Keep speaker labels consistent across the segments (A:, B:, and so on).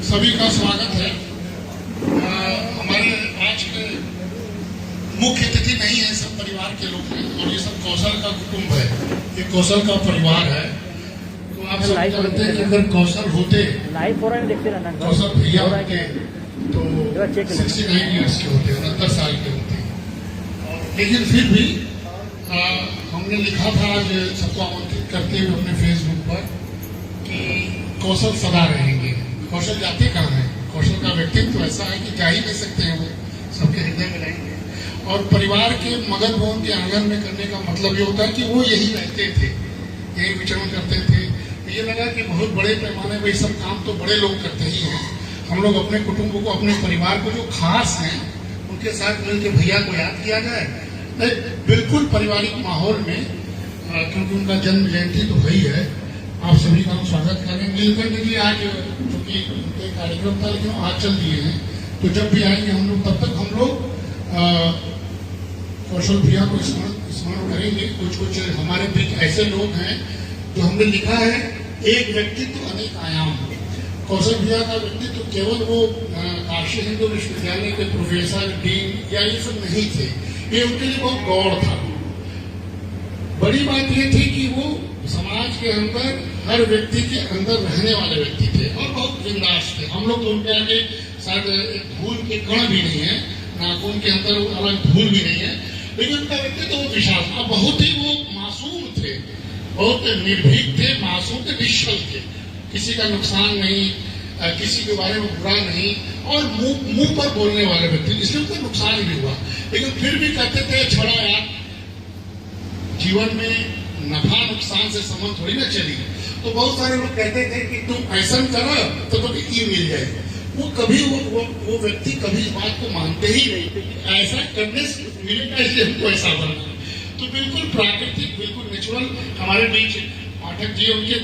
A: सभी का स्वागत है। हमारे आज के मुख्य अतिथि नहीं है, सब परिवार के लोग हैं और ये सब कौशल का कुटुंब है, ये कौशल का परिवार है। तो आप सब जानते हैं कि अगर कौशल होते, कौशल भैया होते तो 69 ईयर्स के होते, 69 साल के होते। लेकिन फिर भी हमने लिखा था आज सबको आमंत्रित करते हुए अपने फेसबुक पर कि कौशल सदा रहेंगे। कौशल जाते कहाँ हैं? कौशल का व्यक्तित्व तो ऐसा है कि जा ही नहीं सकते हैं, वो सबके हृदय में रहेंगे। और परिवार के मगध भवन के आंगन में करने का मतलब ये होता है कि वो यही रहते थे, यही विचरण करते थे। ये लगा कि बहुत बड़े पैमाने पर सब काम तो बड़े लोग करते ही हैं, हम लोग अपने कुटुंब को, अपने परिवार को जो खास हैं उनके साथ मिलकर भैया को याद किया जाए। बिल्कुल पारिवारिक माहौल में, क्योंकि उनका जन्म जयंती तो वही है। आप सभी का हम स्वागत करें। नीलकंठ जी आज चूंकि उनके कार्यक्रम था लेकिन आज चल दिए हैं, तो जब भी आएंगे हम लोग तब तक हम लोग कौशल भैया को स्मरण करेंगे। कुछ हमारे बीच ऐसे लोग हैं जो हमने लिखा है एक व्यक्तित्व अनेक आयाम। कौशल भैया का व्यक्तित्व केवल वो काशी हिंदू विश्वविद्यालय के प्रोफेसर, डीन या ये सब नहीं थे, ये उनके लिए बहुत गौर था। बड़ी बात ये थी कि वो समाज के अंदर हर व्यक्ति के अंदर रहने वाले व्यक्ति थे और बहुत बिंदास थे। हम लोग तो उनके आगे शायद एक धूल के कण भी नहीं है, नाखून के अंदर अलग धूल भी नहीं है, लेकिन उनका व्यक्तित्व तो विशाल था। बहुत ही वो मासूम थे, बहुत निर्भीक थे, मासूम थे, निश्चल थे, किसी का नुकसान नहीं, किसी के बारे में बुरा नहीं और मुंह पर बोलने वाले व्यक्ति, इसलिए उनको नुकसान भी हुआ। लेकिन फिर भी कहते थे छोड़ा यार, जीवन में नफा नुकसान से संबंध थोड़ी ना चली। तो बहुत सारे लोग कहते थे कि तुम ऐसा करो तो तुम्हें ये मिल जाएगा। वो कभी वो व्यक्ति कभी इस बात को मानते ही नहीं थे, ऐसा करने से मिलेगा इसलिए हमको ऐसा बनना। तो बिल्कुल प्राकृतिक, बिल्कुल नेचुरल हमारे बीच पाठक जी, उनके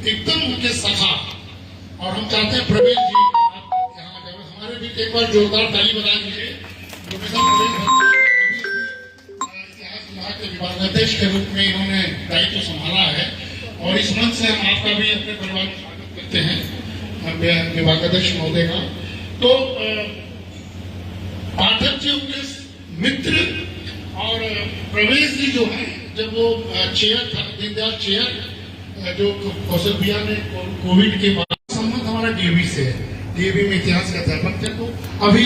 A: एकदम उनके सखा। और हम चाहते हैं प्रवेश जी आप यहाँ जाए, हमारे बीच एक बार जोरदार ताली बजा दीजिए। प्रोफेसर प्रवेश इतिहास विभाग के विभागाध्यक्ष के रूप में इन्होंने दायित्व संभाला है और इस मंच से हम आपका भी अपने परिवार में स्वागत करते हैं, विभागाध्यक्ष महोदय का। तो पाठक जी उनके मित्र और प्रवेश जी जो है, जब वो चेयर था, दीनदयाल चेयर जो कौशल भैया ने कोविड के बाद, संबंध हमारा डीएवी से है, डीएवी में इतिहास के अध्यापक थे। तो अभी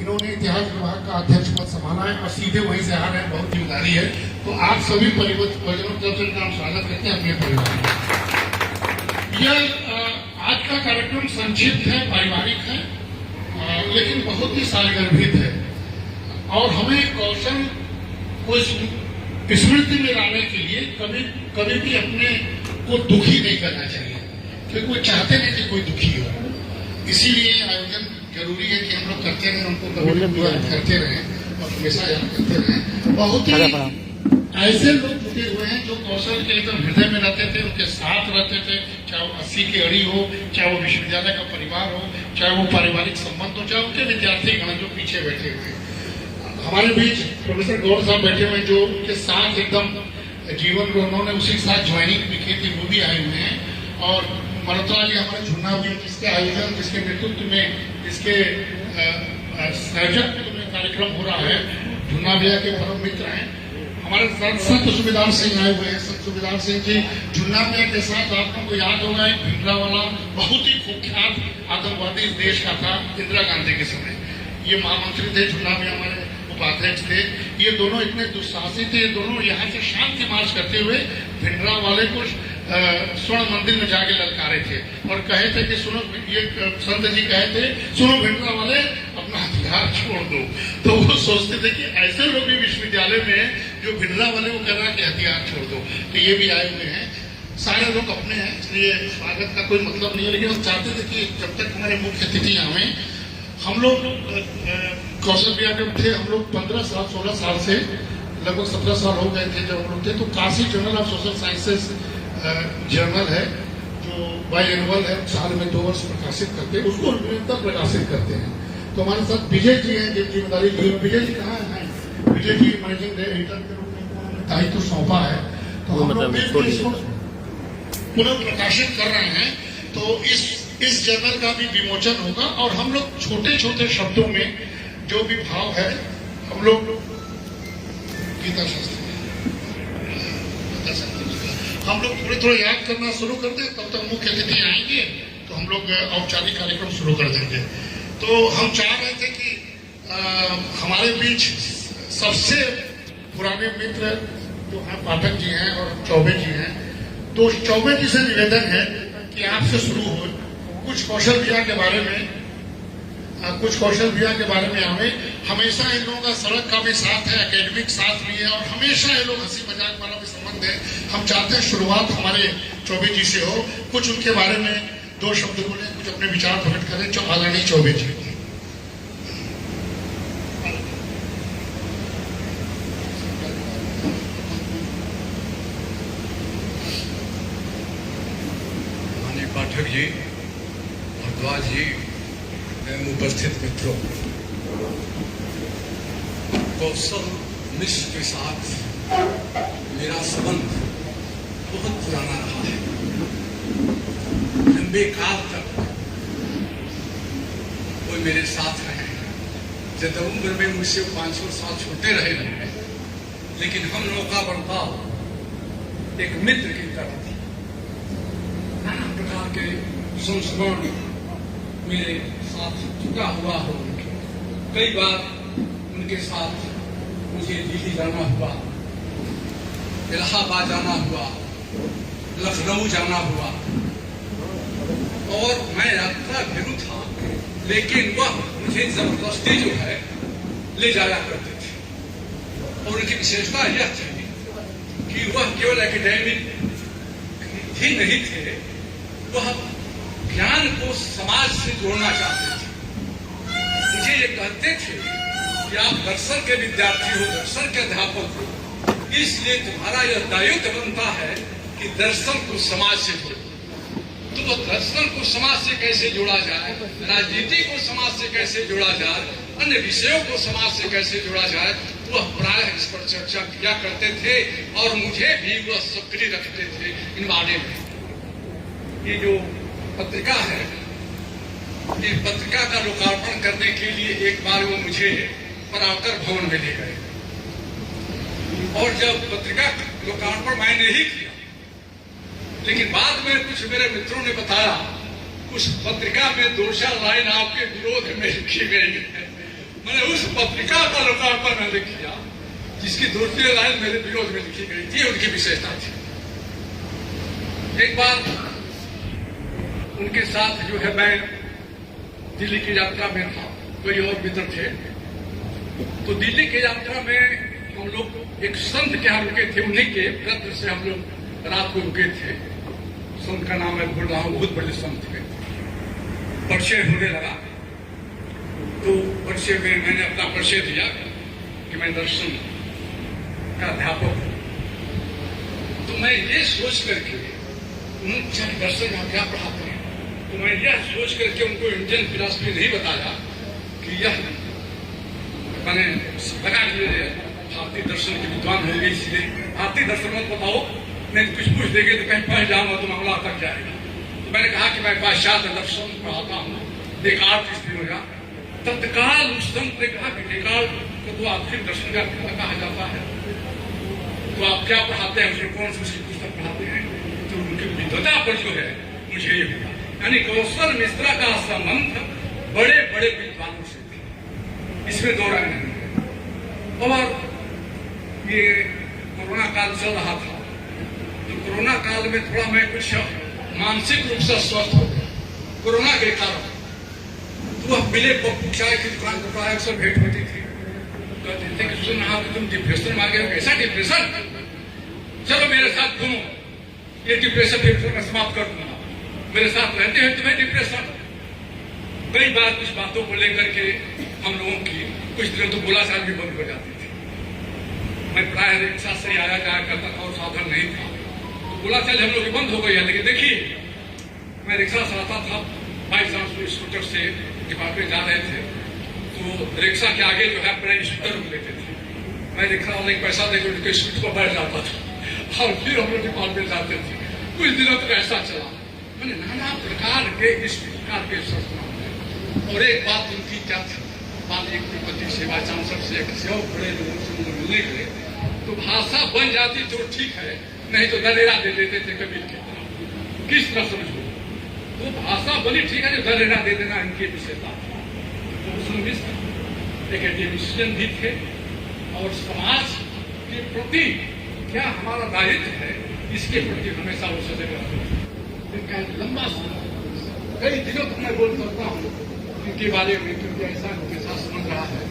A: इन्होंने इतिहास विभाग का अध्यक्ष पद संभाला है और सीधे वहीं से आ रहे हैं, बहुत जिम्मेदारी है। तो आप सभी परिवारों का हम स्वागत करते हैं अपने परिवार में। यह आज का कार्यक्रम संक्षिप्त है, पारिवारिक है, लेकिन बहुत ही सालगर्भित है और हमें कौशल को स्मृति में लाने के लिए कभी भी अपने को दुखी नहीं करना चाहिए, क्योंकि वो चाहते नहीं कि कोई दुखी हो। इसीलिए आयोजन जरूरी है कि हम लोग करते रहें, उनको कभी याद करते रहें और हमेशा याद करते रहें। बहुत ही ऐसे लोग जुटे हुए हैं जो कौशल के एकदम हृदय में रहते थे, उनके साथ रहते थे, चाहे वो 80 की अड़ी हो, चाहे वो विश्वविद्यालय का परिवार हो, चाहे वो पारिवारिक संबंध हो, चाहे उनके विद्यार्थी गण जो पीछे बैठे हुए। हमारे बीच प्रोफेसर गौर साहब बैठे हुए जो उनके साथ एकदम जीवन को उन्होंने उसी के साथ ज्वाइनिंग भी की थी, वो भी आए हुए हैं। और मल्होत्रा जी हमारे झुन्ना भी, जिसके आयोजन, जिसके नेतृत्व में, जिसके संयोजक में कार्यक्रम हो रहा है, झुन्ना भैया के परम मित्र हैं। हमारे साथ संत सुबेदार सिंह आए हुए हैं। संत सुबेदार सिंह जी झुन्ना भैया के साथ, आप लोगों को याद होगा, एक भिंडरावाला बहुत ही कुख्यात आतंकवादी इस देश का था इंदिरा गांधी के समय, ये महामंत्री थे। झुन्ना भैया हमारे उपाध्यक्ष थे। ये दोनों इतने दुस्साहसी थे, दोनों यहाँ से शांति मार्च करते हुए भिंडरावाले को स्वर्ण मंदिर में जाके ललकारे थे और कहे थे कि सुनो, ये संत जी कहे थे, सुनो भिंडरावाले अपना हथियार छोड़ दो। तो वो सोचते थे कि ऐसे लोग भी विश्वविद्यालय में जो भिंडरावाले को कह रहा कि हथियार छोड़ दो। तो ये भी आए हुए हैं, सारे लोग अपने हैं, इसलिए स्वागत का कोई मतलब नहीं है। लेकिन हम चाहते थे कि जब तक हमारे मुख्य अतिथि आए, हम लोग कौशल भैया जब थे, हम लोग 15 साल 16 साल से लगभग 17 साल हो गए थे जब हम लोग थे। तो Kashi journal of social sciences journal है जो बाई एनुअल है, साल में 2 वर्ष प्रकाशित करते हैं, उसको निरंतर प्रकाशित करते हैं। तो हमारे साथ विजय जी हैं, जिन जिम्मेदारी ली। विजय जी कहाँ हैं? विजय जी मैनेजिंग डायरेक्टर के रूप में दायित्व सौंपा है, तो हम लोग पुनः प्रकाशित कर रहे हैं। तो इस इस जर्नल का भी विमोचन होगा और हम लोग छोटे छोटे शब्दों में जो भी भाव है हम लोग गीता शास्त्र हम लोग थोड़े थोड़े याद करना शुरू कर दें, तब तक मुख्य अतिथि आएंगे तो हम लोग औपचारिक कार्यक्रम शुरू कर देंगे। तो हम चाह रहे थे कि हमारे बीच सबसे पुराने मित्र जो हैं पाठक जी हैं और चौबे जी हैं, तो चौबे जी से निवेदन है कि आपसे शुरू हो कुछ कौशल विहार के बारे में हमें हमेशा इन लोगों का सड़क का भी साथ है, एकेडमिक साथ भी है और हमेशा ये लोग हंसी मजाक वाला भी संबंध है। हम चाहते हैं शुरुआत हमारे चौबे जी से हो, कुछ उनके बारे में दो शब्द बोले, कुछ अपने विचार प्रकट करें। आदरणीय चौबे जी।
B: पाठक जी, भरद्वाज जी, उपस्थित मित्रों, कौशल मिश्र के साथ मेरा संबंध बहुत पुराना रहा है। लंबे काल तक वो मेरे साथ रहे, जब उम्र में मुझसे 500 साल छोटे रहे हैं, लेकिन हम लोगों का बर्ताव एक मित्र की तरह था। नाना प्रकार के संस्मरण मेरे साथ चुका हुआ हो। कई बार उनके साथ मुझे दिल्ली जाना हुआ, इलाहाबाद जाना हुआ, लखनऊ जाना हुआ और मैं यात्रा भिरू था, लेकिन वह मुझे जबरदस्ती जो है ले जाया करते थे। और उनकी विशेषता यह थी कि वह केवल एकेडमिक ही नहीं थे, वह ज्ञान को समाज से जोड़ना चाहते थे। मुझे ये कहते थे कि आप दर्शन के विद्यार्थी हो, दर्शन के अध्यापक हो, इसलिए तुम्हारा यह दायित्व बनता है कि दर्शन को समाज से जोड़ो। तो दर्शन को समाज से कैसे जोड़ा जाए, राजनीति को समाज से कैसे जोड़ा जाए, अन्य विषयों को समाज से कैसे जोड़ा जाए, वह प्रायः इस पर चर्चा किया करते थे और मुझे भी वह सक्रिय रखते थे इन बारे में। ये जो पत्रिका है, ये पत्रिका का लोकार्पण करने के लिए एक बार वो मुझे पराकर भवन में ले गए और जब पत्रिका लोकार्पण मैंने ही किया, लेकिन बाद में कुछ मेरे मित्रों ने बताया उस पत्रिका में 2-4 लाइन आपके विरोध में लिखी गई है। मैंने उस पत्रिका का लोकार्पण मैंने किया जिसकी 2-3 लाइन मेरे विरोध में लिखी गई थी, उनकी विशेषता थी। एक बार उनके साथ जो है मैं दिल्ली की यात्रा में था, कोई और मित्र थे, तो दिल्ली की यात्रा में हम लोग एक संत के यहाँ रुके थे, उन्हीं के पत्र से हम लोग रात को रुके थे। संत का नाम मैं भूल रहा हूँ, बहुत बड़े संत थे। परिचय होने लगा तो परिचय में मैंने अपना परिचय दिया कि मैं दर्शन का अध्यापक हूँ। तो मैं ये सोच करके उन्होंने दर्शन में क्या पढ़ाते हैं, तो मैं यह सोच करके उनको इंडियन फिलॉसफी नहीं बताया कि यह मैंने लगा कि भारतीय दर्शन के विद्वान होंगे, इसलिए भारतीय दर्शन मत बताओ, नहीं तो कुछ पूछ देंगे तो कहीं पहुंच जाऊंगा तो मामला अटक जाएगा। तो मैंने कहा कि मैं पाश्चात्य दर्शन पढ़ाता हूँ, डेकार्ट स्पिनोजा। तत्काल उस संत ने कहा कि डेकार्ट को तो आखिर दर्शन का कहा जाता है, तो आप क्या पढ़ाते हैं, उसमें कौन सी उसकी पुस्तक पढ़ाते हैं? तो उनकी विद्वता पर जो है मुझे ये हुआ, यानी कौशल मिश्रा का संबंध बड़े बड़े विद्वानों से था, इसमें दो राय नहीं है। और ये कोरोना काल चल रहा था, तो कोरोना काल में थोड़ा मैं कुछ मानसिक रूप से स्वस्थ हो गया कोरोना के कारण। तो वह मिले चाय की दुकान पर प्राय अक्सर भेंट होती थी, कहते थे कि सुन रहा तुम डिप्रेशन में आ गए। कैसा डिप्रेशन? चलो मेरे साथ घूमो, ये डिप्रेशन मैं समाप्त कर दूंगा। मेरे साथ रहते हैं तुम्हें डिप्रेशन। कई बार कुछ बातों को लेकर के हम लोगों की कुछ दिनों तो बोलाचाल भी बंद हो जाती थी। मैं प्राय रिक्शा से आया जाया करता था और साधन नहीं था, तो बोलाचाल हम लोग की बंद हो गई है। लेकिन देखिए, मैं रिक्शा से आता था, बाई चांस स्कूटर से डिपार्टमेंट जा रहे थे, तो रिक्शा के आगे जो है अपना स्कूटर रुक लेते थे। मैं रिक्शा वाले को पैसा देकर उनके स्कूटर पर बैठ जाता था और फिर हम लोग डिपार्टमेंट जाते थे। कुछ दिनों तक ऐसा चला। मैंने नाना प्रकार के इस प्रकार के सपना है। और एक बात उनकी क्या थी, एक तिब्बती सेवा चांसर से एक सेवा बड़े लोगों से मिलने गए तो भाषा बन जाती तो ठीक है, नहीं तो दलेरा दे देते थे कबीर के तरह। किस तरह समझो, वो भाषा बनी ठीक है, जो दलेरा दे देना इनकी विशेषता। एकेडमिशियन भी थे और समाज के प्रति क्या हमारा दायित्व है इसके प्रति हमेशा वो सजग रहते हैं। लंबा समय कई दिनों तक मैं बोल करता हूँ इनके बारे में, क्योंकि ऐसा उनके साथ समझ रहा है।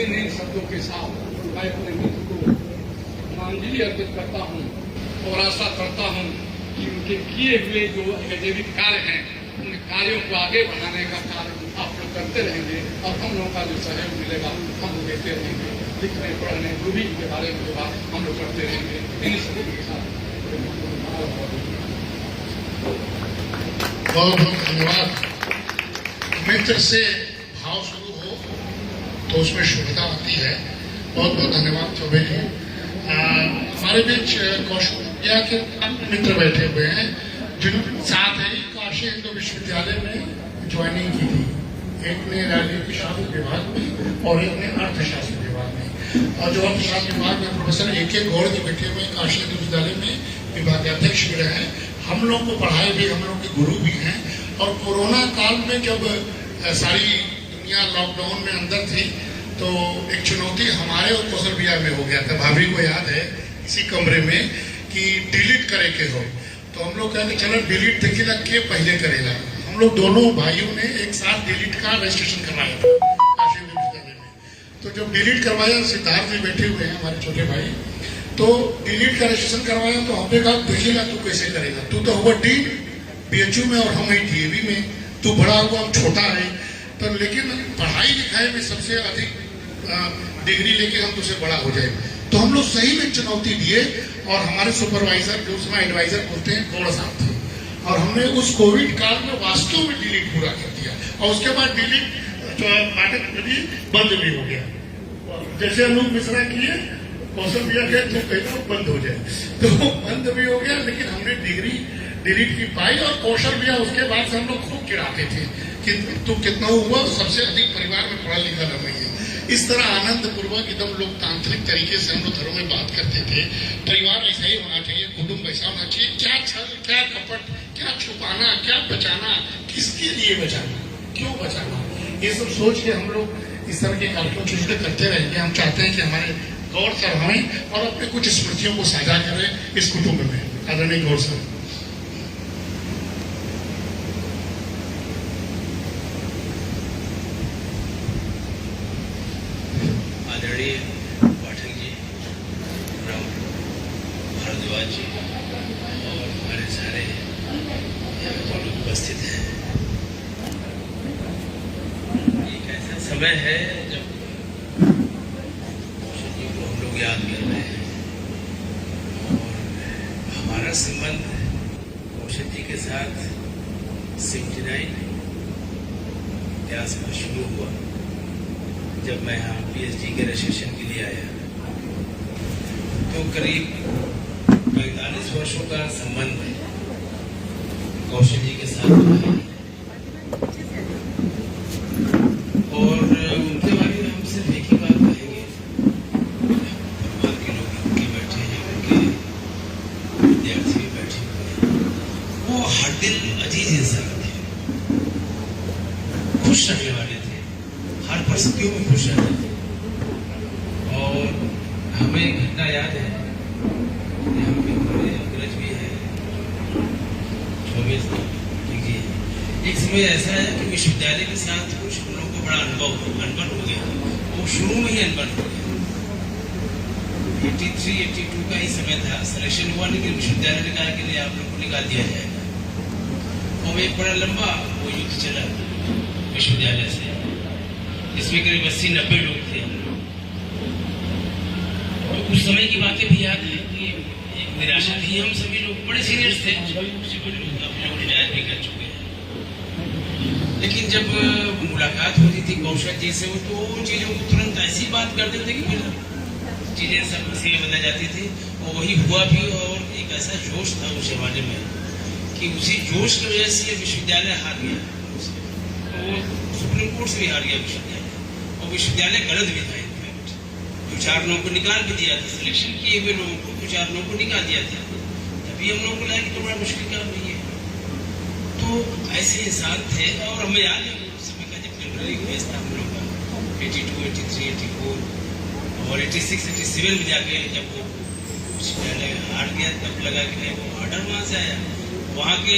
B: इन शब्दों के साथ मैं अपने मित्र को श्रद्धांजलि अर्पित करता हूँ और आशा करता हूँ कि उनके किए हुए जो एकेडमिक कार्य हैं उन कार्यों को आगे बढ़ाने का कार्य आप लोग करते रहेंगे और हम लोगों का जो सहयोग मिलेगा हम लोग देते रहेंगे। लिखने पढ़ने जो भी इनके बारे में होगा हम लोग करते रहेंगे। इन सभी के साथ
A: बहुत बहुत धन्यवाद। मित्र से भाव शुरू हो तो उसमें शुभता आती है। बहुत बहुत धन्यवाद चौबे जी। हमारे बीच कौशल्या के मित्र बैठे हुए हैं जिन्होंने साथ ही काशी हिंदू विश्वविद्यालय में ज्वाइनिंग की थी। एक ने राजनीति शास्त्र विभाग में और एक ने अर्थशास्त्र विभाग में। और जो अर्थशास्त्र विभाग में प्रोफेसर A.K. गौड़ जी बैठे हुए काशी हिंदू विश्वविद्यालय में विभागाध्यक्ष भी रहे हैं। हम लोग को पढ़ाए भी, हम लोग के गुरु भी हैं। और कोरोना काल में जब सारी दुनिया लॉकडाउन में अंदर थी तो एक चुनौती हमारे और कौशल भैया में हो गया था। भाभी को याद है इसी कमरे में कि डिलीट करे के हो, तो हम लोग कहते चलो डिलीट देखिएगा के पहले करेगा। हम लोग दोनों भाइयों ने एक साथ डिलीट का रजिस्ट्रेशन करवाया था काशी विश्वविद्यालय में। तो जब डिलीट करवाया, सिद्धार्थ जी बैठे हुए हैं हमारे छोटे भाई, तो डिलीट का रजिस्ट्रेशन करवाया तो हमने कहा देखिएगा तू कैसे करेगा, तू तो हुआ डीन BHU में और हम ही DAV में, तू बड़ा हुआ हम छोटा है। तो लेकिन पढ़ाई लिखाई में सबसे अधिक डिग्री लेके हम तुझसे बड़ा हो जाए। तो हम लोग सही में चुनौती दिए और हमारे सुपरवाइजर जो उसमें एडवाइजर होते हैं गौड़ साहब थे और हमने उस कोविड काल में वास्तव में डिलीट पूरा कर दिया। और उसके बाद डिलीट नाटक भी बंद भी हो गया। जैसे अनूप मिश्रा किए, कौशल भैया के तो कहता बंद हो जाए, तो बंद भी हो गया। लेकिन हमने डिग्री डिलीट की पाई और कौशल भैया उसके बाद से हम लोग खूब चिढ़ाते थे कि तू कितना हुआ, सबसे अधिक परिवार में पढ़ा लिखा नहीं है। इस तरह आनंद पूर्वक एकदम लोकतांत्रिक तरीके से हम लोग घरों में बात करते थे। परिवार ऐसा ही होना चाहिए, कुटुंब ऐसा होना चाहिए। क्या छल, क्या कपट, क्या छुपाना, क्या बचाना, किसके लिए बचाना, क्यों बचाना, ये सब सोच के हम लोग इस तरह के कार्यक्रम चुनकर करते रहेंगे। हम चाहते हैं कि हमारे गौर साहब हमें और अपने कुछ स्मृतियों को साझा करें इस कुटुंब में। आदरणीय गौर साहब।
C: आदरणीय पाठक जी, भारद्वाज जी और हमारे सारे जो लोग उपस्थित हैं, एक ऐसा समय है जब जी को हम लोग याद कर रहे हैं और हमारा संबंध कौशल जी के साथ 79 के आसपास शुरू हुआ जब मैं यहाँ PhD के रजिस्ट्रेशन के लिए आया। तो करीब 45 वर्षों का संबंध कौशल जी के साथ है और उनके बारे में हम सिर्फ एक ही बात कहेंगे। परिवार के लोग उनके बैठे हैं, उनके विद्यार्थी भी बैठे हुए हैं। वो हर दिल अजीज इंसान थे, खुश रहने वाले थे, हर परिस्थितियों में खुश रहते थे। और हमें एक घटना याद है, यहाँ पे हमारे अग्रज भी है, जी। एक समय ऐसा है कि विश्वविद्यालय के साथ कुछ हम लोगों को बड़ा अनबन हो गया। वो शुरू में ही अनबन हो गया। 83-82 का ही समय था, सिलेक्शन हुआ, लेकिन विश्वविद्यालय ने कहा कि नहीं, आप लोग को निकाल दिया जाएगा। और एक बड़ा लंबा वो युद्ध चला विश्वविद्यालय से, इसमें करीब 80-90 लोग थे। तो उस समय की बातें भी याद है कि एक निराशा थी। हम सभी लोग बड़े सीनियर्स थे, रिटायर भी कर चुके हैं। लेकिन जब मुलाकात होती थी कौशल जी से, तो उन चीजों को तुरंत ऐसी बात करते थे कि फिर चीजें सब उसी में बदल जाती थी। और वही हुआ भी। और एक ऐसा जोश था उस जमाने में कि उसी जोश की वजह से विश्वविद्यालय हार गया, वो सुप्रीम कोर्ट से भी हार गया विश्वविद्यालय, और विश्वविद्यालय गलत भी था। इनफैक्ट 2-4 लोगों को निकाल भी दिया था, सिलेक्शन किए हुए लोगों को 2-4 लोगों को निकाल दिया था। तभी हम लोगों को लगा कि तो बड़ा मुश्किल काम नहीं है। तो ऐसे इंसान थे, और हमें याद है उस समय का जब जनरली फेस था हम लोग का 82, 83, 84 और 86, 87 में जाके जब वो विश्वविद्यालय हार गया, तब लगा कि नहीं, वो ऑर्डर वहाँ से आया, वहाँ के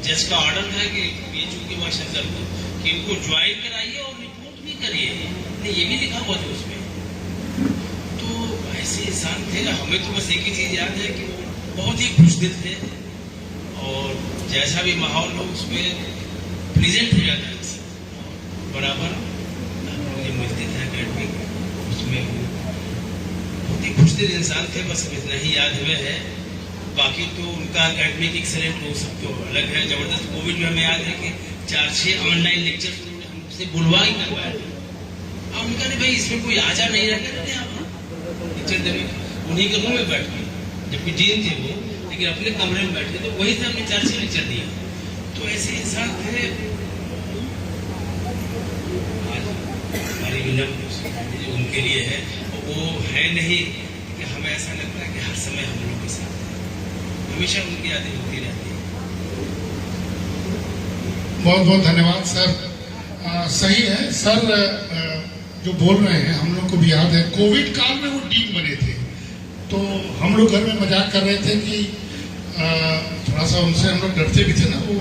C: जज का ऑर्डर था कि PHU के भाषण को कि इनको ज्वाइन कराइए और रिपोर्ट भी करिए, नहीं ये भी लिखा हुआ था उसमें। तो ऐसे इंसान थे। हमें तो बस एक ही चीज़ याद है कि वो बहुत ही खुश दिल थे, और जैसा भी माहौल हो उसमें प्रेजेंट हो जाता है बराबर। मुझे मिलते थे अकेडमी उसमें, बहुत ही खुश दिल इंसान थे। बस इतना ही याद हुए है, बाकी तो उनका एकेडमिक एक्सेलेंट वो सब तो अलग है, जबरदस्त। कोविड में हमें याद है कि 4-6 ऑनलाइन लेक्चर हमसे बुलवा ही करवाया था। अब उनका नहीं भाई इसमें कोई आजा नहीं रह गया आप लेक्चर देने, उन्हीं के रूम में बैठ के, जबकि डीन थे वो, लेकिन अपने कमरे में बैठे, तो वही से हमने 4-6 लेक्चर दिया। तो ऐसे इंसान थे। आज हमारी विनम्र उनके लिए है, वो है नहीं कि हमें ऐसा लगता है कि हर समय हम लोग के साथ, हमेशा उनकी यादें होती रहती है।
A: बहुत बहुत धन्यवाद सर। सही है सर, जो बोल रहे हैं हम लोग को भी याद है, कोविड काल में वो डीन बने थे। तो हम लोग घर में मजाक कर रहे थे कि थोड़ा सा उनसे हम लोग डरते भी थे ना, वो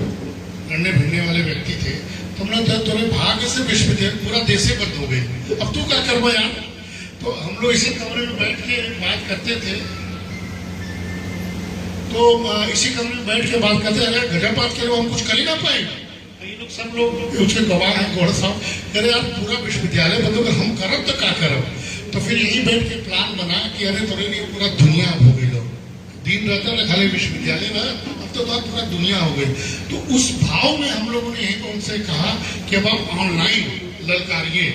A: लड़ने भिड़ने वाले व्यक्ति थे। तो हम लोग थोड़े भाग्य से विश्वविद्यालय पूरा देश बंद हो गए, अब तू क्या करवा यार। तो हम लोग इसी कमरे में बैठ के बात करते थे, तो इसी कमरे में बैठ के बात करते, अगर गजब बात करें हम कुछ कर ही ना पाएगा। ये लोग सब लोग उसके गवाह हैं, गौड़ साहब कह रहे यार पूरा विश्वविद्यालय बंद होगा, हम करब तो क्या करब। तो फिर यहीं बैठ के प्लान बना कि अरे थोड़े लिए पूरा दुनिया हो गई, लोग दिन रहता ना खाली विश्वविद्यालय में, अब तो बात पूरा दुनिया हो गई। तो उस भाव में हम लोगों ने यहीं पर उनसे कहा कि अब आप ऑनलाइन ललकारिए,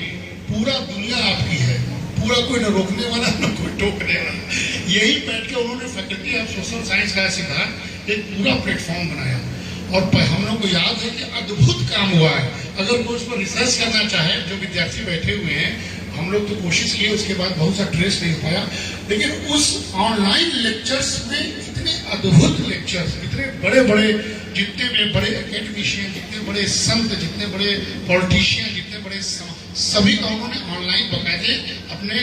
A: पूरा दुनिया आपकी है, पूरा कोई न रोकने वाला न कोई टोकने वाला। यही बैठ के उन्होंने फैकल्टी ऑफ सोशल साइंस का सिखा एक पूरा प्लेटफॉर्म बनाया, और हम लोग को याद है कि अद्भुत काम हुआ है। अगर कोई उस पर रिसर्च करना चाहे, जो विद्यार्थी बैठे हुए हैं, हम लोग तो कोशिश किए, उसके बाद बहुत सा ट्रेस नहीं पाया, लेकिन उस ऑनलाइन लेक्चर्स में इतने अद्भुत लेक्चर्स, इतने बड़े बड़े, जितने भी बड़े एकेडमिशियन, जितने बड़े संत, जितने बड़े पॉलिटिशियन, जितने बड़े सभी का उन्होंने ऑनलाइन बकायदे अपने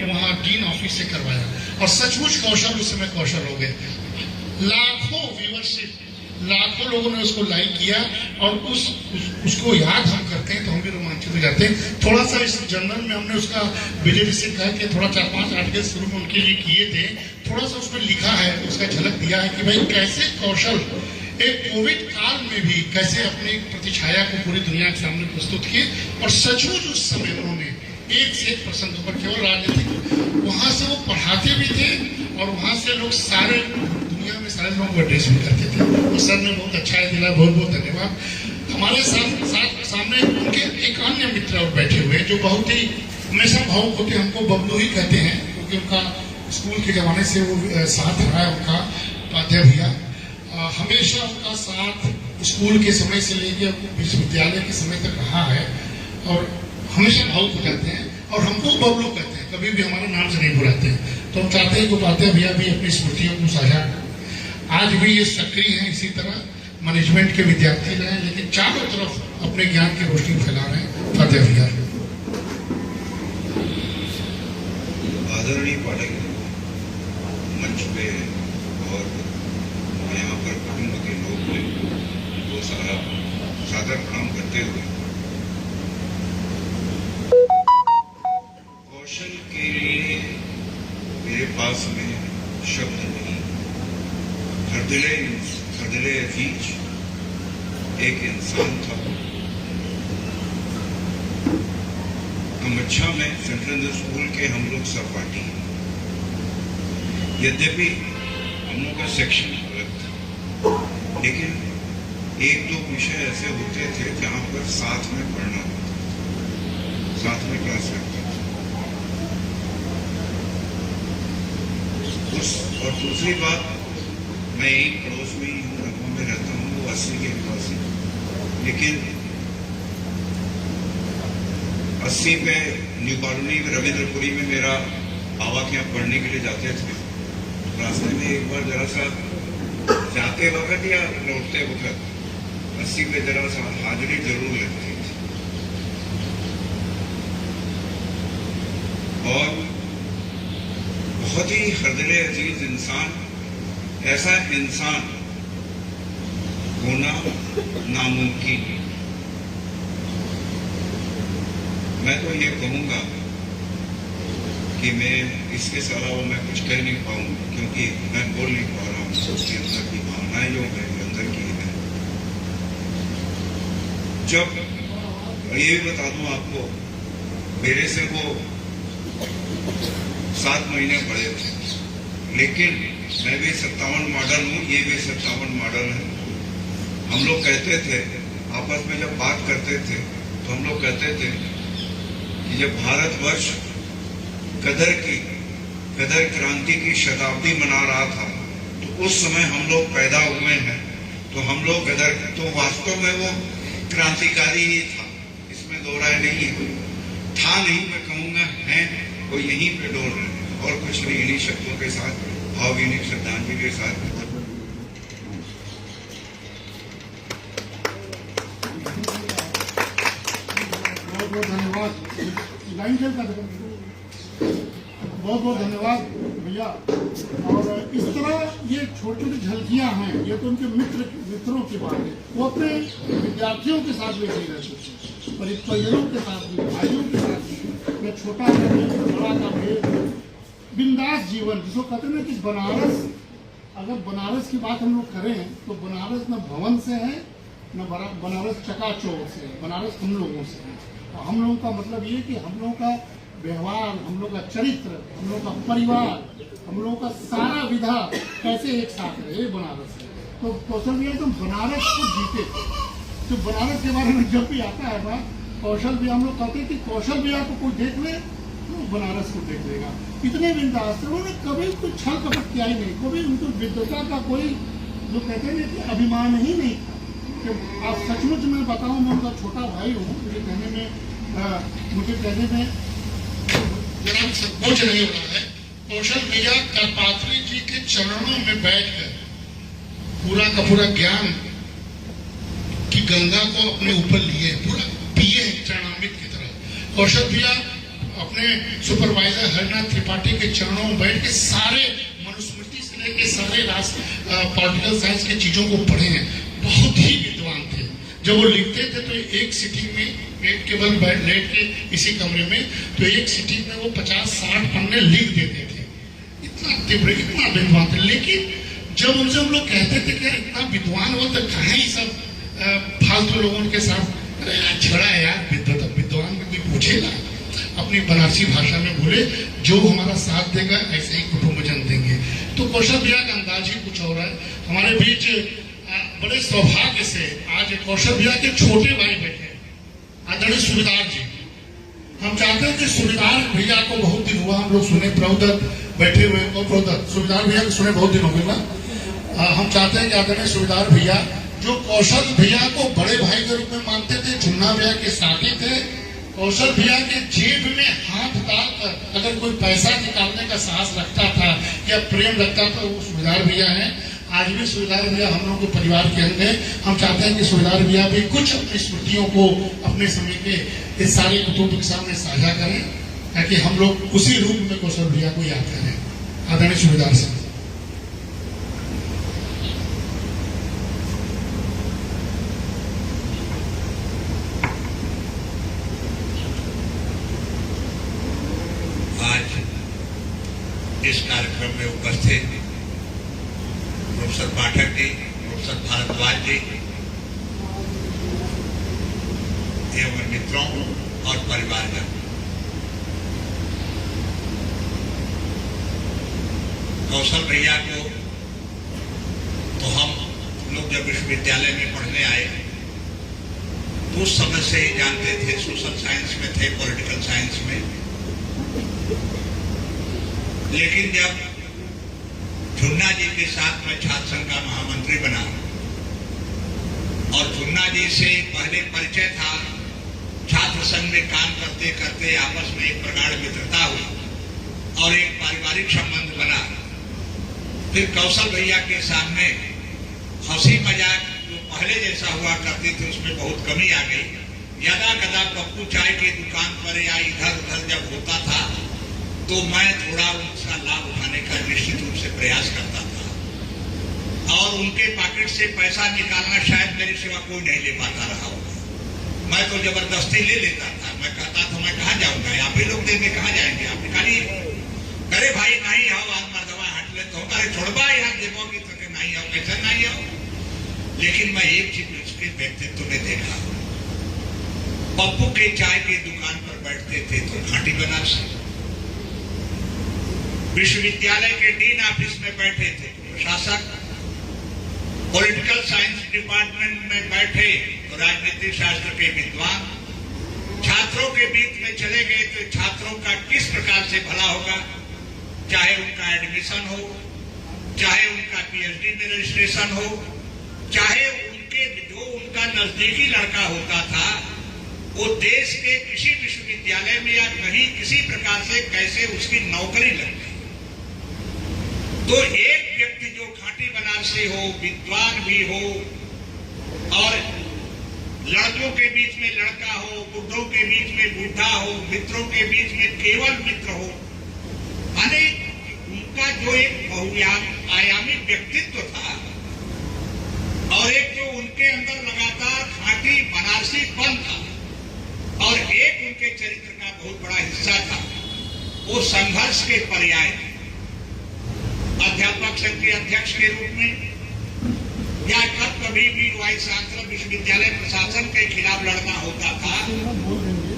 A: वहाँ डीन ऑफिस से करवाया, और सचमुच कौशल उस समय कौशल हो गए। लाखों व्यूअरशिप, लाखों लोगों ने उसको लाइक किया, और उसको याद हम करते हैं तो हम भी रोमांचित हो जाते हैं। थोड़ा सा इस जर्नल में हमने उसका बीजेपी से कहा कि थोड़ा 4-5 आर्टिकल शुरू में उनके लिए किए थे, थोड़ा सा उसमें लिखा है, उसका झलक दिया है कि भाई कैसे कौशल एक कोविड काल में भी कैसे अपनी प्रतिछाया को पूरी दुनिया के सामने प्रस्तुत किए। और सचमुच उस समय उन्होंने एक से एक प्रसंग पर, केवल राजनीतिक, वहां से वो पढ़ाते भी थे, और वहां से लोग सारे दुनिया में सारे लोगों को एड्रेस भी करते थे। तो सर ने बहुत अच्छा दिला, बहुत बहुत धन्यवाद। हमारे साथ सामने उनके एक अन्य मित्र और बैठे हुए जो बहुत ही हमेशा भावुक होते, हमको बबलू ही कहते हैं, क्योंकि उनका स्कूल के जमाने से वो साथ रहा है। उनका उपाध्याय भैया हमेशा उनका साथ स्कूल के समय से लेकर विश्वविद्यालय के समय तक रहा है, और हमेशा भावुक हो जाते हैं, और हमको बबलू कहते हैं, कभी भी हमारे नाम से नहीं बुलाते हैं। तो हम चाहते हैं कि उपाध्याय भैया भी अपनी स्मृतियों को साझा करें। आज भी ये सक्रिय हैं, इसी तरह मैनेजमेंट के विद्यार्थी रहे, लेकिन चारों तरफ अपने ज्ञान की रोशनी फैला रहे हैं। उपाध्याय भैया
D: आदरणीय पाठक मंच पे और यहाँ पर कुटुंब के लोग को सादर प्रणाम करते हुए, कौशल के लिए मेरे पास में शब्द नहीं। हरदिले अजीज एक इंसान था। कमच्छा में सेंट्रल स्कूल के हम लोग सहपाठी, यद्यपि हम लोग का सेक्शन अलग था, लेकिन 1-2 विषय ऐसे होते थे जहाँ पर साथ में पढ़ना होता, साथ में क्लास लगता था। और दूसरी बात, मैं यही पड़ोस में ही हूँ, लखनऊ में रहता हूँ, वो 80 के निवासी। लेकिन 80 पे न्यू कॉलोनी में रविंद्रपुरी में मेरा बाबा के यहाँ पढ़ने के लिए जाते थे। रास्ते में एक बार जरा सा जाते वक्त या लौटते वक्त 80 पे जरा सा हाजिरी जरूर लगती थी। और बहुत ही हृदय अजीज इंसान, ऐसा इंसान होना नामुमकिन। मैं तो ये कहूंगा कि मैं इसके अलावा मैं कुछ कह नहीं पाऊंगा, क्योंकि मैं बोल नहीं पा रहा हूँ। उसके अंदर की भावनाएं जो है अंदर की है। जब ये भी बता दूं आपको, मेरे से वो 7 महीने बड़े थे, लेकिन मैं भी 57 मॉडल हूँ, ये भी 57 मॉडल है। हम लोग कहते थे आपस में, जब बात करते थे तो हम लोग कहते थे कि जब भारतवर्ष कदर क्रांति की शताब्दी मना रहा था, तो उस समय हम लोग पैदा हुए हैं। तो हम लोग तो वास्तव में वो क्रांतिकारी ही था, इसमें दो राय नहीं है। था नहीं, मैं कहूंगा है, वो यहीं पे डोल रहे हैं। और कुछ नहीं, इन्हीं शब्दों के साथ, भावभीनी श्रद्धांजलि के साथ
A: बहुत धन्यवाद। लाइन चल का बहुत धन्यवाद भैया। और इस तरह ये छोटी छोटी झलकियां हैं, ये तो उनके मित्रों की बात है। वो अपने विद्यार्थियों के साथ भी ऐसे रहते थे, परिजनों के साथ भी, भाइयों के साथ भी। मैं छोटा का भेद, बड़ा का भेद, बिंदास जीवन जिसको कहते हैं ना कि बनारस, अगर बनारस की बात हम लोग करें तो बनारस न भवन से है, न बनारस चकाचौंध से है, बनारस हम लोगों से है। और हम लोगों का मतलब ये कि हम लोगों का व्यवहार, हम लोग का चरित्र, हम लोग का परिवार, हम लोग का सारा विधा कैसे एक साथ रहे, बनारस है। तो कौशल भैया तो बनारस को जीते। तो बनारस के बारे में जब भी आता है बात, कौशल भैया, हम लोग कहते हैं कि कौशल भैया को कोई देख ले तो बनारस को देख लेगा। इतने बिंदास थे, उन्होंने कभी कोई छल कपट किया ही नहीं, कभी उनको विद्वता का कोई जो कहते हैं कि अभिमान ही नहीं था। कि आप सचमुच में बताऊं, मैं उनका छोटा भाई हूँ, मुझे कहने में जरा संकोच नहीं हो रहा है। कौशल भैया कल्पात्री जी के चरणों में बैठकर पूरा का पूरा ज्ञान की गंगा को अपने ऊपर लिए, पूरा पिए चरणामृत की तरह। कौशल भैया अपने सुपरवाइजर हरनाथ त्रिपाठी के चरणों में बैठ के सारे मनुस्मृति से लेकर सारे पॉलिटिकल साइंस की चीजों को पढ़े हैं। बहुत ही विद्वान थे। जब वो लिखते थे तो एक सिटिंग में, एक केवल लेट के इसी कमरे में, तो एक सिटिंग में वो 50-60 पन्ने लिख देते थे। इतना तीव्र, इतना विद्वान थे। लेकिन जब उनसे हम लोग कहते थे कि इतना विद्वान हो तो कहाँ ही सब फालतू लोगों के साथ छड़ा है यार, विद्वान में कोई पूछेगा। अपनी बनारसी भाषा में बोले, जो हमारा साथ देगा ऐसे ही कुटुंबजन देंगे। तो कौशल भैया का अंदाज ही कुछ और है। हमारे बीच बड़े सौभाग्य से आज कौशल भैया के छोटे भाई बैठे, आदरणीय सूबेदार जी। हम चाहते हैं कि सूबेदार भैया को बहुत दिन हुआ हम लोग सुने, प्रभुदत्त बैठे हुए, प्रभुदत्त सूबेदार भैया को सुने बहुत दिन हो गए ना। हम चाहते हैं कि आदरणीय सूबेदार भैया जो कौशल भैया को बड़े भाई के रूप में मानते थे, झुन्ना भैया के साथी थे, कौशल भैया के जेब में हाथ डालकर अगर कोई पैसा निकालने का साहस रखता था या प्रेम रखता था, वो सूबेदार भैया है। आज भी सूबेदार भैया हम लोगों के परिवार के अंग है। हम चाहते हैं कि सूबेदार भैया भी कुछ अपनी स्मृतियों को अपने समय के इस सारे कुटुंब के सामने साझा करें, ताकि हम लोग उसी रूप में कौशल भैया को याद करें। आदरणीय सूबेदार साहब।
E: आज इस कार्यक्रम में उपस्थित प्रोफेसर पाठक जी, प्रोफेसर भारद्वाज जी एवं मित्रों और परिवारजन, कौशल भैया को तो हम लोग जब विश्वविद्यालय में पढ़ने आए तो उस समय से ही जानते थे। सोशल साइंस में थे, पॉलिटिकल साइंस में। लेकिन जब झुन्ना जी के साथ मैं छात्र संघ का महामंत्री बना और झुन्ना जी से पहले परिचय था। छात्र संघ में काम करते करते आपस में एक प्रगाढ़ मित्रता हुई और एक पारिवारिक संबंध बना। फिर कौशल भैया के सामने हंसी मजाक जो पहले जैसा हुआ करती थी उसमें बहुत कमी आ गई। यदा कदा पप्पू चाय की दुकान पर या इधर उधर जब होता था तो मैं थोड़ा उसका लाभ उठाने का निश्चित रूप से प्रयास करता था और उनके पॉकेट से पैसा निकालना शायद मेरी सिवा कोई नहीं ले पाता रहा होगा। मैं तो जबरदस्ती ले लेता था। मैं कहता था मैं कहाँ जाऊंगा, आप ही लोग देंगे, कहाँ जाएंगे, आप निकालिए। अरे भाई नहीं आओ, आज मर्दवा हट ले तो अरे छोड़बा यहाँ देवो की तो नहीं आओ, कैसे नहीं आओ। लेकिन मैं एक चीज उसके व्यक्तित्व में देखा, पप्पू के चाय की दुकान पर बैठते थे तो घाटी बनारसी, विश्वविद्यालय के डीन ऑफिस में बैठे थे प्रशासक, पॉलिटिकल साइंस डिपार्टमेंट में बैठे तो राजनीतिक शास्त्र के विद्वान, छात्रों के बीच में चले गए तो छात्रों का किस प्रकार से भला होगा, चाहे उनका एडमिशन हो, चाहे उनका पीएचडी में रजिस्ट्रेशन हो, चाहे उनका नजदीकी लड़का होता था वो देश के किसी विश्वविद्यालय में या कहीं किसी प्रकार से कैसे उसकी नौकरी लग गई। तो एक व्यक्ति जो घाटी बनारसी हो, विद्वान भी हो और लड़कों के बीच में लड़का हो, बुढ़ों के बीच में बूढ़ा हो, मित्रों के बीच में केवल मित्र हो, माने उनका जो एक बहुआयामी व्यक्तित्व था और एक जो उनके अंदर लगातार घाटी बनारसीपन था और एक उनके चरित्र का बहुत बड़ा हिस्सा था, वो संघर्ष के पर्याय थे। अध्यापक संघ के अध्यक्ष के रूप में या कभी भी वाइस चांसलर विश्वविद्यालय प्रशासन के खिलाफ लड़ना होता था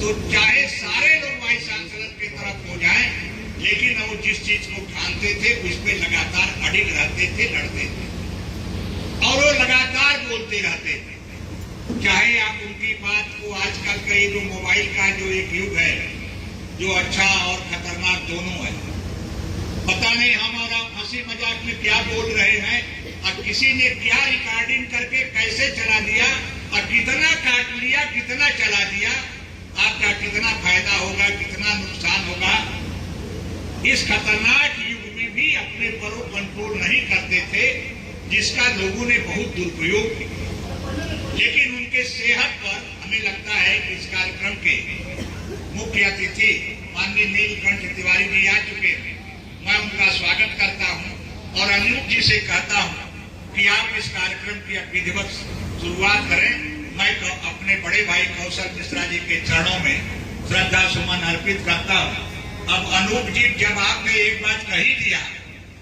E: तो चाहे सारे लोग वाइस चांसलर की तरफ हो जाएं, लेकिन वो जिस चीज को ठानते थे उस पर लगातार अडिग रहते थे, लड़ते थे और वो लगातार बोलते रहते थे। चाहे आप उनकी बात को आजकल का ये जो मोबाइल का जो एक युग है जो अच्छा और खतरनाक दोनों है, पता नहीं हम और आप हंसी मजाक में क्या बोल रहे हैं और किसी ने क्या रिकॉर्डिंग करके कैसे चला दिया और कितना काट लिया, कितना चला दिया, आपका कितना फायदा होगा, कितना नुकसान होगा। इस खतरनाक युग में भी अपने पर कंट्रोल नहीं करते थे जिसका लोगों ने बहुत दुरुपयोग किया। लेकिन उनके सेहत पर हमें लगता है कि इस कार्यक्रम के मुख्य अतिथि माननीय नीलकंठ तिवारी जी आ चुके हैं। मैं उनका स्वागत करता हूं और अनूप जी से कहता हूं कि आप इस कार्यक्रम की विधिवत शुरुआत करें। मैं अपने बड़े भाई कौशल मिश्रा जी के चरणों में श्रद्धा सुमन अर्पित करता हूं। अब अनूप जी, जब आपने एक बात कही दिया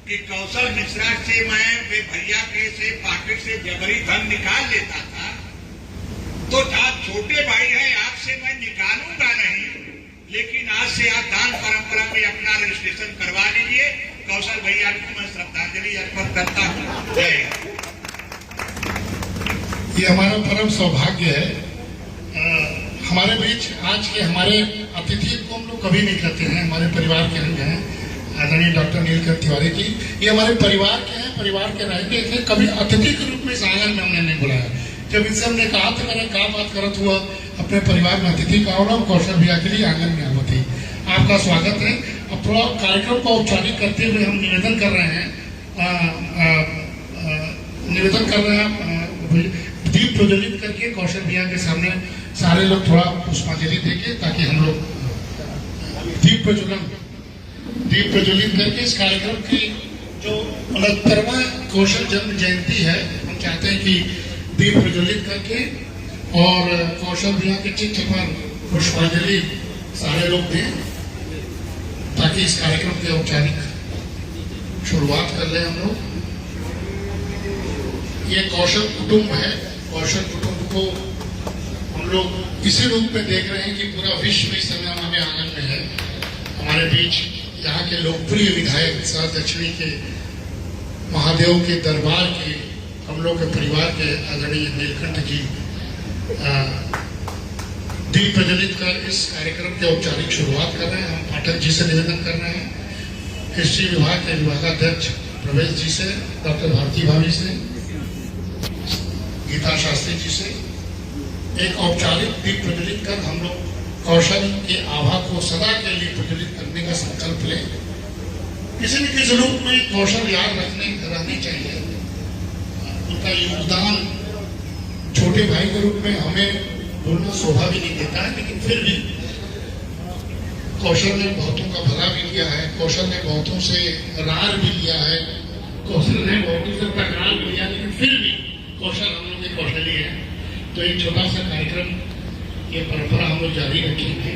E: कि कौशल मिश्रा से मैं भैया के से पॉकेट से जबरी धन निकाल लेता था, तो आप छोटे भाई हैं, आपसे मैं निकालूंगा नहीं, लेकिन आज से आप दान परंपरा में अपना रजिस्ट्रेशन करवा लीजिए। कौशल भैया को मैं श्रद्धांजलि अर्पित करता हूँ। जय हिंद।
A: ये हमारा परम सौभाग्य है। हमारे बीच आज के हमारे अतिथि को हम लोग कभी नहीं कहते हैं, हमारे परिवार के अंग हैं आदरणीय डॉक्टर नीलकंठ तिवारी जी। ये हमारे परिवार के हैं, परिवार के रहते थे। कभी अतिथि के रूप में इस आंगन में हमने नहीं बुलाया। जब इनसे हमने कहा था करें क्या बात करत हुआ अपने परिवार में अतिथि का होना, कौशल भैया के लिए आंगन में आवत थी। आपका स्वागत है। अब थोड़ा कार्यक्रम को औपचारिक करते हुए हम निवेदन कर रहे हैं दीप प्रज्वलित करके कौशल भैया के सामने सारे लोग थोड़ा पुष्पांजलि देंगे ताकि हम लोग दीप प्रज्वलित करके इस कार्यक्रम की जो 69वां कौशल जन्म जयंती है, हम चाहते हैं कि दीप प्रज्वलित करके और कौशल भैया के चित्र पर पुष्पांजलि सारे लोग दें ताकि इस कार्यक्रम की औपचारिक शुरुआत कर लें हम लोग। ये कौशल कुटुंब है। कौशल कुटुंब को हम लोग इसी रूप में देख रहे हैं कि पूरा विश्व इस समय हमारे आंगन में है। हमारे बीच यहाँ के लोकप्रिय विधायक सर दक्षिणी के महादेव के दरबार के हम लोग के परिवार के आदरणीय नीलकंठ जी दीप प्रज्वलित कर इस कार्यक्रम की औपचारिक शुरुआत कर रहे हैं। हम पाठक जी से निवेदन कर रहे हैं, कृषि विभाग के विभागाध्यक्ष रमेश जी से, डॉक्टर भारती भाभी से, गीता शास्त्री जी से एक औपचारिक दीप प्रज्वलित कर हम लोग कौशल के आभा को सदा के लिए प्रज्वलित करने का संकल्प लें। किसी न किसी रूप में कौशल याद रहने चाहिए। उनका योगदान छोटे भाई के रूप में हमें बोलना शोभा भी नहीं देता है, लेकिन फिर भी कौशल ने बहुतों का भला भी किया है, कौशल ने बहुतों से रार भी लिया है, कौशल ने बहुतों से तकरार भी लिया, लेकिन फिर भी कौशल हम लोग के कौशल ही है। तो एक छोटा सा कार्यक्रम, ये परंपरा हम लोग जारी रखेंगे।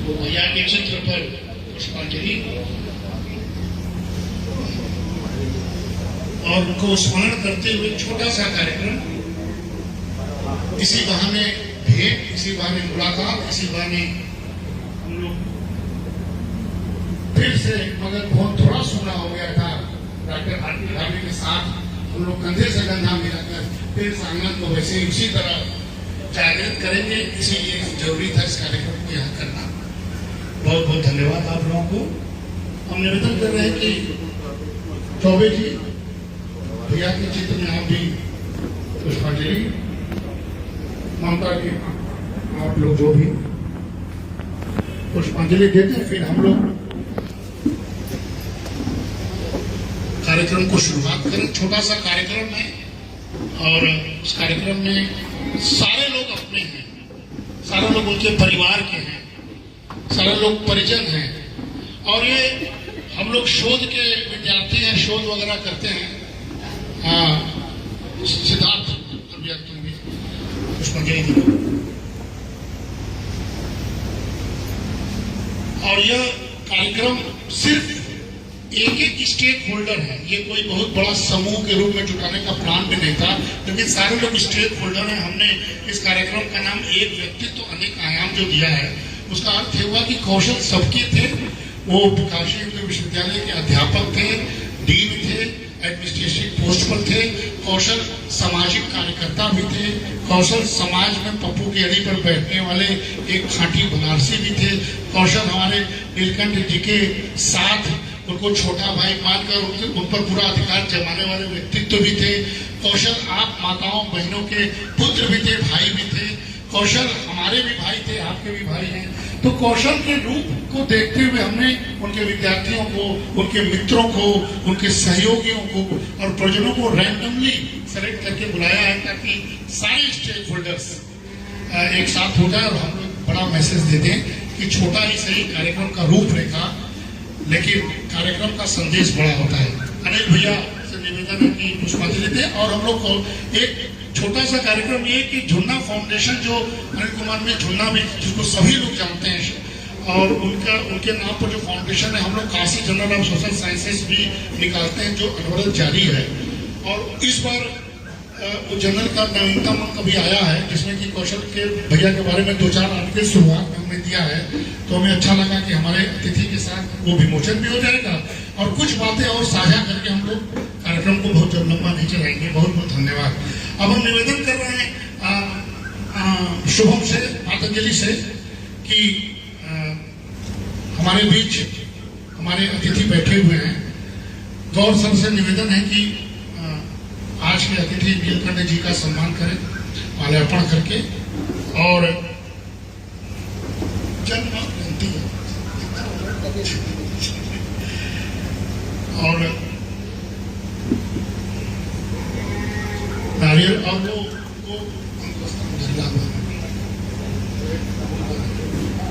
A: वो भैया के चित्र पर पुष्पांजलि और उनको स्मरण करते हुए छोटा सा कार्यक्रम, इसी बहाने भेंट, इसी बहाने मुलाकात, इसी बहाने हम लोग फिर से, मगर बहुत थोड़ा सुना हो गया था डॉक्टर भारती भाभी के साथ हम लोग कंधे से कंधा मिलाकर फिर सांगत को वैसे ही उसी तरह जागृत करेंगे। इसीलिए जरूरी था इस कार्यक्रम को यहाँ करना। बहुत बहुत धन्यवाद आप लोगों को। हम निवेदन कर रहे हैं कि चौबे जी भैया के चित्र में आप भी पुष्पांजलि, ममता जी आप लोग जो भी पुष्पांजलि देते हैं, फिर हम लोग कार्यक्रम को शुरुआत करें। छोटा सा कार्यक्रम है और उस कार्यक्रम में सारे लोग अपने हैं, सारे लोग उनके परिवार के हैं, सारे लोग परिजन हैं और ये हम लोग शोध के विद्यार्थी हैं, शोध वगैरह करते हैं। हाँ, सिद्धार्थ तुम भी पुष्पांजलि दी। और यह कार्यक्रम सिर्फ एक एक स्टेक होल्डर है, ये कोई बहुत बड़ा समूह के रूप में जुटाने का प्लान भी नहीं था, लेकिन सारे लोग स्टेक होल्डर हैं। हमने इस कार्यक्रम का नाम एक व्यक्तित्व तो अनेक आयाम जो दिया है, उसका अर्थ हुआ कि कौशल सबके थे। वो काशी हिंदू विश्वविद्यालय के अध्यापक थे, डीन थे, एडमिनिस्ट्रेटिव पोस्ट पर थे, कौशल सामाजिक कार्यकर्ता भी थे, कौशल समाज में पप्पू की अड़ी पर बैठने वाले एक खांटी बनारसी भी थे, कौशल हमारे नीलकंठ जी के साथ उनको छोटा भाई मानकर उन पर पूरा अधिकार जमाने वाले व्यक्तित्व भी थे, कौशल आप माताओं बहनों के पुत्र भी थे, भाई भी थे, कौशल हमारे भी भाई थे, आपके भी भाई हैं। तो कौशल के रूप को देखते हुए हमने उनके विद्यार्थियों को, उनके मित्रों को, उनके सहयोगियों को और परिजनों को रैंडमली सेलेक्ट करके बुलाया है ताकि सारे स्टेक होल्डर्स एक साथ हो जाए और हम लोग बड़ा मैसेज दे दें कि छोटा ही सही कार्यक्रम का रूपरेखा, लेकिन कार्यक्रम का संदेश बड़ा होता है। अनिल भैया से निवेदन है कि पुष्पांजलि दें और हम लोग को एक छोटा सा कार्यक्रम ये कि झुन्ना फाउंडेशन जो अनिल कुमार में झुन्ना में, जिसको सभी लोग जानते हैं और उनके नाम पर जो फाउंडेशन है, हम लोग Kashi journal of social sciences भी निकालते हैं जो अनवरत जारी है। और इस बार जर्नल का नवीनतम अंक भी आया है जिसमें कि कौशल के भैया के बारे में 2-4 आर्टिकल शुरुआत में हमने दिया है। तो हमें अच्छा लगा कि हमारे अतिथि के साथ वो विमोचन भी हो जाएगा और कुछ बातें और साझा करके हम लोग कार्यक्रम को बहुत लंबा नहीं चलाएंगे। बहुत बहुत धन्यवाद। अब हम निवेदन कर रहे हैं शुभम से, पतंजलि से कि हमारे बीच हमारे अतिथि बैठे हुए हैं। गौर सर से निवेदन है कि आज के अतिथि नीलकंठ जी का सम्मान करें माल्यार्पण करके और जन्म जयंती और नारियल और वो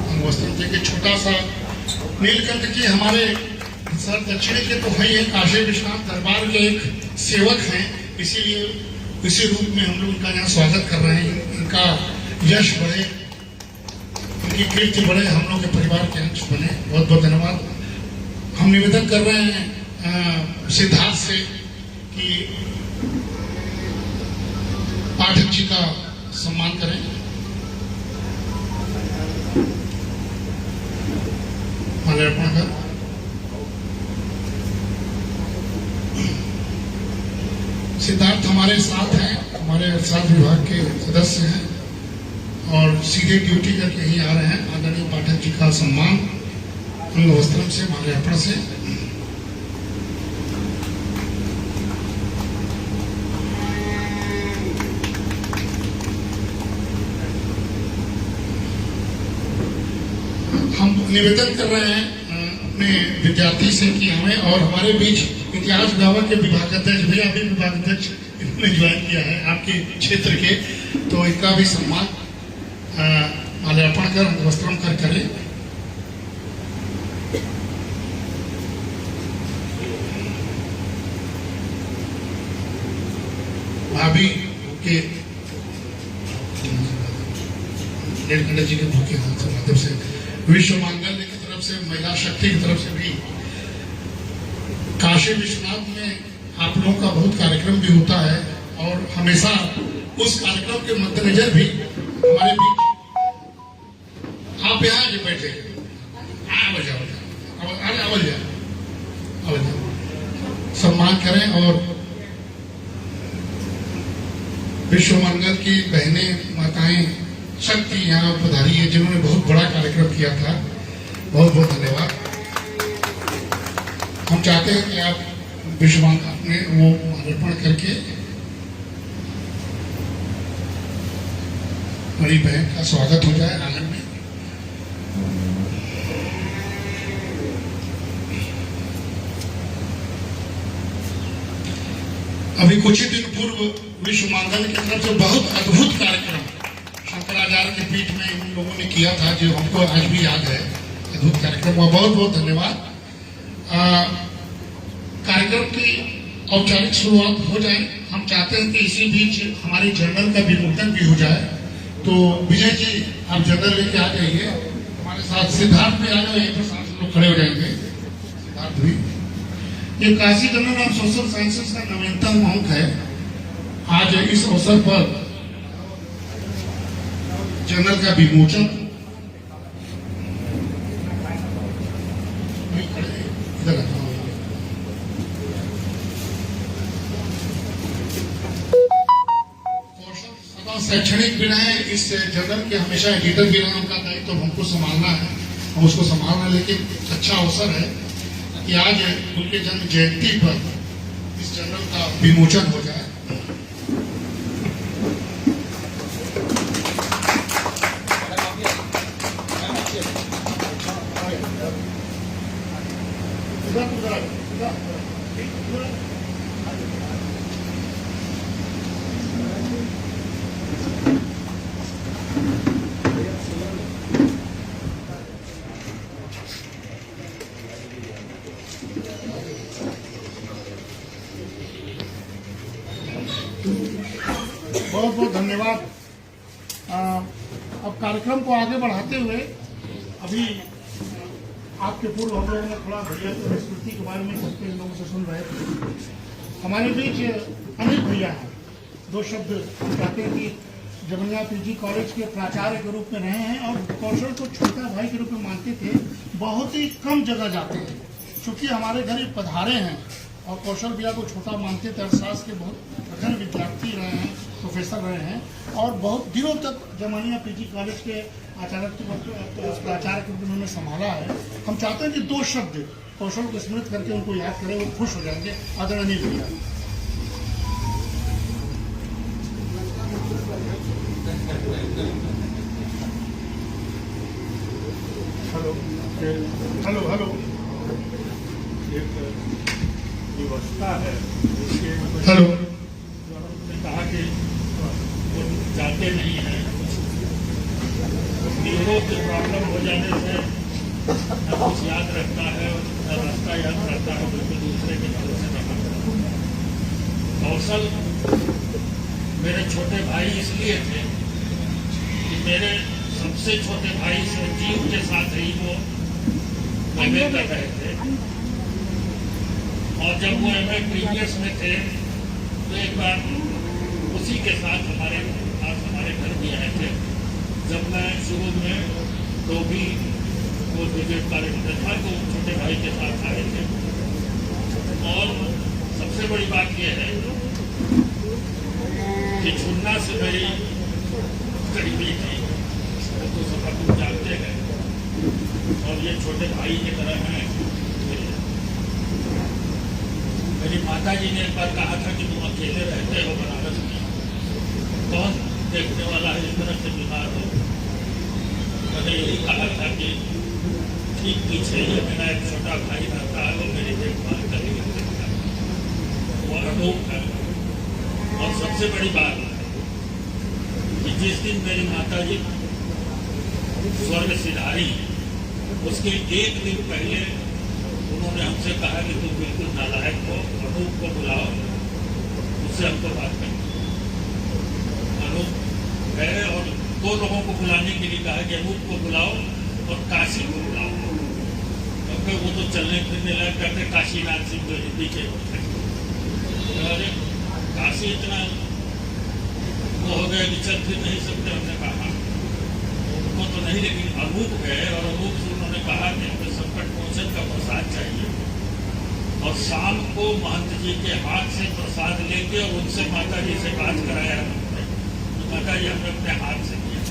A: अंगवस्त्र दे के छोटा सा। नीलकंठ जी हमारे सर दक्षिण के तो है ही, काशी विश्वनाथ दरबार के एक सेवक हैं, इसीलिए इसी रूप में हम लोग उनका यहाँ स्वागत कर रहे हैं। इनका यश बढ़े, इनकी कीर्ति बढ़े, हम लोग के परिवार के अंश बने। बहुत बहुत धन्यवाद। हम निवेदन कर रहे हैं सिद्धार्थ से कि पाठक जी का सम्मान करें। माल्यार्पण कर सिद्धार्थ हमारे साथ हैं, हमारे अर्थशास्त्र विभाग के सदस्य हैं और सीधे ड्यूटी करके ही आ रहे हैं। आदरणीय पाठक जी का सम्मान अंगवस्त्रम से, माल्यार्पण से। निवेदन कर रहे हैं अपने विद्यार्थी से कि हमें, और हमारे बीच इतिहास विभाग के विभागाध्यक्ष भैया अभी विभागाध्यक्ष इन्होंने ज्वाइन किया है आपके क्षेत्र के, तो इनका भी सम्मान माल्यार्पण कर वस्त्रम कर करें। भाभी के नीलकंठ जी के भूखे हाथ के माध्यम से विश्व मांगल्य की तरफ से, महिला शक्ति की तरफ से भी, काशी विश्वनाथ में आप लोगों का बहुत कार्यक्रम भी होता है और हमेशा उस कार्यक्रम के मद्देनजर भी हमारे बीच आप यहाँ जो बैठे सम्मान करें और विश्व मंगल की बहनें माताएं शक्ति यहाँ पधारी है जिन्होंने बहुत बड़ा कार्यक्रम किया था। बहुत बहुत धन्यवाद। हम चाहते हैं कि आप विश्व मंगल में वो माल्यार्पण करके बड़ी बहन का स्वागत हो जाए आंगन में। अभी कुछ ही दिन पूर्व विश्व मंगल की तरफ से बहुत अद्भुत कार्यक्रम शंकराचार्य के पीठ में इन लोगों ने किया था, जो हमको आज भी याद है। अद्भुत कार्यक्रम हुआ, बहुत बहुत धन्यवाद। कार्यक्रम की औपचारिक शुरुआत हो जाए। हम चाहते हैं कि इसी बीच हमारे जर्नल का विमोचन भी हो जाए। तो विजय जी आप जर्नल लेके आ जाइए हमारे साथ। सिद्धार्थ भी आ जाए, यहीं पर साथ लोग खड़े हो जाएंगे। सिद्धार्थ भी, ये Kashi journal of social sciences का नवीनतम अंक है। आज इस अवसर पर जर्नल का विमोचन सदा शैक्षणिक भी रहे इस जर्नल के, हमेशा एडिटर भी रहे। उनका दायित्व तो हमको संभालना है, हम उसको संभालना। लेकिन अच्छा अवसर है कि आज उनके जन्म जयंती पर इस जर्नल का विमोचन हो जाए। बहुत बहुत धन्यवाद। अब कार्यक्रम को आगे बढ़ाते हुए अभी आपके पूर्व हम लोगों ने थोड़ा भैया की स्मृति के बारे में सबके इन लोगों से सुन रहे थे। हमारे बीच अनिल भैया हैं। दो शब्द हम चाहते हैं कि जमुनिया पीजी कॉलेज के प्राचार्य के रूप में रहे हैं और कौशल को छोटा भाई के रूप में मानते थे। बहुत ही कम जगह जाते हैं, चूँकि हमारे घर ये पधारे हैं और कौशल भैया को छोटा मानते थे। अरसास के बहुत प्रखर विद्यार्थी रहे हैं, प्रोफेसर रहे हैं और बहुत दिनों तक जमुनिया पीजी कॉलेज के प्राचार्य के रूप में उन्होंने संभाला है। हम चाहते हैं कि दो शब्द कौशल को स्मृत करके उनको याद करें, वो खुश हो जाएंगे। आदरणीय भैया। Hello hello hello.
F: एक व्यवस्था है
A: हेलो।
F: उन्होंने कहा कि वो जाते नहीं हैं, नीरों की प्रॉब्लम हो जाने से न कुछ याद रहता है न रास्ता याद रहता है, बिल्कुल दूसरे के भरोसे रहना पड़ता है। कौशल मेरे छोटे भाई इसलिए थे कि मेरे सबसे छोटे भाई संजीव के साथ ही वो एमए कर रहे थे और जब वो एमए प्रीवियस में थे तो एक बार उसी के साथ हमारे घर भी आए थे। जब मैं शुरू में तो भी वो डिबेट कार्यक्रम था तो छोटे भाई के साथ आए थे। और सबसे बड़ी बात यह है कि छुन्ना से मेरी करीबी थी, तो सब लोग जानते हैं और ये छोटे भाई की तरह हैं। मेरी माता जी ने एक बार कहा था कि तुम अकेले रहते हो बनारस में, कौन देखने वाला है इस तरह से बीमार हो। मैंने यही कहा था कि ठीक पीछे ही मेरा एक छोटा भाई रहता है, वो मेरी देखभाल करने लगता है, वो अनूप है। और सबसे बड़ी बात कि जिस दिन मेरी माता जी स्वर्ग सिधारी, उसके एक दिन पहले उन्होंने हमसे कहा कि तुम बिल्कुल नालायक हो, अनूप को बुलाओ, उससे हमको बात करनी। अनूप है और 2 लोगों को बुलाने के लिए कहा कि अनूप को बुलाओ और काशी को बुलाओ, क्योंकि वो तो चलने फिरने लग करते, काशीनाथ सिंह जो हिंदी के होते हैं। अरे काशी इतना वो हो गया कि चल फिर नहीं सकते। हमने कहा उनको तो नहीं, लेकिन अनूप है और अनूप से उन्होंने कहा कि हमें संकट मोचन का प्रसाद चाहिए, और शाम को महंत जी के हाथ से प्रसाद लेके और उनसे माता जी से बात कराया हमने, तो माता जी हमने अपने हाथ से किया।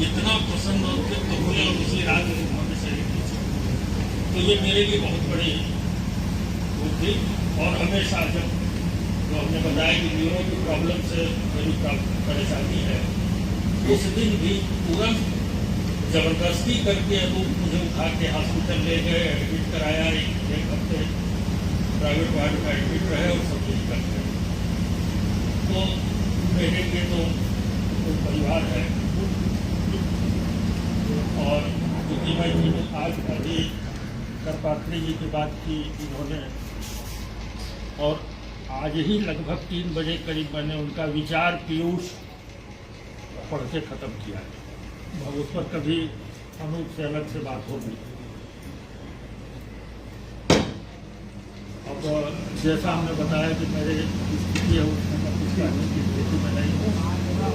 F: इतना प्रसन्न तो हुए और उसी रात उन्होंने शरीर दी। तो ये मेरे लिए बहुत बड़ी वो थी। और हमेशा जब जो हमने बताया कि न्यूरो की प्रॉब्लम से मेरी परेशानी है, उस दिन भी तुरंत जबरदस्ती करके अनूप मुझे उठा के हॉस्पिटल ले गए, एडमिट कराया, 1 हफ्ते प्राइवेट वार्ड में एडमिट रहे और सब कुछ कर गए। तो मेरे लिए तो परिवार है। और क्योंकि मैं आज अभी करपात्री जी की बात की इन्होंने, और आज ही लगभग 3 बजे करीब मैंने उनका विचार पीयूष पढ़ के ख़त्म किया है। उस पर कभी अनूप से अलग से बात होगी। अब जैसा हमने बताया कि मेरे स्थिति है उसमें मैं कुछ करने की स्थिति में नहीं हूँ।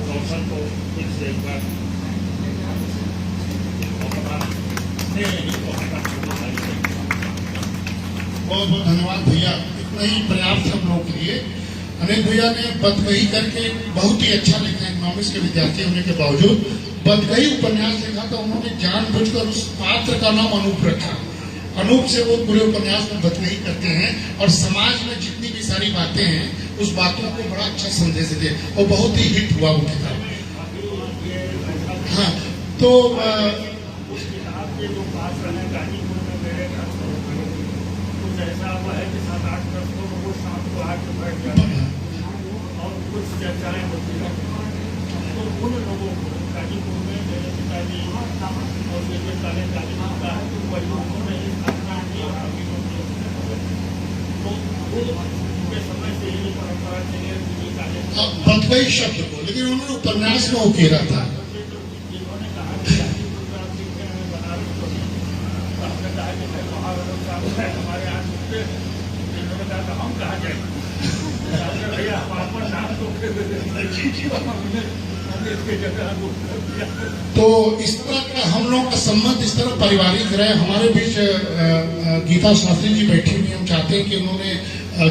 F: कौशल को फिर से एक बार
A: बहुत बहुत धन्यवाद भैया, इतना ही पर्याप्त हम लोग के लिए। अनिल भैया ने बदकही करके बहुत ही अच्छा लिखा, इकोनॉमिक्स के विद्यार्थी होने के बावजूद बदकही उपन्यास लिखा, तो उन्होंने जानबूझकर उस पात्र का नाम अनूप रखा। अनूप से वो पूरे उपन्यास में बदकही करते हैं और समाज में जितनी भी सारी बातें हैं उस बातों को बड़ा अच्छा संदेश देते हैं, और बहुत ही हिट हुआ वो किताब। हाँ, तो
F: उस किताब के जो पात्र हैं गाजीपुर में मेरे घर कुछ ऐसा हुआ है कि 7-8 10 लोग वो शाम को आके बैठ जाते हैं और कुछ चर्चाएं होती हैं। तो उन लोगों को गाजीपुर में मेरे पिताजी और मेरे साले गाजीपुर का है, तो वही उन्होंने ही स्थापना की और अभी तो वो उनके समय से ये परंपरा चली है कि
A: बदकही शब्द को, लेकिन उन्होंने उपन्यास में उकेरा था।
F: जिन्होंने कहा कि गाजीपुर का सीखे हैं बनारस को, तो हमने कहा कि महाराज साहब हमारे यहाँ सुनते हैं। इन्होंने कहा कि हम कहाँ जाएंगे, भैया हम आपका नाम
A: तो इस तरह का हम लोग का संबंध इस तरह पारिवारिक रहे। हमारे बीच गीता शास्त्री जी बैठी हुई, हम चाहते हैं कि उन्होंने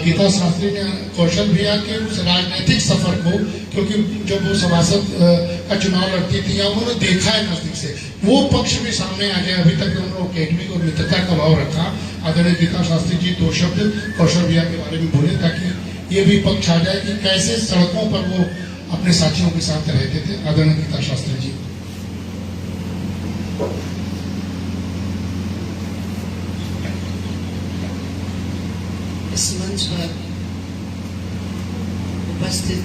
A: गीता शास्त्री ने कौशल भैया के उस राजनीतिक सफर को, क्योंकि जब वो सभासद का चुनाव लड़ती थी या उन्होंने देखा है नजदीक से, वो पक्ष भी सामने आ गया। अभी तक उन्होंने अकेडमिक और मित्रता का भाव रखा। आदरणीय गीता शास्त्री जी 2 शब्द कौशल भैया के बारे में बोले, ताकि ये भी पक्ष आ जाए कि कैसे सड़कों पर वो अपने साथियों के साथ रहते थे। आदरणीय गीता शास्त्री जी।
G: इस मंच पर उपस्थित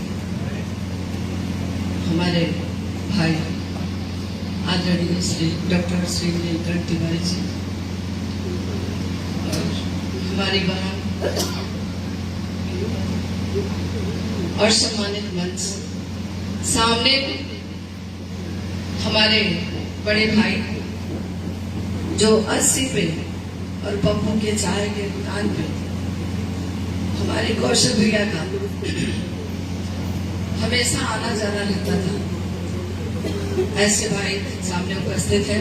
G: हमारे भाई आदरणीय श्री डॉक्टर श्री नीलकंठ तिवारी जी और हमारी बहन और सम्मानित मंच, सामने हमारे बड़े भाई जो 80 पे और पप्पू के चाय के दुकान पे हमारे कौशल भैया का हमेशा आना जाना रहता था। ऐसे भाई सामने उपस्थित है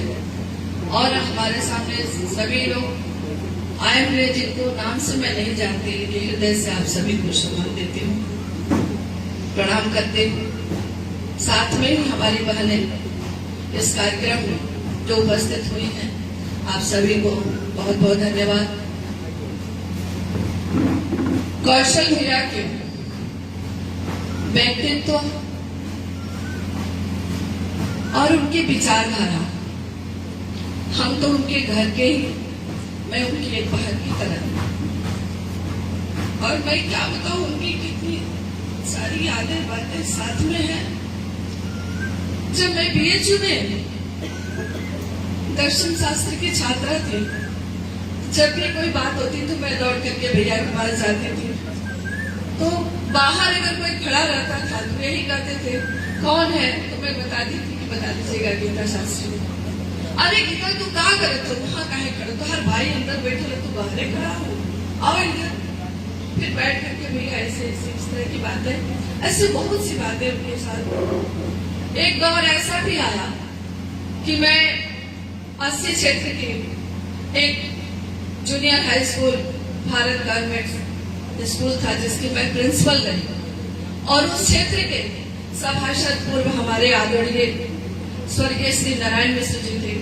G: और हमारे सामने सभी लोग आए हुए जिनको नाम से मैं नहीं जानती, लेकिन हृदय से आप सभी को सम्मान देती हूँ, प्रणाम करते हूँ। साथ में ही हमारी बहनें इस कार्यक्रम में जो उपस्थित हुई हैं, आप सभी को बहुत बहुत धन्यवाद। कौशल भैया के व्यक्तित्व और उनकी विचारधारा हम तो उनके घर के ही, मैं उनकी एक बहन की तरह। और मैं क्या बताऊं, उनकी कितनी सारी यादें बातें साथ में है। जब मैं BHU में दर्शन शास्त्र की छात्रा थी, जब भी कोई बात होती तो मैं दौड़ करके भैया के पास जाती थी। तो बाहर अगर कोई खड़ा रहता था तो यही कहते थे, कौन है? तो मैं बताती थी कि बता दीजिएगा गीता शास्त्री। अरे गीता तू कहाँ करे, तो वहाँ कहे खड़े, तो हर भाई अंदर बैठे रहे, तो बाहर खड़ा हो, आओ इधर। फिर बैठ करके भैया ऐसे इस तरह की बातें, ऐसे बहुत सी बातें उनके साथ। एक दौर ऐसा भी आया कि मैं 80 क्षेत्र की एक junior high school Bharat government school था जिसकी मैं प्रिंसिपल रही, और उस क्षेत्र के सभासद पूर्व हमारे आदरणीय स्वर्गीय श्री नारायण मिश्र जी थे।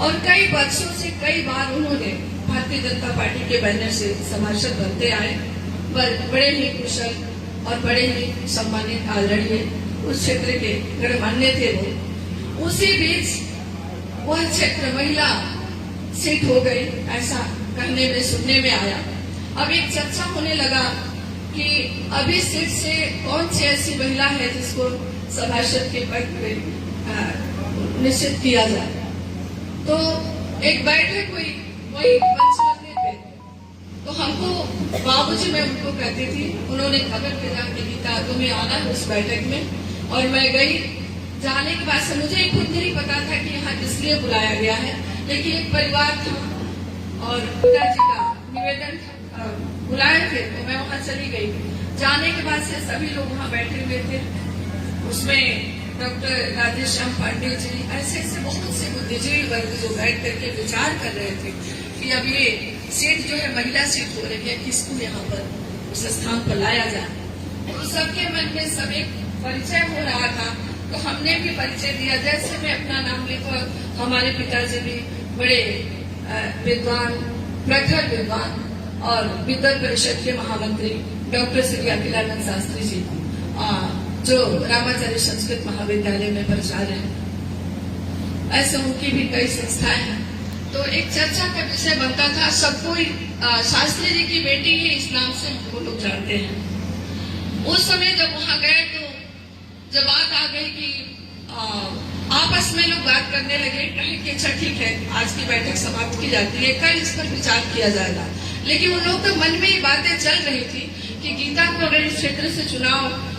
G: और कई वर्षों से कई बार उन्होंने भारतीय जनता पार्टी के बैनर से सभासद बनते आए, बड़े ही कुशल और बड़े ही सम्मानित आदरणीय उस क्षेत्र के गणमान्य थे वो। उसी बीच वह क्षेत्र महिला सीट हो गई, ऐसा कहने में सुनने में आया। अब एक चर्चा होने लगा कि अभी सीट से कौन सी ऐसी महिला है जिसको सभासद के पद पे निश्चित किया जाए। तो एक बैठक हुई, वही मंच लगने पे, तो हमको बाबूजी, मैं उनको कहती थी, उन्होंने खबर भेजा कि गीता तुम्हें आना है उस बैठक में। और मैं गई। जाने के बाद से मुझे खुद नहीं पता था कि यहाँ किस लिए बुलाया गया है, लेकिन एक परिवार था और पिताजी का निवेदन था, बुलाए थे, तो मैं वहाँ चली गई। जाने के बाद से सभी लोग वहाँ बैठे हुए थे, उसमें डॉक्टर राधेश्याम पांडे जी, ऐसे ऐसे बहुत से बुद्धिजीवी वर्ग जो बैठ करके विचार कर रहे थे कि अब ये सीट जो है महिला सीट हो रही है, किसको यहाँ पर उस स्थान पर लाया जाए। तो सबके मन में सब एक परिचय हो रहा था, तो हमने भी परिचय दिया। जैसे मैं अपना नाम लेकर, हमारे पिताजी भी बड़े विद्वान, प्रखर विद्वान और विद्वत परिषद के महामंत्री डॉक्टर श्री अखिलानंद शास्त्री जी, जो रामाचार्य संस्कृत महाविद्यालय में प्राचार्य हैं, ऐसे उनकी भी कई संस्थाएं हैं। तो एक चर्चा का विषय बनता था, सब कोई शास्त्री जी की बेटी ही इस नाम से वो लोग जानते हैं। उस समय जब वहां गए तो जब बात आ गई कि आपस में लोग बात करने लगे, कहे कि अच्छा ठीक है, आज की बैठक समाप्त की जाती है, कल इस पर विचार किया जाएगा। लेकिन उन लोगों के मन में ये बातें चल रही थी कि गीता को अगर इस क्षेत्र से चुनाव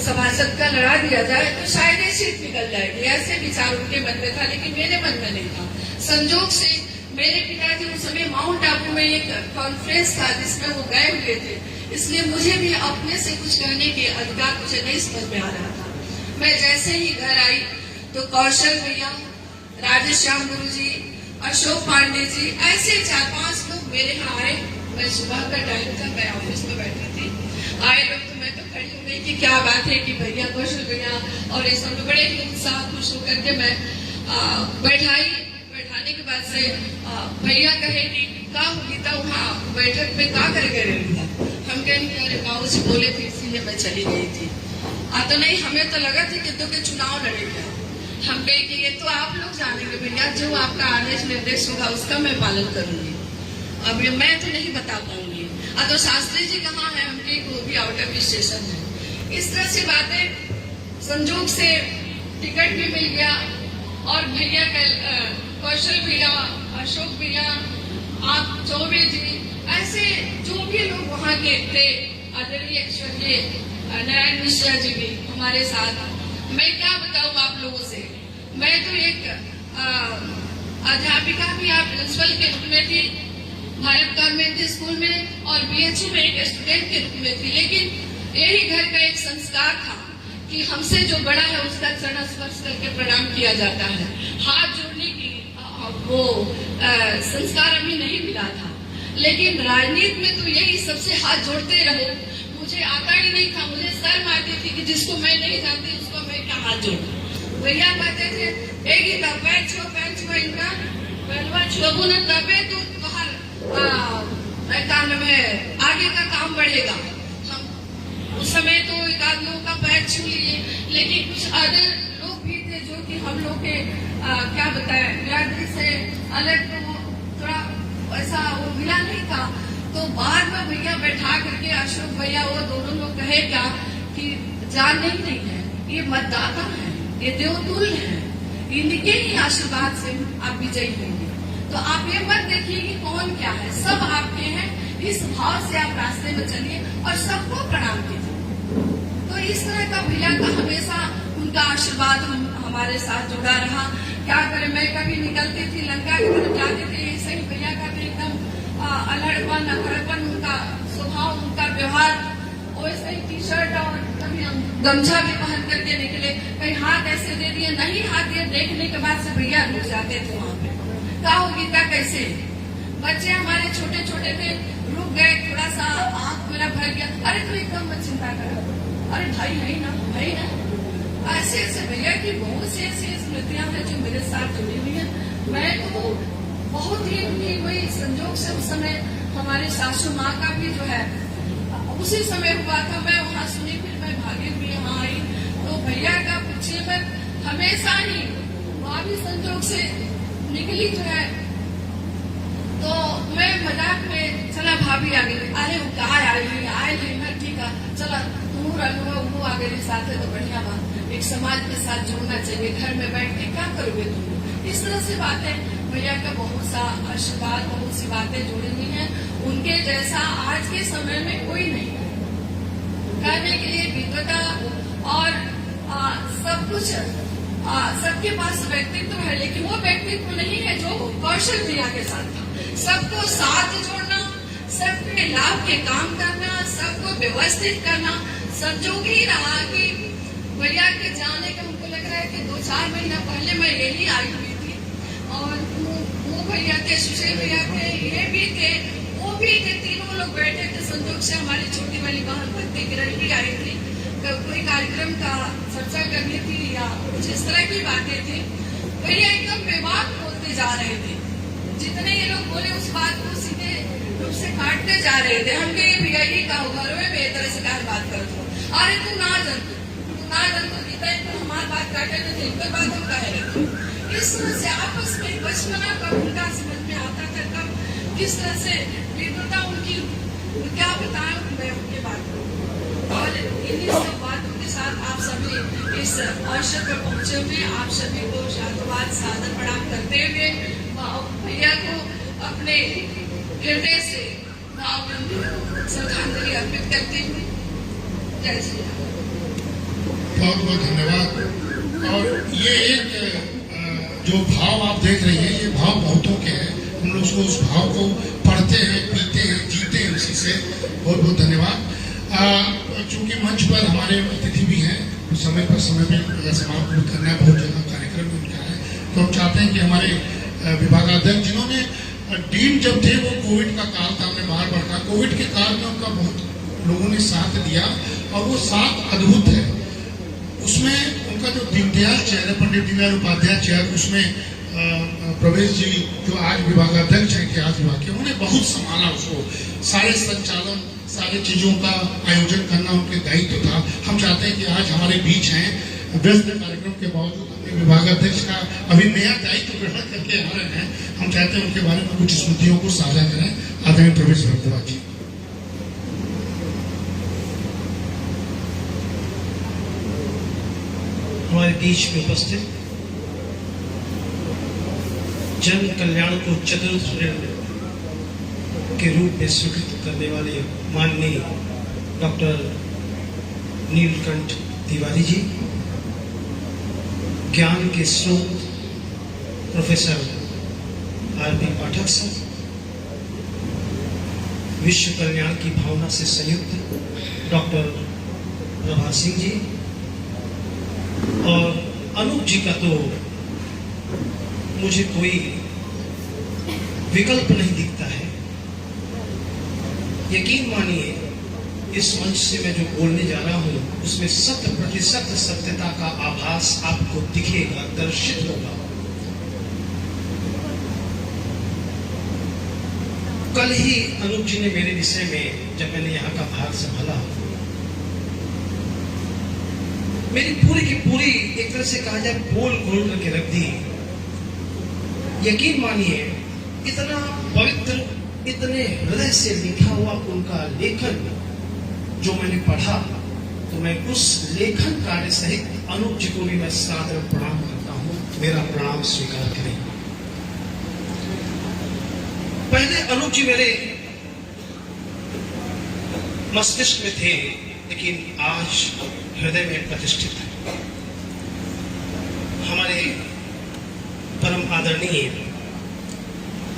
G: सभासद का लड़ा दिया जाए तो शायद ये सीट निकल जाएगी, ऐसे विचार उनके मन में था, लेकिन मेरे मन में नहीं था। संजोग से मेरे पिताजी उस समय माउंट आबू में एक कॉन्फ्रेंस था जिसमें वो गए हुए थे, इसलिए मुझे भी अपने से कुछ कहने के अधिकार मुझे नहीं समझ में आ रहा था। मैं जैसे ही घर आई तो कौशल भैया, राधेश्याम गुरु जी, अशोक पांडे जी, ऐसे 4-5 लोग मेरे यहाँ आए। मैं सुबह का टाइम था, मैं ऑफिस में बैठी थी, आए लोग तो मैं तो खड़ी हो गई कि क्या बात है कि भैया, कौशल भैया और ये सब बड़े ही उत्साह खुश होकर के मैं बैठाने के बाद से भैया कहे कि का गीता वहाँ बैठक में का कर गए रही, हम कहेंगे अरे बाबू जी बोले थे इसीलिए मैं चली गई थी। तो नहीं, हमें तो लगा था कि तो के चुनाव लड़ेगा। हम कहे कि ये तो आप लोग जानेंगे भैया, जो आपका आदेश निर्देश होगा उसका मैं पालन करूंगी, अब मैं तो नहीं बता पाऊंगी। तो शास्त्री जी कहाँ है, हम कहे वो भी आउट ऑफ स्टेशन है। इस तरह से बातें, संजोग से टिकट भी मिल गया और भैया कौशल भैया, अशोक भैया, आप चौबे जी, ऐसे जो भी लोग वहाँ के थे, आदरणीय स्वर्गीय नारायण मिश्रा जी भी हमारे साथ। मैं क्या बताऊं आप लोगों से, मैं तो एक अध्यापिका भी, आप प्रिंसिपल के रूप में थी भारत गवर्नमेंट स्कूल में, और BHU में एक स्टूडेंट के रूप में थी, लेकिन यही घर का एक संस्कार था कि हमसे जो बड़ा है उसका चरण स्पर्श करके प्रणाम किया जाता है, हाथ जोड़ने की वो संस्कार अभी नहीं मिला था। लेकिन राजनीति में तो यही सबसे हाथ जोड़ते रहो। मुझे आता ही नहीं था, मुझे शर्म आती थी कि जिसको मैं नहीं जानती उसको मैं क्या हाथ जोड़ू। भैया कहते थे एक ही पैर छुआ इनका पहलवा छुबू न तबे तो काम में आगे का काम बढ़ेगा। हम उस समय तो एक आध लोगों का पैर छू लिए, लेकिन कुछ अदर लोग भी थे जो कि हम लोग के क्या बताएं, बिरादरी से अलग तो थोड़ा ऐसा वो मिला नहीं था। तो बाद में भैया बैठा करके अशोक भैया वो दोनों लोग कहे क्या कि जान नहीं है, ये मतदाता है, ये देवतुल्य है, इनके ही आशीर्वाद से आप विजयी होंगे। तो आप ये मत देखिए कि कौन क्या है, सब आपके हैं। इस भाव से आप रास्ते में चलिए और सबको प्रणाम कीजिए। तो इस तरह का भैया का हमेशा उनका आशीर्वाद हमारे साथ जुड़ा रहा। क्या करें, मैं कभी निकलती थी लंका की तरफ जाती थी, ऐसे ही भैया का भी एकदम अलड़पन अकड़पन, उनका स्वभाव, उनका व्यवहार, वैसे ही टी शर्ट और कभी गमछा भी पहन करके निकले, कहीं हाथ ऐसे दे दिए, नहीं हाथ दिए, देखने के बाद से भैया रुक जाते थे वहाँ पे। क्या होगी क्या कैसे, बच्चे हमारे छोटे छोटे थे, रुक गए, थोड़ा सा आंख मेरा भर गया, अरे तू एकदम मत चिंता कर, अरे भाई है ना, भाई ना। ऐसे ऐसे भैया की बहुत सी ऐसी स्मृतियां हैं जो मेरे साथ जुड़ी हुई है। मैं तो बहुत ही उनकी वही संजोग से उस समय हमारी सासू माँ का भी जो है उसी समय हुआ था, मैं वहाँ सुनी, फिर मैं भागी हुई यहाँ आई। तो भैया का पूछिए, मैं हमेशा ही वहाँ भी संजोग से निकली जो है। तो मैं मजाक में, चला भाभी आ गई, अरे वो क्या आए हैं ना, ठीक है चला तू रखो, वो आ गई साथ है तो बढ़िया बात। एक समाज के साथ जुड़ना चाहिए, घर में बैठ के क्या करोगे तुम। इस तरह से बातें, भैया का बहुत सा आशीर्वाद, बहुत सी बातें जुड़ी हुई हैं। उनके जैसा आज के समय में कोई नहीं है, करने के लिए विद्वता और सब कुछ, सबके पास व्यक्तित्व है, लेकिन वो व्यक्तित्व नहीं है जो कौशल भैया के साथ था। सबको साथ जोड़ना, सबके लाभ के काम करना, सबको व्यवस्थित करना। संजोग ही रहा कि भैया के जाने का हमको लग रहा है कि 2-4 महीना पहले मैं यही आई हुई थी, और वो भैया थे, सुशील भैया थे, ये भी थे, वो भी थे, तीनों लोग बैठे थे। संजोग से हमारी छोटी वाली बहन भक्ति किरण भी आई थी, कोई कार्यक्रम का चर्चा करनी थी या कुछ इस तरह की बातें थी। भैया एकदम बेबाक बोलते जा रहे थे, जितने ये लोग बोले उस बात को सीधे रूप से काटते जा रहे थे। हम कहे भैया ये का घर में बेहतर से कहा बात कर दो, अरे तू ना जन तो गीता तो हमारी बात काटे तो दिन पर बात हम कह रहे थे। इस तरह से आपस में बचपना कब उनका समझ में आता था, कब किस तरह से विद्वता उनकी, क्या बताएं मैं उनके बात को। और इन्हीं सब बातों के साथ आप सभी इस अवसर पर पहुंचे हुए, आप सभी को साधुवाद सादर प्रणाम करते हुए भैया को अपने हृदय से भावभीनी श्रद्धांजलि अर्पित करते हुए जय श्री राम।
A: बहुत बहुत धन्यवाद। और ये एक जो भाव आप देख रही हैं, ये भाव बहुतों के हैं, हम लोग उसको, उस भाव को पढ़ते हैं, पीते हैं, जीते हैं उसी से। बहुत बहुत धन्यवाद। चूंकि मंच पर हमारे अतिथि भी हैं, समय पर समाप्त करना है, बहुत जगह कार्यक्रम भी उनका है, तो हम चाहते हैं कि हमारे विभागाध्यक्ष, जिन्होंने डीन जब थे वो कोविड का काल था, हमने बार बार कहा, कोविड के काल में उनका बहुत लोगों ने साथ दिया और वो साथ अद्भुत है। उसमें उनका जो दीनदयाल चेयर है, पंडित दीनदयाल उपाध्याय चेयर, उसमें प्रवेश जी जो आज विभागाध्यक्ष हैं इतिहास विभाग के, उन्होंने बहुत संभाला उसको, सारे संचालन, सारी चीजों का आयोजन करना उनके दायित्व था। हम चाहते हैं कि आज हमारे बीच हैं, व्यस्त कार्यक्रम के बावजूद अपने विभागाध्यक्ष का अभी नया दायित्व ग्रहण करके आ रहे हैं। हम चाहते हैं उनके बारे में कुछ स्मृतियों को साझा करें। आदरणीय प्रवेश भारद्वाज जी।
H: हमारे बीच में उपस्थित जन कल्याण को चतुर्थ के रूप में स्वीकृत करने वाले माननीय डॉक्टर नीलकंठ तिवारी जी, ज्ञान के स्रोत प्रोफेसर आर.पी. पाठक सर, विश्व कल्याण की भावना से संयुक्त डॉक्टर प्रभा सिंह जी, और अनूप जी का तो मुझे कोई विकल्प नहीं दिखता है। यकीन मानिए, इस मंच से मैं जो बोलने जा रहा हूं उसमें 100% सत्यता का आभास आपको दिखेगा, दर्शित होगा। कल ही अनूप जी ने मेरे विषय में, जब मैंने यहाँ का भाग संभाला, मेरी पूरी की पूरी एक तरह से कहा जाए पोल खोल करके रख दी यकीन मानिए, इतना पवित्र, इतने हृदय से लिखा हुआ उनका लेखन जो मैंने पढ़ा, तो मैं उस लेखन कार्य सहित अनूप जी को भी मैं सादर प्रणाम करता हूं। मेरा प्रणाम स्वीकार करें। पहले अनूप जी मेरे मस्तिष्क में थे, लेकिन आज हृदय में प्रतिष्ठित है। हमारे परम आदरणीय,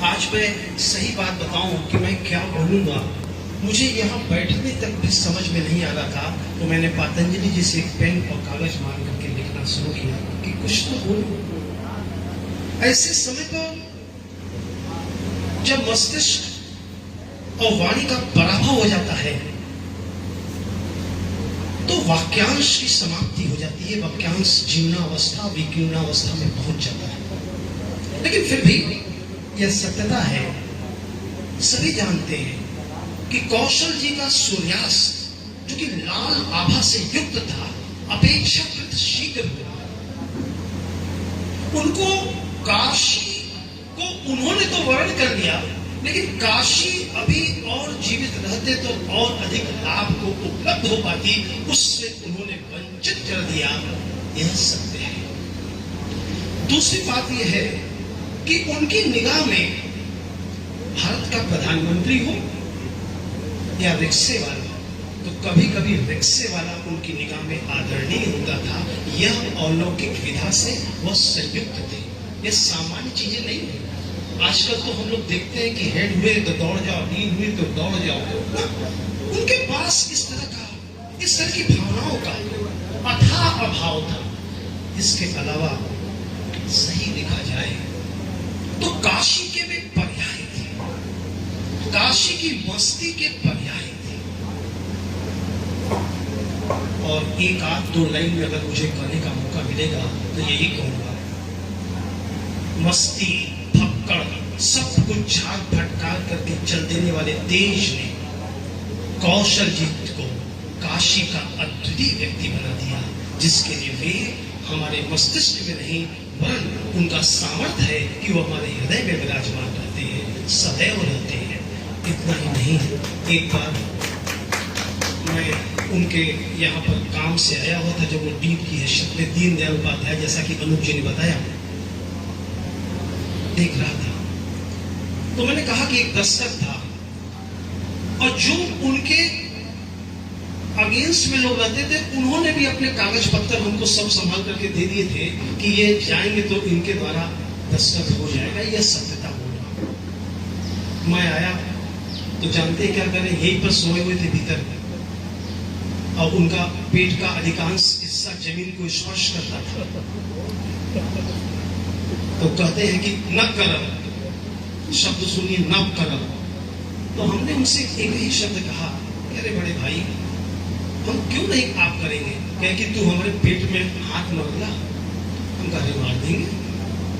H: आज मैं सही बात बताऊं कि मैं क्या बोलूंगा, मुझे यहाँ बैठने तक भी समझ में नहीं आ रहा था, तो मैंने पतंजलि जी से एक पेन और कागज मांग करके लिखना शुरू किया कि कुछ तो बोलूं। ऐसे समय पर जब मस्तिष्क और वाणी का पराभव हो जाता है, तो वाक्यांश की समाप्ति हो जाती है, वाक्यांश जीर्णावस्था, विकीर्णावस्था में पहुंच जाता है। लेकिन फिर भी यह सत्यता है, सभी जानते हैं कि कौशल जी का सूर्यास्त जो कि लाल आभा से युक्त था, अपेक्षाकृत शीघ्र हुआ। उनको काशी को उन्होंने तो वर्ण कर लिया, लेकिन काशी अभी और जीवित रहते तो और अधिक लाभ को उपलब्ध हो पाती, उससे उन्होंने वंचित कर दिया। यह सत्य है। दूसरी बात यह है कि उनकी निगाह में भारत का प्रधानमंत्री हो या रिक्शे वाला, तो कभी कभी रिक्शे वाला उनकी निगाह में आदरणीय होता था। यह अलौकिक विधा से वह संयुक्त थे। यह सामान्य चीजें नहीं है। आजकल तो हम लोग देखते हैं कि हेड हुए तो दौड़ जाओ, नींद हुई तो दौड़ जाओ। उनके पास इस तरह की भावनाओं का अथाह अभाव था। इसके अलावा सही देखा जाए तो काशी के वे पर्याय थे, काशी की मस्ती के पर्याय थे। और एक आध दो लाइन में अगर मुझे कहने का मौका मिलेगा तो यही कहूंगा, मस्ती फक्कड़ सब कुछ झाड़ फटकार करके चल देने वाले देश ने कौशल जी को काशी का अद्वितीय व्यक्ति बना दिया, जिसके लिए वे हमारे मस्तिष्क में नहीं वरन उनका सामर्थ्य है कि वो हमारे हृदय में विराजमान रहते हैं, सदैव रहते हैं। इतना ही नहीं, एक बार मैं उनके यहाँ पर काम से आया हुआ था, जब वो डीप की हैसियत में दीनदयाल उपाध्याय, जैसा कि अनूप जी ने बताया, देख रहा था। तो मैंने कहा कि एक दस्तक था, और जो उनके अगेंस्ट में लोग रहते थे, उन्होंने भी अपने कागज पत्तर हमको सब संभाल करके दे दिए थे कि ये जाएंगे तो इनके द्वारा दस्तक हो जाएगा। यह सत्यता होगा। मैं आया तो जानते क्या करें, यहीं पर सोए हुए थे भीतर, और उनका पेट का अधिकांश हिस्सा जमीन को स्पर्श करता था। तो कहते हैं कि न करम, शब्द सुनिए, न करम। तो हमने उनसे एक ही शब्द कहा, अरे बड़े भाई, हम क्यों नहीं आप करेंगे? कहे कि तू हमारे पेट में हाथ मर गया, हम गाली मार देंगे।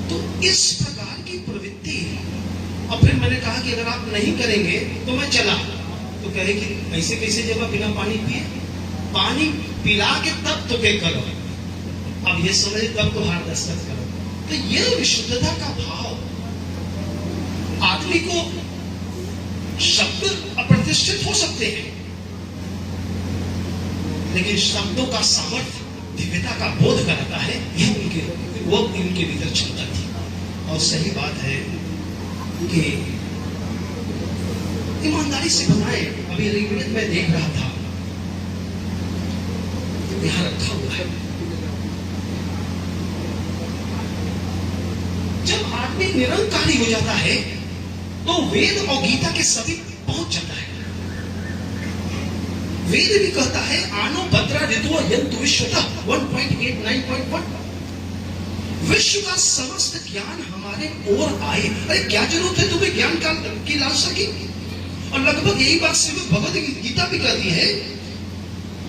H: तो इस प्रकार की प्रवृत्ति। और फिर मैंने कहा कि अगर आप नहीं करेंगे तो मैं चला। तो कहे कि ऐसे कैसे जगह बिना पानी पिए, पानी पिला के तब तो क्या करो, अब ये समझे तब तो हाथ दस्तक करो। तो यह विशुद्धता का भाव, आदमी को शब्द अप्रतिष्ठित हो सकते हैं, लेकिन शब्दों का सामर्थ्य दिव्यता का बोध कराता है। यह उनके भीतर क्षमता थी। और सही बात है कि ईमानदारी से बताएं, अभी ऋग्वेद में देख रहा था, यहां रखा हुआ है, जब आदमी निरंकारी हो जाता है तो वेद और गीता के सभी पहुंच जाता है। वेद भी कहता है, आनो भद्रा ऋतु यंतु विश्वतः 1.8 विश्व का समस्त ज्ञान हमारे ओर आए। अरे क्या जरूरत है तुम्हें ज्ञान की लालसा की? और लगभग यही बात श्रीमद् भगवद गीता भी कहती है।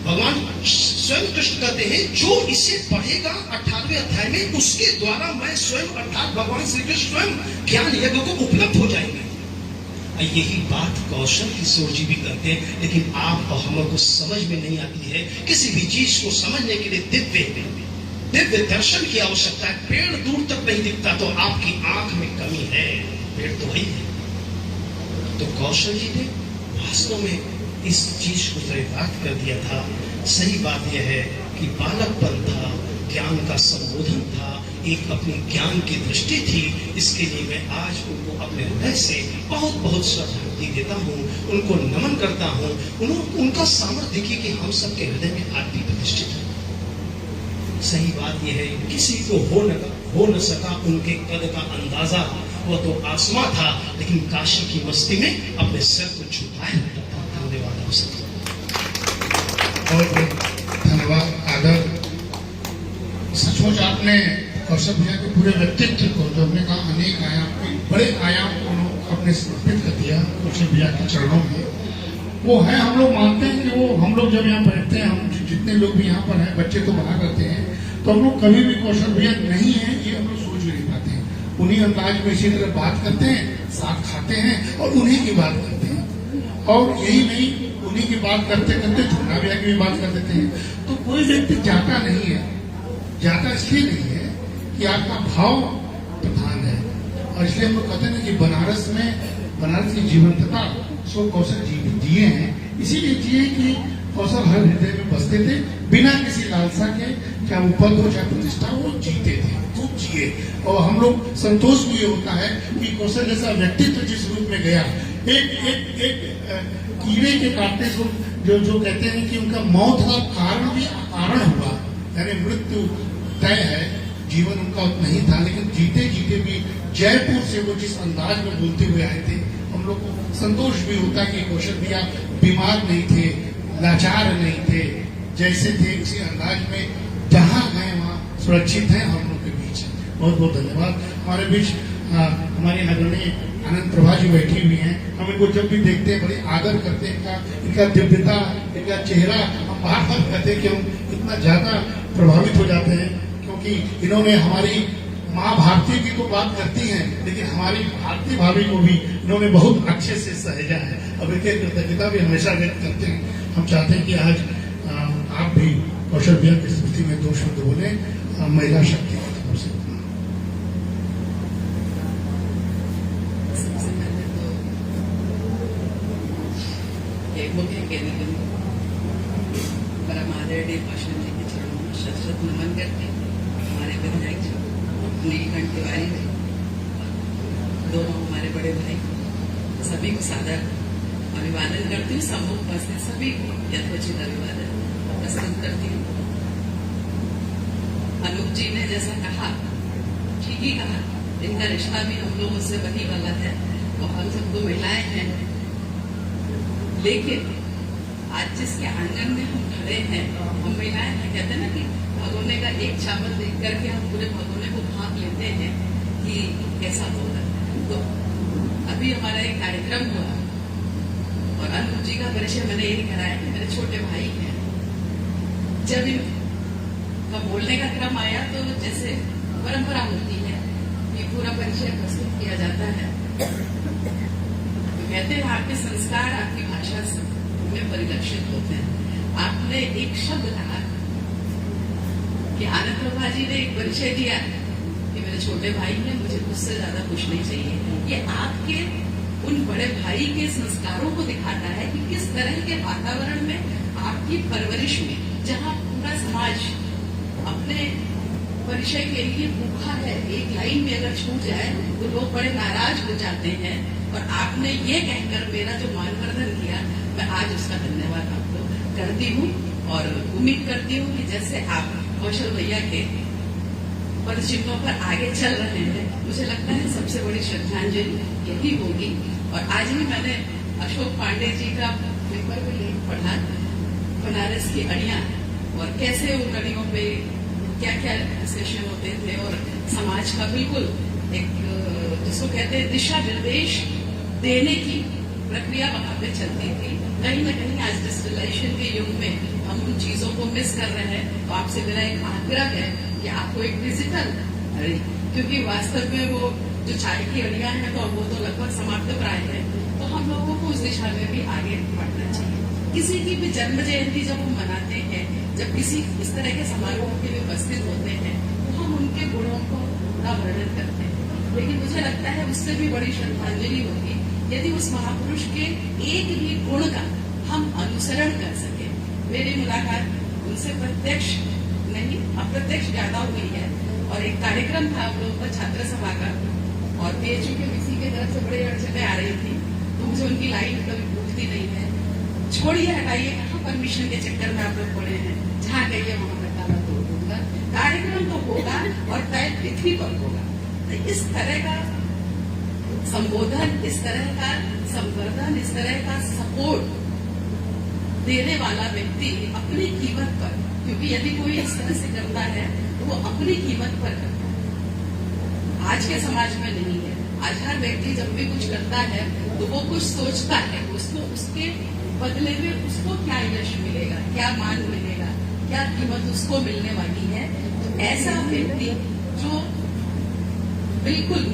H: भगवान स्वयं कृष्ण कहते हैं, जो इसे पढ़ेगा 18वें अध्याय में, उसके द्वारा मैं स्वयं अर्थात भगवान श्री कृष्ण स्वयं ज्ञान यज्ञ को उपलब्ध हो जाएंगे। यही बात कौशल किशोर जी भी करते हैं, लेकिन आप और हमको समझ में नहीं आती है। किसी भी चीज को समझने के लिए दिव्य दिव्य दर्शन की आवश्यकता है। पेड़ दूर तक नहीं दिखता तो आपकी आंख में कमी है, पेड़ तो वही है। तो कौशल जी ने वास्तव में इस चीज को व्यक्त कर दिया था। सही बात यह है कि बालकपन था, ज्ञान का संबोधन था, एक अपनी ज्ञान की दृष्टि थी। इसके लिए मैं आज उनको अपने हृदय से बहुत बहुत श्रद्धांजलि देता हूँ, उनको नमन करता हूँ। उनका सामर्थ्य देखिए कि हम सबके हृदय में आज भी प्रतिष्ठित है। सही बात यह है, किसी को हो न सका उनके कद का अंदाजा। वो तो आसमां था, लेकिन काशी की मस्ती में अपने सिर को झुकाए रहता था। धन्यवाद आप सबको।
A: बहुत धन्यवाद, आदर। सचमुच आपने कौशल भैया के पूरे व्यक्तित्व को, जो हमने कहा अनेक आयाम, बड़े आयाम को अपने समर्पित कर दिया कौशल भैया के चरणों में। वो है, हम लोग मानते हैं कि वो, हम लोग जब यहाँ बैठते हैं, हम जितने लोग भी यहाँ पर हैं, बच्चे तो बाहर रहते हैं, तो हम लोग कभी भी कौशल भैया नहीं है ये हम लोग सोच भी नहीं पाते हैं। उन्हीं अंदाज में इसी तरह बात करते हैं, साथ खाते हैं और उन्हीं की बात करते हैं। और यही नहीं, उन्हीं की बात करते करते चुनाव भैया की भी बात कर देते हैं। तो कोई व्यक्ति जाता नहीं है, जाता इसलिए नहीं है कि आपका भाव प्रधान है। और इसलिए हम लोग कहते हैं कि बनारस की जीवंतता सो कौशल जी भी जिए हैं। इसीलिए जिए कि कौशल हर हृदय में बसते थे, बिना किसी लालसा के, चाहे वो पद हो चाहे प्रतिष्ठा, वो जीते थे, खूब जिए। और हम लोग संतोष भी ये होता है कि कौशल जैसा व्यक्तित्व जिस रूप में गया, एक कीड़े के काटने से जो कहते हैं कि उनका मौत का कारण भी अकारण हुआ, यानी मृत्यु तय है, जीवन उनका नहीं था, लेकिन जीते जीते भी जयपुर से वो जिस अंदाज में बोलते हुए आए थे, हम लोग को संतोष भी होता है कि कौशल भैया बीमार नहीं थे, लाचार नहीं थे, जैसे थे उसी अंदाज में जहां गए वहां सुरक्षित हैं हम लोग के बीच। बहुत बहुत धन्यवाद। हमारे बीच हमारी आदरणीय आनंद प्रभा जी बैठी हुई हैं। हम इनको जब भी देखते हैं बड़े आदर करते हैं, इनका दिव्यता, इनका चेहरा, हम बार बार कहते हैं कि हम इतना ज्यादा प्रभावित हो जाते हैं, क्योंकि इन्होंने हमारी माँ भारती की तो बात करती हैं, लेकिन हमारी भारती भाभी को भी इन्होंने बहुत अच्छे से सहेजा है। अब इनके कृतज्ञता भी हमेशा व्यक्त करते हैं। हम चाहते हैं कि आज आप भी कौशल भैया की स्मृति में 2 शब्द बोले महिला शक्ति की तरफ से।
G: सबसे पहले तो एक मुख्य केंद्र परम आदरणीय कौशल जी के चरणों में शत नमन करते हैं। हमारे विधायक जी नीलकंठ तिवारी जी, दोनों हमारे बड़े भाई, सभी को सादर अभिवादन करती हूँ। सम्मुख उपस्थित सभी को यथोचित अभिवादन प्रस्तुत करती हूँ। अनूप जी ने जैसा कहा, ठीक ही कहा, इनका रिश्ता भी हम लोगों से वही गलत है और हम सबको महिलाएं हैं। लेकिन आज जिसके आंगन में हम खड़े हैं, हम महिलाएं हैं। कहते हैं ना कि भगोने का एक चावल देख करके हम पूरे भगोने को भांप लेते हैं कि कैसा होगा। तो अभी हमारा एक कार्यक्रम हुआ और अनूप जी का परिचय मैंने यही कराया कि मेरे छोटे भाई हैं। जब इनका बोलने का क्रम आया तो जैसे परंपरा होती है कि पूरा परिचय प्रस्तुत किया जाता है। तो कहते हैं आपके संस्कार आपकी भाषा में परिलक्षित होते हैं। आपने एक शब्द कहा कि आनंद प्रभा जी ने एक परिचय दिया कि मेरे छोटे भाई हैं, मुझे उससे ज्यादा कुछ नहीं चाहिए। ये आपके उन बड़े भाई के संस्कारों को दिखाता है कि किस तरह के वातावरण में आपकी परवरिश में, जहाँ पूरा समाज अपने परिचय के लिए भूखा है, एक लाइन में अगर छूट जाए तो लोग बड़े नाराज हो जाते हैं। और आपने ये कहकर मेरा जो मानवर्धन किया, मैं आज उसका धन्यवाद आपको करती हूँ और उम्मीद करती हूँ कि जैसे आप कौशल भैया के पद चिन्हों पर आगे चल रहे हैं, मुझे लगता है सबसे बड़ी श्रद्धांजलि यही होगी। और आज ही मैंने अशोक पांडे जी का पेपर में लेख पढ़ा, बनारस की अड़ियां, और कैसे उन अड़ियों पे क्या क्या डिस्कशन होते थे और समाज का बिल्कुल एक जिसको कहते हैं दिशा निर्देश देने की प्रक्रिया वहां पे चलती थी। कहीं न कहीं आज डिजिटलाइजेशन के युग में हम उन चीजों को मिस कर रहे हैं। तो आपसे मेरा एक आग्रह है कि आपको एक डिजिटल अड़ी, क्योंकि वास्तव में वो जो चाय की अड़ियां हैं तो वो तो लगभग समाप्त प्राय है, तो हम लोगों को उस दिशा में भी आगे बढ़ना चाहिए। किसी की भी जन्म जयंती जब हम मनाते हैं जब किसी इस तरह के समारोह के लिए उपस्थित होते हैं तो हम उनके गुणों का वर्णन करते हैं, लेकिन मुझे लगता है उससे भी बड़ी श्रद्धांजलि होगी यदि उस महापुरुष के एक भी गुण का हम अनुसरण कर सके। मेरी मुलाकात उनसे प्रत्यक्ष नहीं अप्रत्यक्ष ज्यादा हुई है, और एक कार्यक्रम था हम लोगों का छात्र सभा का, और PHU के VC की तरफ से बड़ी अड़चने आ रही थी, तो मुझे उनकी लाइन कभी भूलती नहीं है। छोड़िए हटाइए, कहाँ परमिशन के चक्कर में आप लोग पड़े हैं, जहाँ कहिए वहां मैं ताला तोड़ दूंगा। कार्यक्रम तो होगा और तय तिथि पर होगा। तो इस तरह का संबोधन, इस तरह का संवर्धन, इस तरह का सपोर्ट देने वाला व्यक्ति अपनी कीमत पर, क्योंकि यदि कोई इस तरह से करता है तो वो अपनी कीमत पर करता है, आज के समाज में नहीं है। आज हर व्यक्ति जब भी कुछ करता है तो वो कुछ सोचता है, उसको उसके बदले में उसको क्या यश मिलेगा, क्या मान मिलेगा, क्या कीमत उसको मिलने वाली है। तो ऐसा व्यक्ति जो बिल्कुल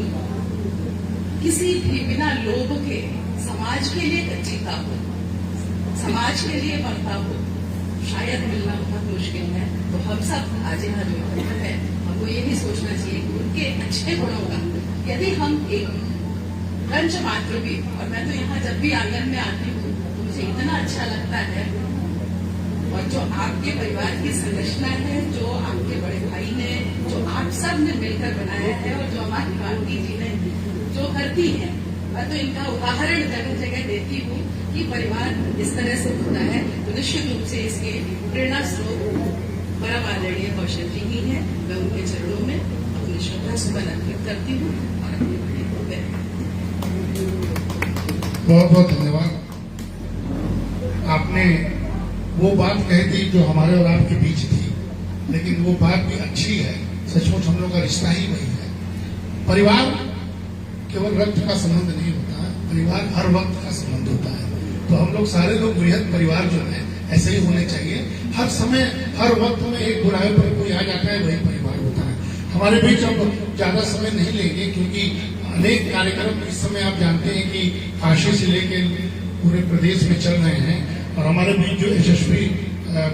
G: किसी भी बिना लोभ के समाज के लिए जीता हो, समाज के लिए बढ़ता हो, शायद मिलना बहुत मुश्किल है। तो हम सब आज यहाँ जो है हमको यही सोचना चाहिए कि उनके अच्छे गुणों का यदि हम एक रंच मात्र भी, और मैं तो यहाँ जब भी आंगन में आती हूँ तो मुझे इतना अच्छा लगता है, और जो आपके परिवार की संरचना है, जो आपके बड़े भाई ने, जो आप सब ने मिलकर बनाया है, और जो हमारी मालती जी ने जो करती है, मैं तो इनका उदाहरण जगह जगह देती हूँ कि परिवार इस तरह से होता है। तो निश्चित रूप से इसके प्रेरणा स्रोत परम आदरणीय कौशल जी ही है। मैं उनके चरणों में अपनी श्रद्धा सुमन अर्पित करती हूँ और अपनी बड़ी को
A: बहुत बहुत धन्यवाद। आपने वो बात कही थी जो हमारे और आपके बीच थी, लेकिन वो बात भी अच्छी है। सचमुच हम लोग का रिश्ता ही वही है। परिवार केवल रक्त का संबंध नहीं होता है, परिवार हर वक्त का संबंध होता है। तो हम लोग सारे लोग वृहद परिवार जो है ऐसे ही होने चाहिए। हर समय हर वक्त में एक बुराई पर कोई आ जाता है, वही परिवार होता है। हमारे बीच अब ज्यादा समय नहीं लेंगे, क्योंकि अनेक कार्यक्रम इस समय आप जानते हैं कि काशी से लेकर पूरे प्रदेश में चल रहे हैं, और हमारे बीच जो यशस्वी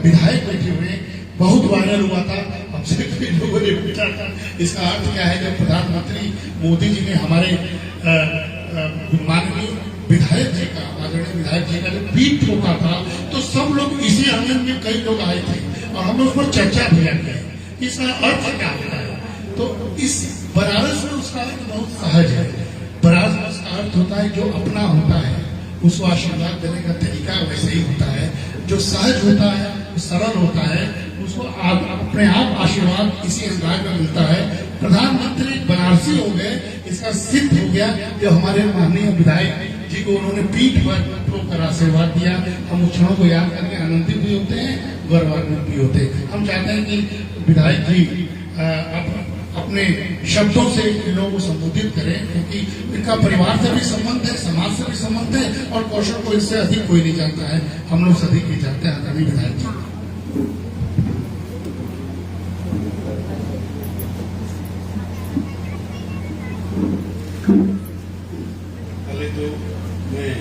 A: विधायक बैठे हुए हैं, बहुत वायरल हुआ था, हमसे कई लोगों ने पूछा था इसका अर्थ क्या है। जब प्रधानमंत्री मोदी जी ने हमारे माननीय विधायक जी का, आदरणीय विधायक जी का जब पीठ ठोका था, तो सब लोग इसी आंगन में कई लोग आए थे और हम लोग उस पर चर्चा भी की इसका अर्थ क्या होता है। तो इस बनारस में उसका अर्थ बहुत सहज है। बनारस में उसका अर्थ होता है जो अपना होता है उसको आशीर्वाद देने का तरीका वैसे ही होता है। जो सहज होता है, सरल होता है, उसको अपने आप आशीर्वाद इसी अंदाज में मिलता है। प्रधानमंत्री बनारसी हो गए, इसका सिद्ध हो गया जो हमारे माननीय विधायक जी को उन्होंने पीठ पर ठोकर आशीर्वाद दिया। हम उस क्षणों को याद करके आनंदित भी होते हैं, गौरवान्वित भी होते हैं। हम चाहते हैं कि विधायक जी अपने शब्दों से इन लोगों को संबोधित करें, क्योंकि इनका परिवार से भी संबंध है, समाज से भी संबंध है, और कौशल को इससे अधिक कोई नहीं जानता है। हम लोग से अधिक ही जानते हैं आदरणीय विधायक जी।
I: पहले तो मैं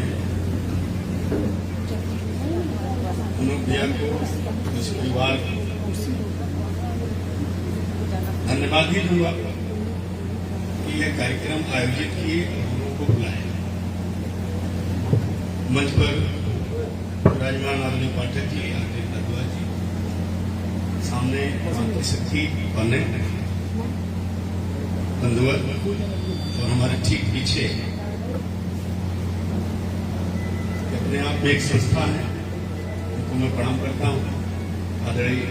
I: अनूप भैया को, इस परिवार को धन्यवाद ही दूंगा कि यह कार्यक्रम आयोजित किए और हम लोगों को बुलाया। मंच पर विराजमान आदरणीय पाठक जी, आदरणीय भारद्वाज जी, सामने हमारे सखी बने बंधुवर, और हमारे ठीक पीछे अपने आप में एक संस्था है जिनको मैं प्रणाम करता हूँ, आदरणीय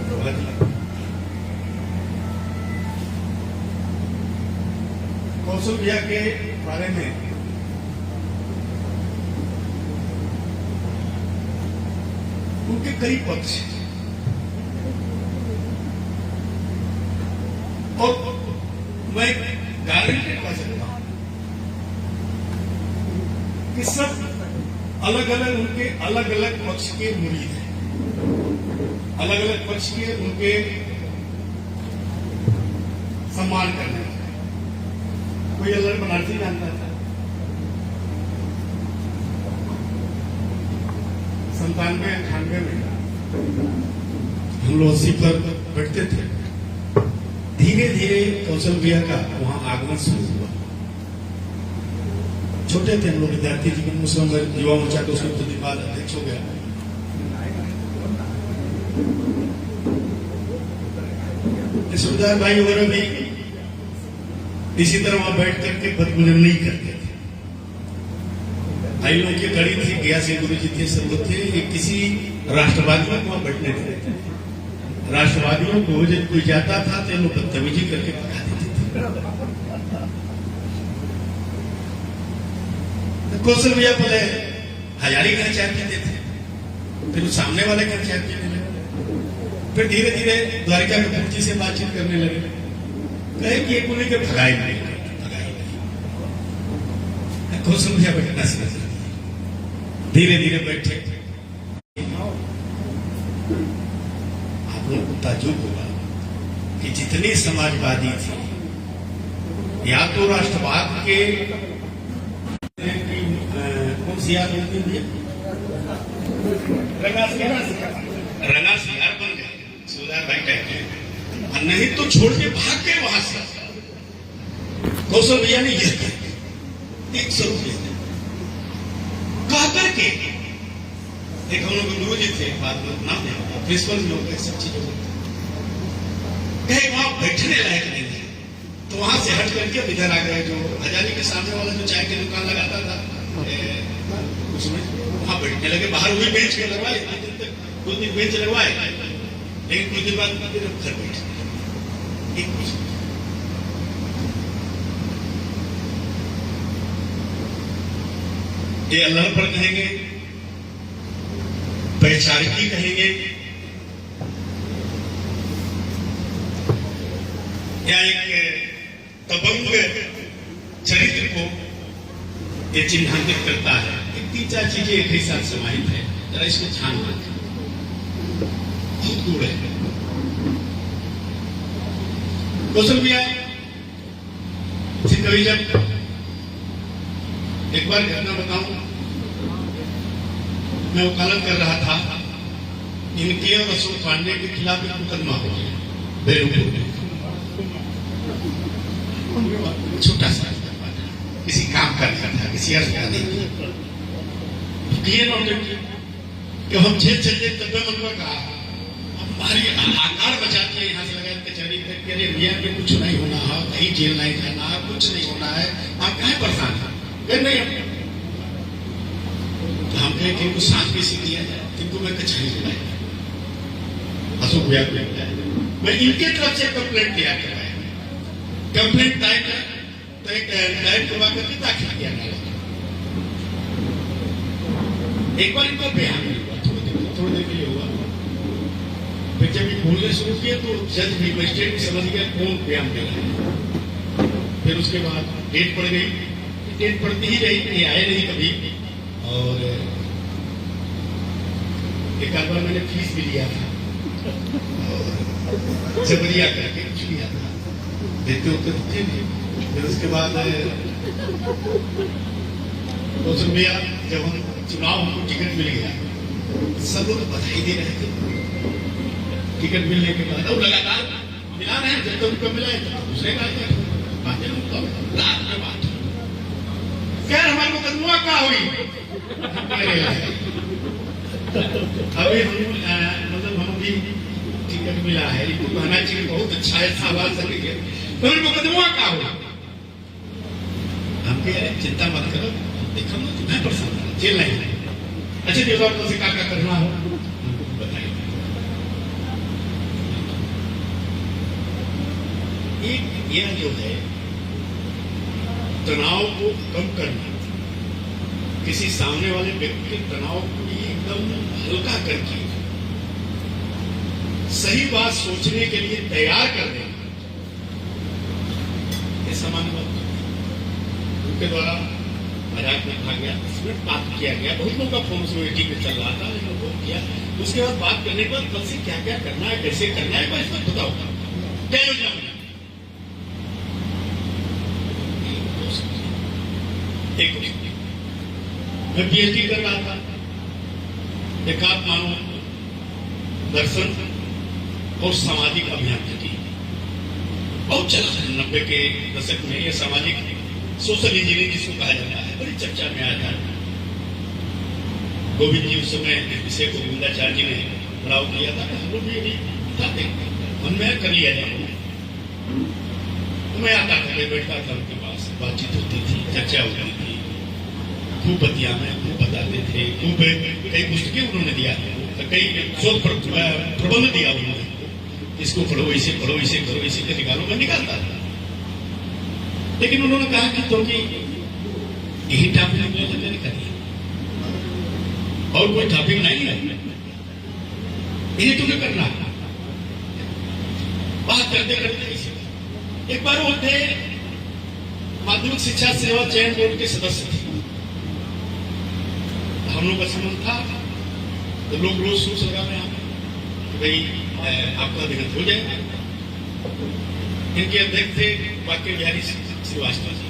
I: प्रभा जी। कौशल भैया के बारे में उनके कई पक्ष, और मैं गारंटी कर सकता हूं कि सब अलग अलग उनके अलग अलग पक्ष के मुरीद हैं, अलग अलग पक्ष के उनके सम्मान करने वाले। कोई अलग बनारसी जानता था, 97-98 में हम लोग 80 पर बैठते थे। धीरे धीरे कौशल भैया का वहां आगमन शुरू हुआ। छोटे थे हम लोग, विद्यार्थी जीवन मुस्लिम युवा मोर्चा के उसके प्रतिपाल अध्यक्ष हो गया। सूरदास भाई वगैरह भी इसी तरह वहां बैठ करके बदगुजर नहीं करते थे। भाई लोगों की कड़ी थी, गया सिंह गुरु जी थे, सब लोग थे। ये किसी राष्ट्रवादियों को वहां बैठने देते थे। राष्ट्रवादियों को जब कोई जाता था तो लोग बदतमीजी करके भगा देते थे। कौशल भैया पहले हजारी घर चाय पीते थे, फिर उस सामने वाले घर चाय पीने लगे, फिर धीरे धीरे द्वारिका के पूर्ति से बातचीत करने लगे। कहे कि एक उन्हें के भगाई नहीं। कौशल भैया बैठना सीख धीरे धीरे बैठे। आप लोग को ताज्जुब होगा कि जितनी समाजवादी थी, या तो राष्ट्रवाद के कौन सी याद होती है, रंगा सियार बन गए सूरदास भाई कहते हैं, और नहीं तो छोड़ के भाग गए वहां से। कौशल भैया ने यह 100 रुपये कहा करके, एक हम लोग गुरु जी थे, बाद में नाम प्रिंसिपल लोग सब चीजों कहे वहां बैठने लायक नहीं है, तो वहां से हट करके इधर आ गए। जो हजारी के सामने वाला जो चाय की दुकान लगाता था उसमें वहां बैठने लगे। बाहर वही बेंच के लगवाए, कुछ दिन बेंच लगवाए, लेकिन कुछ दिन बाद घर बैठे। ये अल्लाह पर कहेंगे, पैचारिकी कहेंगे, या एक तबंग चरित्र को ये चिन्हांकित करता है। एक 3-4 चीजें एक ही साथ समाहित है, जरा इसको ध्यान दें, बहुत गुण है। कौशल भैया कभी जब एक बार घटना बताऊं, मैं वकालत कर रहा था, इनके और अशोक पांडे के खिलाफ एक मुकदमा हो गया बेलूपुर में। छोटा सा किसी काम का नहीं था, किसी अर्थ का नहीं था, क्लियर ऑब्जेक्टिव कि हम जेल चले तब मनवा कहा हमारी आकार बचाते हैं। यहाँ से लगा कचहरी तक, अरे भैया के कुछ नहीं होना है, कहीं जेल नहीं जाना, कुछ नहीं होना है, आप कहाँ परेशान था? नहीं, तो हम कहे कि इनको शांत कैसे किया जाए, इनको मैं कचहरी बुलाया, अशोक भैया को मैं इनके तरफ से कंप्लेंट तैयार करवाया। कंप्लेंट टाइप करवा करके दाखिल किया गया। एक बार इनको बयान नहीं हुआ, थोड़ी देर के लिए हुआ। फिर जब ये बोलने शुरू किए तो जज भी, मजिस्ट्रेट भी समझ गया कौन बयान दे रहा है। फिर उसके बाद डेट पड़ गई, डेट पड़ती ही रही, ये आए नहीं कभी। और एक आध बार मैंने फीस भी लिया था और जबरिया करके कुछ लिया था, देते होते थे। फिर उसके बाद कौशल भैया जब हम चुनाव, हमको टिकट मिल गया, सब लोग बधाई दे रहे थे। टिकट मिलने के बाद और लगातार मिला रहे हैं, जब तक उनको मिला है तो दूसरे बातें रात में बात क्या हमारे मुकदमा क्या हुई। अभी मतलब हम भी टिकट मिला है, इनको कहना चाहिए बहुत अच्छा है, सवाल सके तो मुकदमा क्या हुआ। हम कह रहे चिंता मत करो, देखो मैं परेशान जेल नहीं है। अच्छा देखो आपको से क्या करना हो बताइए। एक यह जो है तनाव को कम करना, किसी सामने वाले व्यक्ति के तनाव को एकदम हल्का करके सही बात सोचने के लिए तैयार कर देना, ये सामान्य बात उनके द्वारा मजाक में कहा गया, इसमें बात किया गया। बहुत लोगों का फोन उसमें मीटिंग में चल रहा था, लोगों ने किया। उसके बाद बात करने के बाद कल से क्या क्या करना है, कैसे करना है, बस बताओ क्या योजना बना। मैं पीएचडी कर रहा था, एकात्म मानव दर्शन और सामाजिक अभियांत्रिकी बहुत चला है। 90 के दशक में यह सामाजिक सोशल इंजीनियरिंग जिसको कहा जाता है बड़ी चर्चा में आया था। गोविंद जी उस समय इस विषय को गोविंदाचार्य जी ने बढ़ाव किया था। हम लोग भी अभी बताते हमने कर लिया जाए तो मैं आता था, मैं बैठता था उनके पास, बातचीत होती थी, चर्चा होती थी, खूब बतिया में खूब बताते थे, खूब कई पुस्तकें उन्होंने दिया, कई शोध प्रबंध दिया उन्होंने, इसको पढ़ो, इसे करो, इसे के निकालो, मैं निकालता था। लेकिन उन्होंने कहा कि तो यही टॉपिक निकला था, मैंने करिए और कोई टॉपिक नहीं है, इन्हें तुम्हें करना। बात करते करते एक बार वो थे माध्यमिक शिक्षा सेवा चयन बोर्ड के सदस्य थे। हम लोग का संबंध था तो लोग रोज सोच लगा में आते कि भाई आपका दिगंत हो जाएगा। इनके अध्यक्ष थे वाक्य बिहारी श्रीवास्तव जी।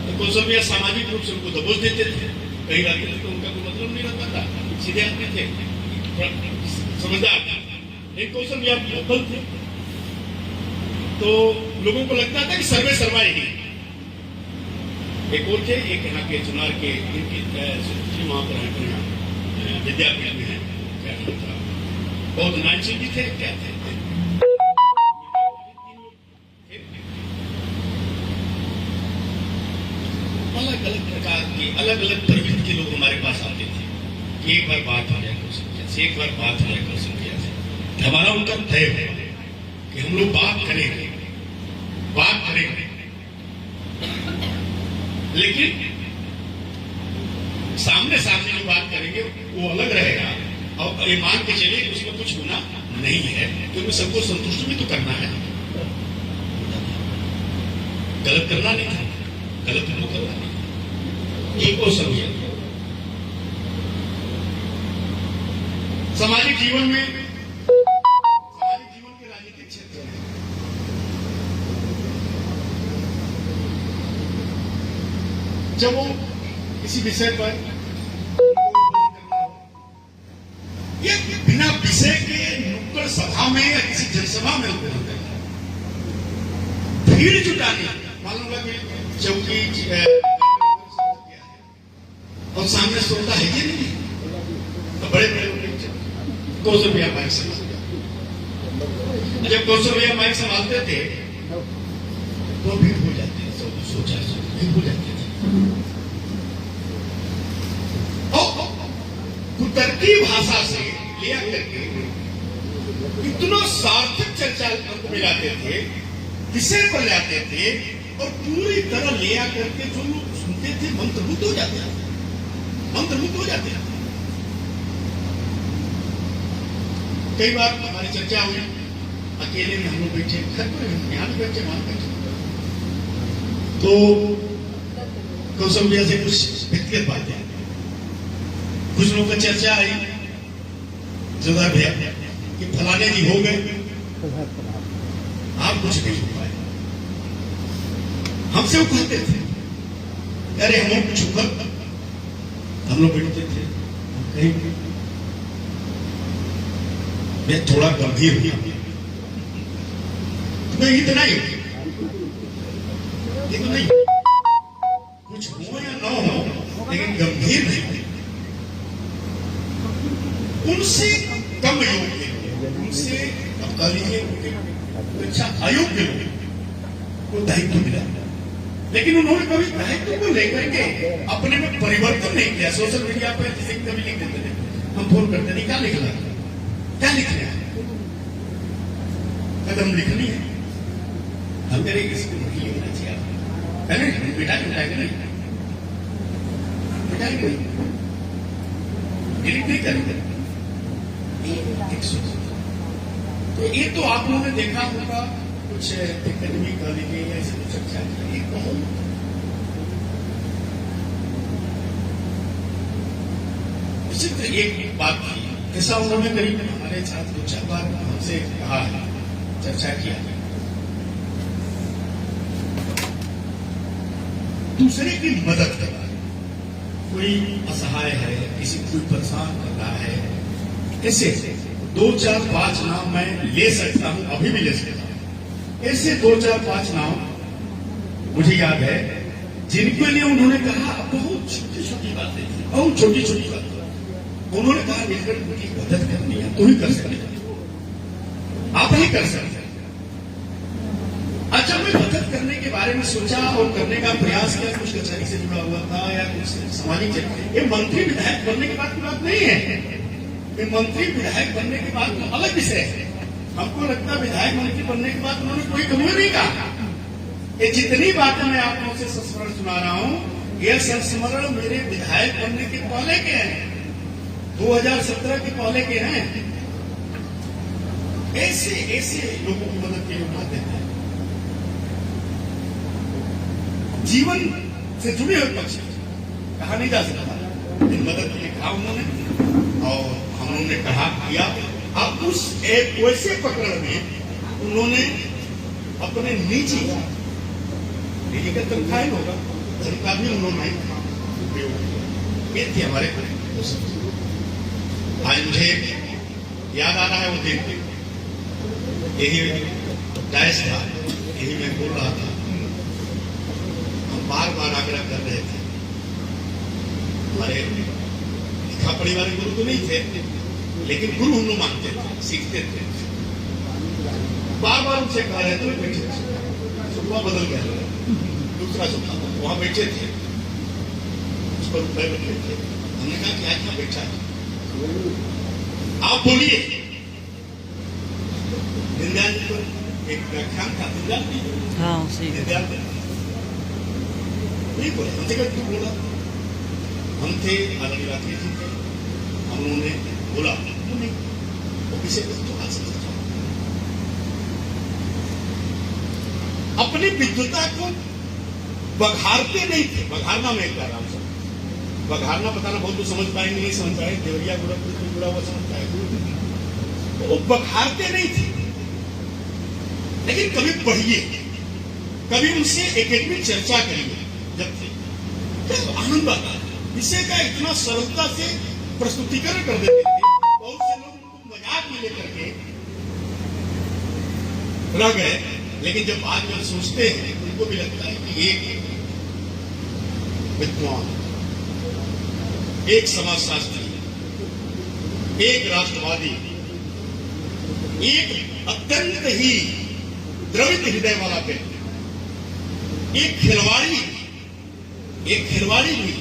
I: तो कौशल सामाजिक रूप से उनको दबोच देते थे, कहीं रहते थे तो उनका कोई मतलब नहीं रहता था, सीधे आदमी थे, समझदार था। एक कौशल लोकल थे तो लोगों को लगता था कि सर्वे सर्वा ही। एक और थे, एक यहाँ के चुनार के इनकी वहां पर विद्यापीठ में है, क्या नाम था, बहुत नारायण सिंह जी थे, क्या थे, अलग अलग प्रकार के अलग अलग प्रवृत्ति के लोग हमारे पास आते थे कि एक बार बात हो जाए कौशल से, एक बार बात हो जाए कौशल से। हमारा उनका तय है कि हम लोग बात करेंगे, लेकिन सामने सामने जो बात करेंगे वो अलग रहेगा। और ये मान के चलिए कि उसमें कुछ होना नहीं है, क्योंकि सबको संतुष्ट भी तो करना है, गलत करना नहीं था, गलत तो करना नहीं। एक और समझिए सामाजिक जीवन में, सामाजिक जीवन के राजनीतिक क्षेत्र में जब वो किसी विषय पर या बिना विषय के नुक्कड़ सभा में या किसी जनसभा में भीड़ जुटाने, मालूम हुआ कि चौकी और सामने श्रोता है कि नहीं, तो बड़े बड़े कौशल भैया माइक संभालते, जब कौशल भैया माइक संभालते थे तो भीड़ हो जाती है, 100-200-400 भीड़ हो जाती है। कुतर्की भाषा से लिया करके इतना सार्थक चर्चा अंत में लाते थे, विषय पर लाते थे और पूरी तरह लिया करके जो लोग सुनते थे मंत्रमुग्ध हो जाते थे, मंत्रमुग्ध हो जाते थे। कई बार हमारी चर्चा हुई, अकेले में हम लोग बैठे, घर पर यहाँ भी बैठे, वहां बैठे, तो कौशल भैया से कुछ व्यक्तिगत बातें, कुछ लोगों का चर्चा आई जोरदार भैया कि फलाने जी हो गए, आप कुछ नहीं हो पाए। हमसे वो कहते थे अरे हम लोग कुछ कर, हम लोग बैठते थे कहीं मैं थोड़ा गंभीर हुआ, मैं इतना ही कुछ हो या ना हो, लेकिन गंभीर नहीं, उनसे कम योग्य, उनसे अब लीजिए अच्छा अयोग्य लोग को दायित्व मिला, लेकिन उन्होंने कभी दायित्व को लेकर के अपने में परिवर्तन नहीं किया। सोशल मीडिया पर जैसे कभी लिख देते थे, हम फोन करते नहीं, क्या लिखना, क्या लिख रहे हैं, कदम लिखनी है, हम करेंगे इसको नहीं होना चाहिए, पहले बेटा उठाएंगे नहीं, उठाएंगे नहीं, डिलीट नहीं करेंगे। तो ये तो आप लोगों ने देखा होगा कुछ एकेडमी कॉलेज में ऐसे कुछ चर्चा की, एक बात थी ऐसा उन्होंने करीब हमारे छात्र 2-4 बार हमसे कहा है, चर्चा किया, दूसरे की मदद करना, कोई असहाय है, किसी कोई परेशान कर रहा है, कैसे 2, 4, 5 नाम मैं ले सकता हूं, अभी भी ले सकता हूं। ऐसे 2, 4, 5 नाम मुझे याद है जिनके लिए उन्होंने कहा बहुत छोटी छोटी बातें, बहुत छोटी छोटी बातें उन्होंने कहा मिलकर उनकी मदद करनी है, तू ही कर सकते, आप ही कर सकते। अच्छा, मैं मदद करने के बारे में सोचा और करने का प्रयास किया, कुछ कचहरी से जुड़ा हुआ था या कुछ सामाजिक, ये मंत्री विधायक बनने के बाद की बात नहीं है। ये मंत्री विधायक बनने के बाद तो अलग विषय है। हमको लगता है विधायक मंत्री बनने के बाद उन्होंने कोई कमी नहीं कहा। ये जितनी बातें मैं आप लोगों से संस्मरण सुना रहा हूं, यह संस्मरण मेरे विधायक बनने के पहले के हैं, 2017 के पहले के हैं। ऐसे ऐसे लोगों की मदद के लिए उठाते हैं। जीवन से जुड़े हुए पक्ष कहा नहीं जा सकता, इन मदद के लिए कहा उन्होंने और हम लोगों ने कहा किया। अब उस एक वैसे प्रकरण में उन्होंने अपने निजी का तनख्वाह होगा, जनता भी उन्होंने ये थे हमारे। आज मुझे याद आ रहा है वो दिन, यही डायस था, यही मैं बोल रहा था। हम बार बार आग्रह कर रहे थे, हमारे लिखा पढ़ी वाले गुरु तो नहीं थे, लेकिन गुरु हम लोग मानते थे, सीखते थे। बार बार उनसे कह रहे थे, बैठे सुबह बदल गया, दूसरा सुबह वहां बैठे थे, उस पर बैठे थे। हमने कहा क्या क्या बैठा है, आप बोलिए। दीनदयाल जी पर एक व्याख्यान था, दीनदयाल जी दीनदयाल नहीं बोला, हमसे क्या क्यों बोला, हम थे आदरणीय राठी जी थे, हम लोगों ने बोला नहीं, वो किसी को तो हाथ से अपनी विद्वता को बघारते नहीं थे। बघारना में एक बार आराम से बघारना बताना बहुत तो समझ पाएंगे, नहीं समझ पाए, देवरिया गोरखपुर से जुड़ा हुआ समझ पाएंगे। वो बघारते नहीं थे, लेकिन कभी पढ़िए, कभी उनसे एकेडमिक चर्चा करिए, जब तो आनंद आता है। विषय का इतना सरलता से प्रस्तुतिकरण कर देते थे, बहुत से लोग उनको मजाक में लेकर के रह गए, लेकिन जब बाद में सोचते हैं उनको भी लगता है कि एक विद्वान, एक समाजशास्त्री, एक राष्ट्रवादी, एक अत्यंत ही द्रवित हृदय वाला व्यक्ति, एक खिलवाड़ी भी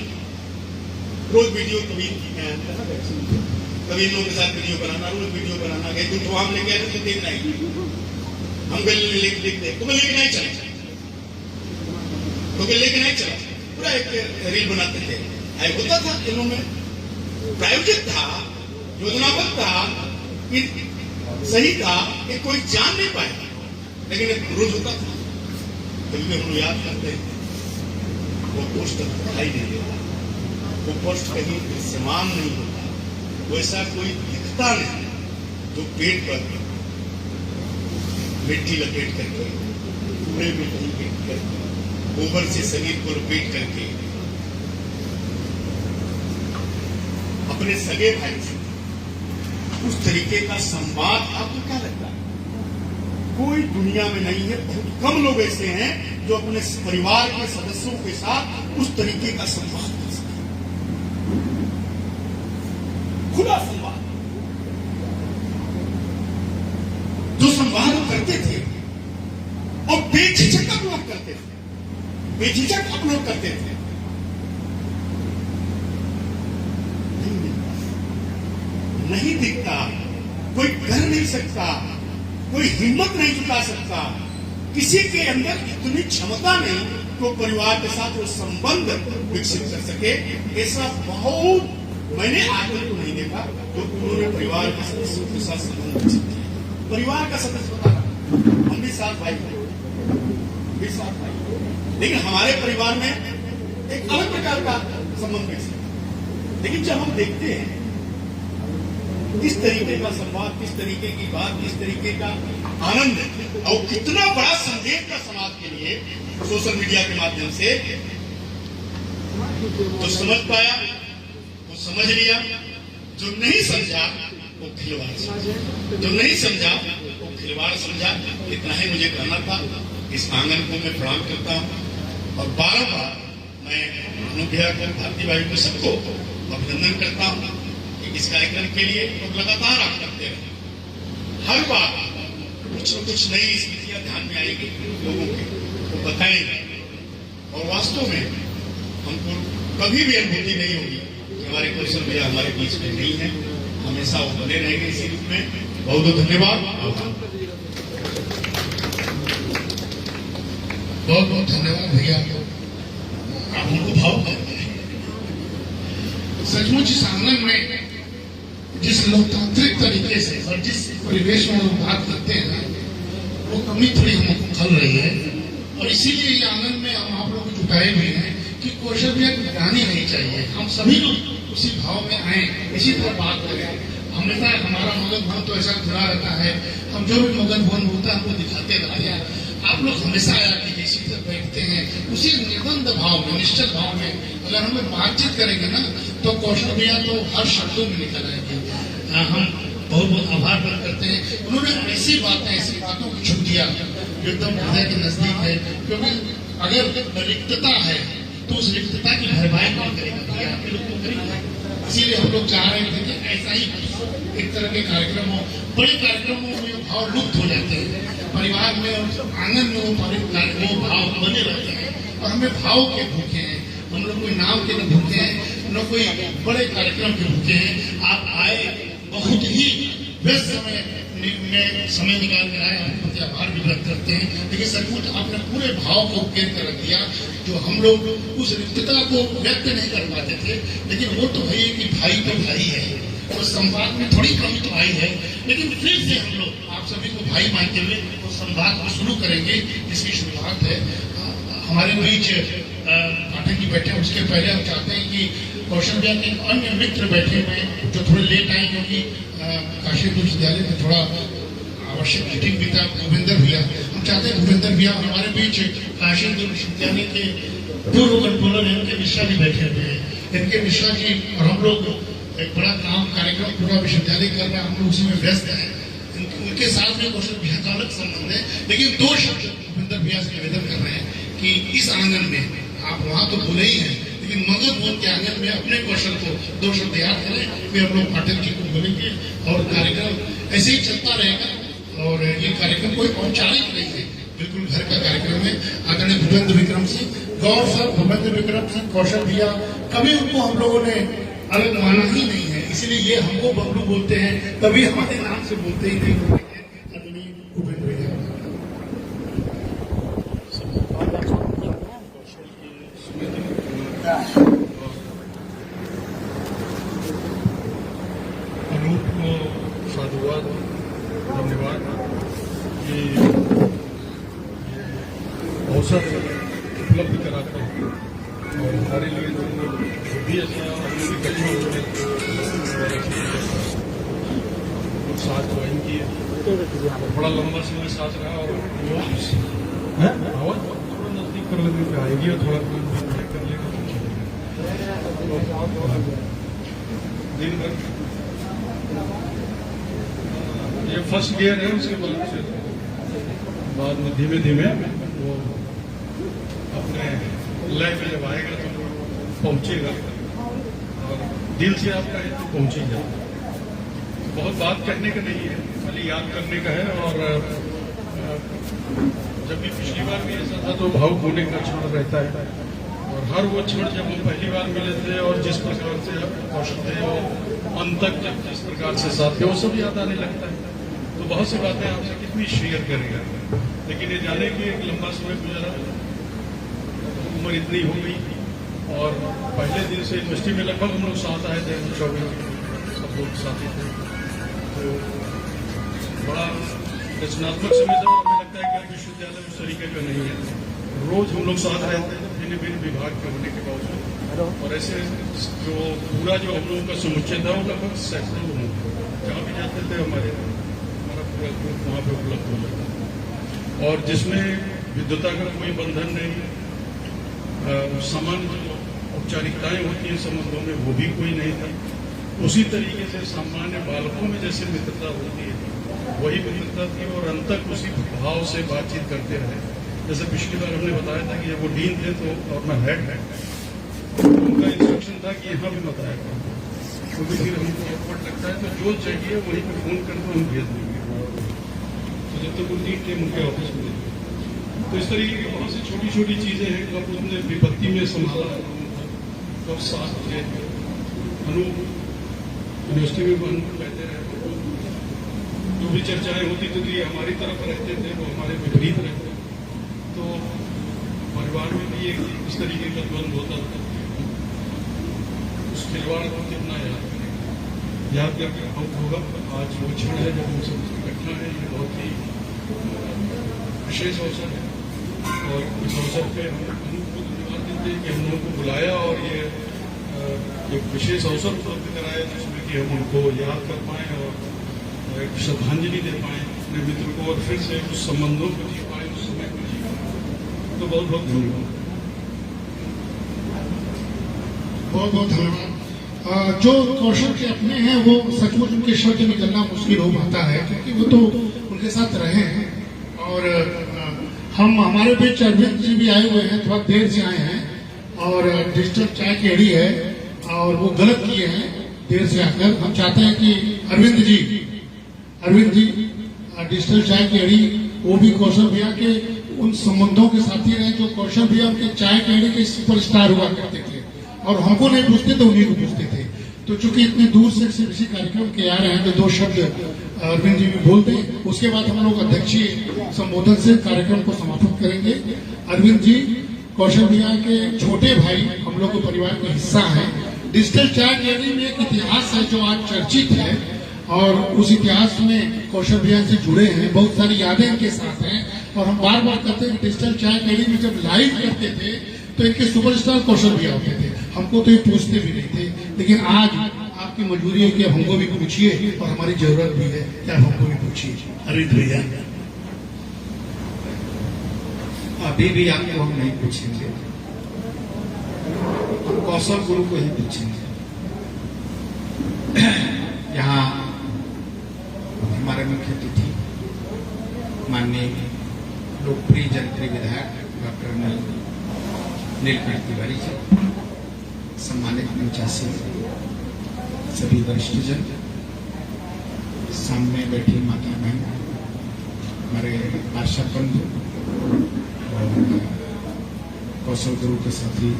I: रोज वीडियो, कभी इन लोगों के साथ वीडियो बनाना, रोज वीडियो बनाना, गए तुम तो वहां लेके आए थे, देखना ही हम गए लेके तुम्हें लेके नहीं चला, तुम्हें लेके नहीं चला, पूरा एक रील बनाते थे। होता था इनों में प्रायोजित था, योजनाबद्ध था, सही था कि कोई जान नहीं पाए, लेकिन एक रोज होता था। कभी हम लोग याद करते हैं, वो पोस्ट दिखाई नहीं देता, वो पोस्ट कहीं दृश्यमान नहीं होता, वैसा कोई दिखता नहीं जो पेट पर मिट्टी लपेट करके, कूड़े में कहीं लपेट करके, गोबर से शरीर को लपेट करके अपने सगे भाई से उस तरीके का संवाद, आपको क्या लगता है? कोई दुनिया में नहीं है, बहुत कम लोग ऐसे हैं जो अपने परिवार के सदस्यों के साथ उस तरीके का संवाद कर सकते, खुला संवाद। जो संवाद करते थे और बेझिझक अपलोड करते थे, बेझिझक अपलोड करते थे। नहीं दिखता, कोई कर नहीं सकता, कोई हिम्मत नहीं जुटा सकता, किसी के अंदर इतनी क्षमता नहीं तो परिवार के साथ वो संबंध विकसित कर सके। ऐसा बहुत मैंने आज तक तो नहीं देखा तो उन्होंने परिवार के सदस्यों के साथ संबंध विकसित किया। परिवार का सदस्य बता रहा, हम भी साथ भाई, लेकिन हमारे परिवार में एक अलग प्रकार का संबंध विकसित। लेकिन जब हम देखते हैं किस तरीके का संवाद, किस तरीके की बात, किस तरीके का आनंद और कितना बड़ा संदेश का समाज के लिए सोशल मीडिया के माध्यम से, तो समझ पाया, वो समझ लिया, जो नहीं समझा वो खिलवाड़ समझा, जो नहीं समझा वो खिलवाड़ समझा। इतना ही मुझे कहना था। इस आंगन को मैं प्रणाम करता हूँ और बार बार मैं अनु भैया को, भारती भाई को, सबको अभिनंदन करता हूँ कि इस कार्यक्रम के लिए लगातार आप करते रहे। हर बार कुछ न कुछ नई स्मृतियां ध्यान में आएगी लोगों के, वो बताएंगे और वास्तव में हमको कभी भी अनुभूति नहीं होगी कि हमारे कौशल भैया हमारे बीच में नहीं है। हमेशा वो बने रहेंगे इसी रूप में। बहुत बहुत धन्यवाद।
A: बहुत बहुत धन्यवाद भैया, आप हमको भाव करते हैं। सचमुच इस आंगन में जिस लोकतांत्रिक तरीके से और जिस परिवेश में लोग बात करते हैं वो कमी थोड़ी हमको खल रही है और इसीलिए ये आंगन में हम आप लोग जुटाए हुए हैं कि कौशल भैया की निगरानी नहीं चाहिए। हम सभी लोग उसी भाव में आए, इसी तरह बात करें। हमेशा हमारा मगन भवन तो ऐसा जुड़ा रहता है, हम जो भी मगन भवन होता है हमको दिखाते रहते हैं। आप लोग हमेशा आया कि इसी तरह बैठते हैं, उसी निर्बंध भाव में, निश्चल भाव में अगर हम लोग बातचीत करेंगे ना तो कौशल भैया तो हर शब्दों में निकल आएंगे। हम बहुत बहुत आभार व्यक्त करते हैं। उन्होंने ऐसी बातों की छूट दिया जो एकदम हृदय के नजदीक है, क्योंकि अगर रिक्तता है तो उस रिक्तता की भरपाई कौन करेगा भैया, आप लोग तो करेंगे। इसीलिए हम लोग चाह रहे थे कि ऐसा ही एक तरह के कार्यक्रम हो। बड़े कार्यक्रमों में भाव लुप्त हो जाते हैं, परिवार में आंगन में वो भाव बने रहते हैं और हमें भाव के भूखे हैं। हम लोग कोई नाम के न भूखे हैं, न कोई बड़े कार्यक्रम के भूखे हैं। आप आए, बहुत ही व्यस्त समय निकाल कर आए, हम प्रति आभार भी व्यक्त करते हैं। लेकिन सचमुच आपने पूरे भाव को केंद्र रख दिया जो हम लोग उस रिक्तता को व्यक्त नहीं कर पाते थे। लेकिन वो तो है कि भाई तो भाई है, तो संवाद में थोड़ी कमी तो आई है, लेकिन फिर से हम लोग आप सभी को भाई मानते हुए तो संवाद को शुरू करेंगे, जिसकी शुरुआत है। हमारे बीच पाठक जी बैठे हैं, उसके पहले हम चाहते हैं कि कौशल भैया के अन्य मित्र बैठे हुए जो थोड़े लेट आए क्योंकि काशी विश्वविद्यालय में थोड़ा आवश्यक मीटिंग भी था। भूपेंद्र भैया, हम चाहते हैं भूपेंद्र भैया हमारे बीच काशी विश्वविद्यालय के पूर्व कंट्रोलर इनके मिश्रा जी बैठे हुए हैं। इनके मिश्रा जी और हम लोग एक बड़ा काम कार्यक्रम पूरा विश्वविद्यालय कर रहे हैं, हम लोग उसी में व्यस्त हैं। उनके साथ में कौशल भैया का अलग संबंध है। लेकिन दो शब्द भूपेंद्र भैया से निवेदन कर रहे हैं कि इस आंगन में आप वहां तो बोले ही हैं, लेकिन मगन भवन के आंगन में अपने कौशल को दो शब्द याद करें। फिर हम लोग पाठक जी को बोलेंगे और कार्यक्रम ऐसे ही चलता रहेगा। और ये कार्यक्रम कोई औपचारिक नहीं है, बिल्कुल घर का कार्यक्रम है। आदरणीय भूपेंद्र विक्रम सिंह गौर सर, भूपेंद्र विक्रम सिंह, कौशल भैया, कभी उनको हम लोगों ने अलग माना ही नहीं है। इसलिए ये हमको बबलू बोलते हैं, कभी हमारे नाम से बोलते ही नहीं। आदरणीय भूपेंद्र भैया,
F: अनूप को साधुवाद, धन्यवाद कि अवसर उपलब्ध कराते हैं और हमारे लिए जो भी ऐसा साथ ज्वाइन किए, बड़ा लंबा समय साथ रहा और आवाज थोड़ा नजदीक कर लेने पे आएगी और थोड़ा कर लेगा दिन भर। ये फर्स्ट गियर है, उसके बाद में धीमे धीमे वो अपने लाइफ में जब आएगा तो पहुंचेगा और दिल से आपका है तो पहुंचेगा। बहुत बात करने का नहीं है, खाली याद करने का है। और जब भी पिछली बार भी ऐसा था तो भावुक होने का क्षण रहता है और हर वो क्षण जब हम पहली बार मिले थे और जिस प्रकार से कौशल थे और अंत तक जब जिस प्रकार से साथ थे वो सब याद आने लगता है। तो बहुत सी बातें आपसे कितनी शेयर करेगा, लेकिन ये जाने की एक लंबा समय गुजरा, उम्र इतनी हो गई और पहले दिन से यूनिवर्सिटी में लगभग हम लोग साथ आए थे, 24 सब लोग साथी थे। तो बड़ा रचनात्मक समय था। हमें लगता है कि विश्वविद्यालय उस तरीके का नहीं है, रोज हम लोग साथ रहते हैं भिन्न भिन्न विभाग के होने के बावजूद। और ऐसे जो पूरा जो हम लोगों का समुच्चय था वो लगभग सैकड़ों लोग जहाँ भी जाते थे हमारा पूरा ग्रुप वहाँ पे उपलब्ध हो जाता और जिसमें विद्वता का कोई बंधन नहीं, सामान्य जो औपचारिकताएं होती हैं संबंधों में वो भी कोई नहीं था। उसी तरीके से सामान्य बालकों में जैसे मित्रता होती है वही मित्रता थी और अंत तक उसी भाव से बातचीत करते रहे। जैसे पिछली बार हमने बताया था कि जब वो डीन थे तो और मैं हेड है तो उनका इंस्ट्रक्शन था कि यहाँ भी बताया करो, क्योंकि फिर हमको एफर्ट लगता है तो जो चाहिए वहीं पर फोन करके हम भेज देंगे। तो जब तक वो डीन थे उनके ऑफिस में तो इस तरीके की बहुत सी छोटी छोटी चीजें हैं। कब उसने विपत्ति में संभाला, कब साथ दिए। यूनिवर्सिटी में अनु कहते रहे, जो भी चर्चाएं होती थी तो ये हमारी तरफ रहते थे, वो हमारे विपरीत रहते। तो परिवार में भी एक इस तरीके का द्वंद होता था। उस खिलवाड़ को कितना याद करके बहुत होगा। आज वो क्षण है जब हम सब इकट्ठा है, ये बहुत ही विशेष अवसर है और इस अवसर पे हम अनु को धन्यवाद देते हैं कि हम लोगों को बुलाया और ये एक विशेष अवसर उपलब्ध कराया जिसमें कि हम उनको याद कर पाए और एक श्रद्धांजलि दे पाए अपने मित्र को और फिर से उस संबंधों को जी पाए, उस समय को जी पाए। तो बहुत बहुत धन्यवाद।
A: बहुत बहुत धन्यवाद। जो कौशल के अपने हैं वो सचमुच उनके शब्द निकलना मुश्किल हो पाता है क्योंकि वो तो उनके साथ रहे हैं। और हम हमारे बीच अरविंद जी भी आए हुए हैं, थोड़ा देर से आए हैं और डिजिटल चाय केड़ी है और वो गलत किए हैं देर से आकर। हम चाहते हैं कि अरविंद जी डिजिटल चाय केड़ी वो भी कौशल भैया के उन संबंधों के साथी रहे जो कौशल भैया उनके चाय केड़ी के सुपरस्टार हुआ करते थे और हमको नहीं पूछते थे, उन्हीं को पूछते थे। तो चूंकि इतनी दूर से किसी कार्यक्रम के आ रहे हैं तो दो शब्द अरविंद जी भी बोल दें, उसके बाद हम लोग अध्यक्षीय संबोधन से कार्यक्रम को समाप्त करेंगे। अरविंद जी कौशल भैया के छोटे भाई हम लोग के परिवार का हिस्सा है। डिजिटल चाय केड़ी में एक इतिहास है जो आज चर्चित है और उस इतिहास में कौशल भैया से जुड़े हैं, बहुत सारी यादें इनके साथ हैं। और हम बार बार कहते हैं कि डिजिटल चाय केड़ी में जब लाइव करते थे तो इनके सुपरस्टार कौशल भैया होते थे, हमको तो ये पूछते भी नहीं थे। लेकिन आज आपकी मजबूरी है कि अब हमको भी पूछिए और हमारी जरूरत भी है कि आप हमको भी पूछिए। अरविंद भैया
J: अभी भी आपको हम नहीं पूछेंगे, हम कौशल गुरु को ही पूछेंगे। यहाँ हमारे मुख्य अतिथि माननीय लोकप्रिय जनप्रिय विधायक डॉक्टर नीलकंठ तिवारी जी, सम्मानित 85 सभी वरिष्ठजन, सामने बैठी माता बहन, हमारे पार्षद बंधु और कौशल गुरु के साथी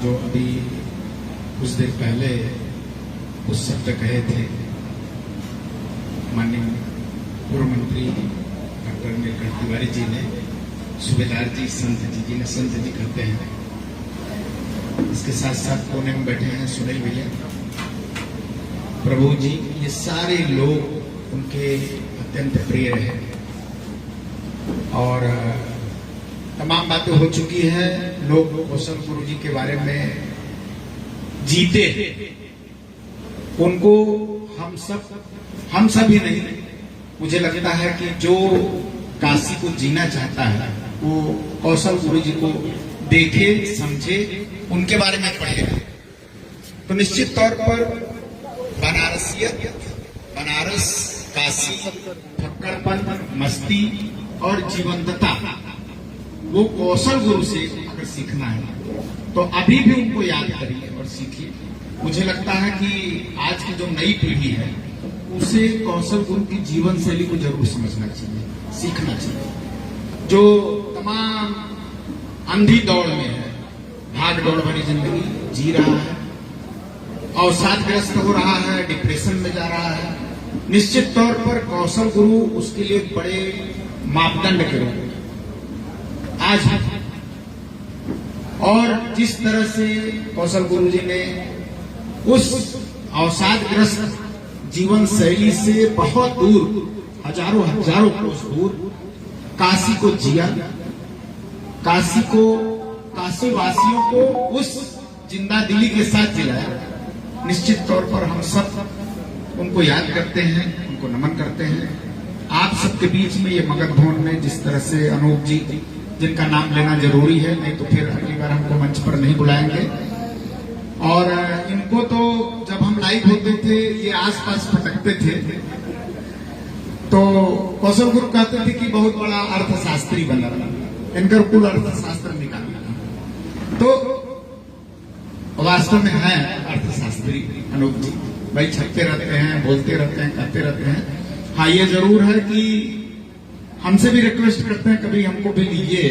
J: जो अभी कुछ देर पहले कुछ शब्द कहे थे, माननीय पूर्व मंत्री डॉक्टर नीलकंठ तिवारी जी ने, सूबेदार जी संत जी ने, संत जी कहते हैं। इसके साथ साथ कोने में बैठे हैं सुनील भैया, प्रभु जी, ये सारे लोग उनके अत्यंत प्रिय रहे और तमाम बातें हो चुकी है। लोग कौशल गुरु जी के बारे में जीते, उनको हम सब ही नहीं, मुझे लगता है कि जो काशी को जीना चाहता है वो कौशल गुरु जी को देखे, समझे, उनके बारे में पढ़े। तो निश्चित तौर पर बनारसियत, बनारस, काशी, फक्कड़पन, मस्ती और जीवंतता वो कौशल गुरु से अगर सीखना है तो अभी भी उनको याद करिए और सीखिए। मुझे लगता है कि आज की जो नई पीढ़ी है उसे कौशल गुरु की जीवन शैली को जरूर समझना चाहिए, सीखना चाहिए। जो तमाम अंधी दौड़ में है, भाग दौड़ भरी जिंदगी जी रहा है, अवसादग्रस्त हो रहा है, डिप्रेशन में जा रहा है, निश्चित तौर पर कौशल गुरु उसके लिए बड़े मापदंड के रूप में आज है। और जिस तरह से कौशल गुरु जी ने उस अवसादग्रस्त जीवन शैली से बहुत दूर, हजारों कोस दूर काशी को जिया, काशी वासियों को उस जिंदा दिली के साथ जिलाया। निश्चित तौर पर हम सब उनको याद करते हैं, उनको नमन करते हैं। आप सबके बीच में ये मगध भवन में जिस तरह से अनूप जी, जिनका नाम लेना जरूरी है, नहीं तो फिर अगली बार हमको मंच पर नहीं बुलाएंगे, और इनको तो जब हम लाइव होते थे ये आसपास भटकते थे, तो कौशल गुरु कहते थे कि बहुत बड़ा अर्थशास्त्री बना, इनका कुल अर्थशास्त्र निकालना। तो वास्तव में है अर्थशास्त्री अनूप जी, भाई छपते रहते हैं, बोलते रहते हैं, कहते रहते हैं। हाँ, ये जरूर है कि हमसे भी रिक्वेस्ट करते हैं कभी हमको भी लीजिए,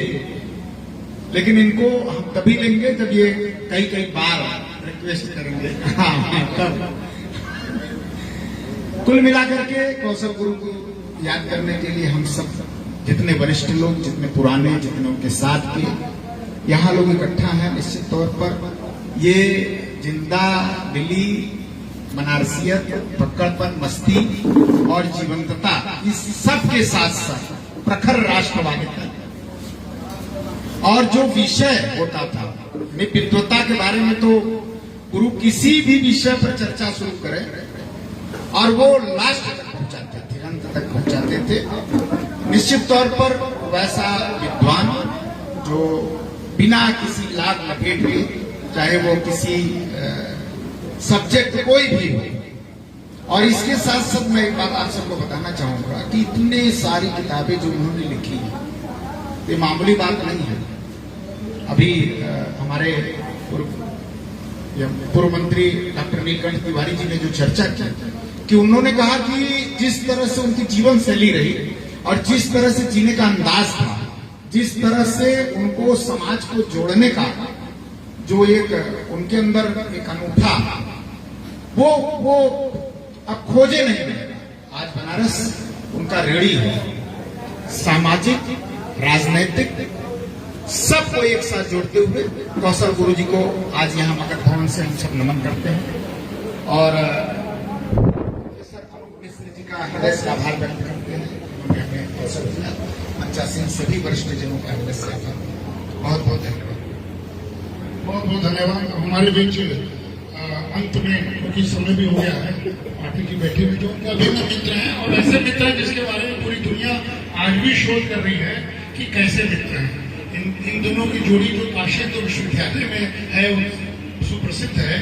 J: लेकिन इनको हम तभी लेंगे जब ये कई बार रिक्वेस्ट करेंगे। हाँ, तब कुल मिलाकर के कौशल गुरु को याद करने के लिए हम सब जितने वरिष्ठ लोग, जितने पुराने, जितने उनके साथ के यहाँ लोग इकट्ठा हैं, निश्चित तौर पर ये जिंदा दिली बनारसियत, पक्कड़पन, मस्ती और जीवंतता, इस सब के साथ साथ प्रखर राष्ट्रवादिता और जो विषय होता था विद्वता के बारे में, तो गुरु किसी भी विषय पर चर्चा शुरू करें और वो लास्ट तक पहुंचाते थे, अंत तक पहुंचाते थे। निश्चित तौर पर वैसा विद्वान जो बिना किसी लाग लपेट के, चाहे वो किसी सब्जेक्ट कोई भी हो। और इसके साथ साथ मैं एक बात आप सबको बताना चाहूंगा कि इतने सारी किताबें जो उन्होंने लिखी है, ये मामूली बात नहीं है। अभी हमारे पूर्व मंत्री डॉक्टर नीलकंठ तिवारी जी ने जो चर्चा की कि उन्होंने कहा कि जिस तरह से उनकी जीवन शैली रही और जिस तरह से जीने का अंदाज था, जिस तरह से उनको समाज को जोड़ने का जो एक उनके अंदर एक अनूठा, वो अब खोजे नहीं मिलेगा। आज बनारस उनका ऋणी है, सामाजिक, राजनैतिक सबको एक साथ जोड़ते हुए कौशल गुरु जी को आज यहाँ मगध भवन से हम सब नमन करते हैं और सर अनूप मिश्र जी का हृदय से आभार व्यक्त करते हैं। उन्होंने हमें अवसर दिया। मंचा सिंह सभी वरिष्ठ जनों का हृदय से आभार, बहुत बहुत धन्यवाद।
A: बहुत बहुत धन्यवाद। हमारे बीच अंत में, क्योंकि समय भी हो गया है, पार्टी की बैठी हुई जो उनके अभिन्न मित्र हैं और ऐसे मित्र हैं जिसके बारे में पूरी दुनिया आज भी शोध कर रही है कि कैसे मित्र हैं। इन दोनों की जोड़ी जो काशी तो विश्वविद्यालय में है, सुप्रसिद्ध है,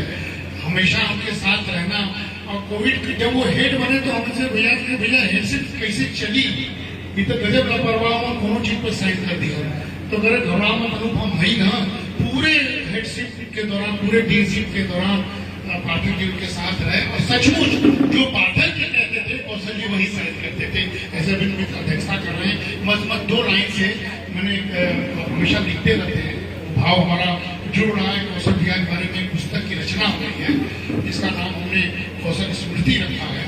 A: हमेशा उनके साथ रहना। और कोविड जब वो हेड बने तो हमसे भैया हेडशिप कैसे चली, ये तो गजब लापरवाह और कोनो चीज पर साइन कर दिया। तो अगर घबराओ मत, अनुभव है ना, पूरे हेडशिप के दौरान, पूरे डीनशिप के दौरान पाठक जी उनके साथ रहे और सचमुच जो पाठक जी कहते थे कौशल जी वही साइन करते थे। ऐसे भी मित्र अध्यक्षता कर रहे हैं। मत 2 लाइन से मैंने हमेशा लिखते रहते हैं, भाव हमारा जुड़ रहा है। कौशल जी के बारे में पुस्तक की रचना हो रही है, जिसका नाम हमने कौशल स्मृति रखा है।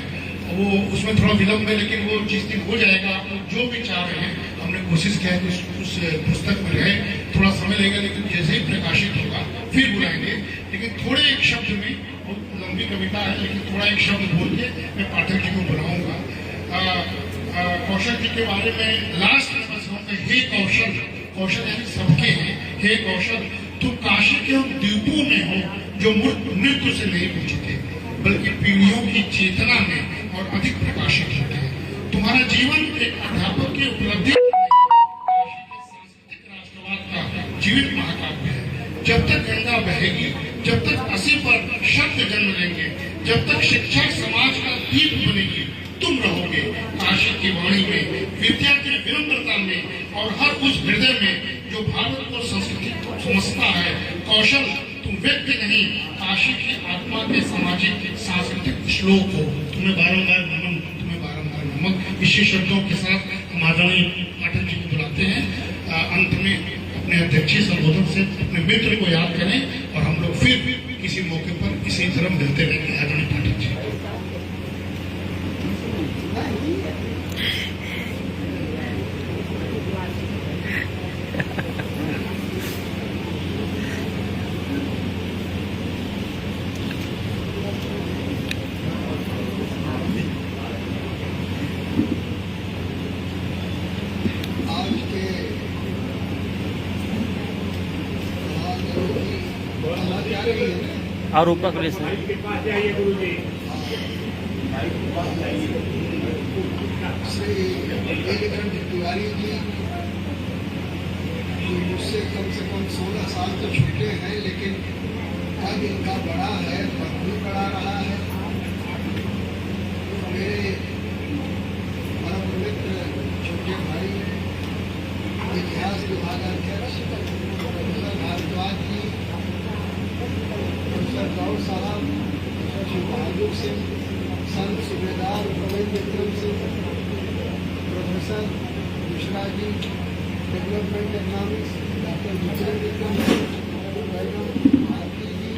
A: वो उसमें थोड़ा विलम्ब है, लेकिन वो जिस दिन हो जाएगा, आप जो भी चाह रहे हैं, हमने कोशिश किया है कि उस पुस्तक में रहे। थोड़ा समय लगेगा, लेकिन जैसे ही प्रकाशित होगा फिर बुलाएंगे। लेकिन थोड़े एक शब्द में, बहुत लंबी कविता है, लेकिन थोड़ा एक शब्द बोल के मैं पाठक जी को बुलाऊंगा। कौशल जी के बारे में लास्ट में बस कहूँगा, हे कौशल, कौशल यानी सबके हैं। हे कौशल, तुम काशी के उन द्वीपों में हो जो मृत्यु से नहीं पूछते, बल्कि पीढ़ियों की चेतना में और अधिक प्रकाशित होते हैं। तुम्हारा जीवन एक अध्यापक की उपलब्धि सांस्कृतिक राष्ट्रवाद का जीवित महाकाव्य है। जब तक गंगा बहेगी, जब तक 80 पर शब्द जन्म लेंगे, जब तक शिक्षा समाज का दीप बनेगी, तुम रहोगे काशी की वाणी में, विद्या की विनम्रता में और हर उस हृदय में जो भारत को संस्कृति समझता है। कौशल, तुम व्यक्ति नहीं, काशी की आत्मा के सामाजिक सांस्कृतिक श्लोक हो। तुम्हें बारंबार नमन, तुम्हें बारंबार नमन। इसी शब्दों के साथ हम आदरणीय पाठक जी को बुलाते हैं। अंत में अपने अध्यक्षीय संबोधन से अपने मित्र को याद करें और हम लोग फिर किसी मौके पर इसी तरह मिलते रहेंगे। आदरणीय पाठक जी।
K: और ऊपर के लिए
L: श्री नीलकंठ तिवारी जी मुझसे कम से कम 16 साल तो छोटे हैं, लेकिन पद इनका बड़ा है, पद भी बड़ा रहा है। मेरे परम मित्र छोटे भाई इतिहास विभाग अध्यक्ष प्रोफेसर भारद्वाज जी, प्रोफेसर गौर साहब, श्री बहादुर सिंह, संत सूबेदार Praveen Vikram Singh, professor Mishra ji, development economics doctor विजय विक्रम मैडम, भारती जी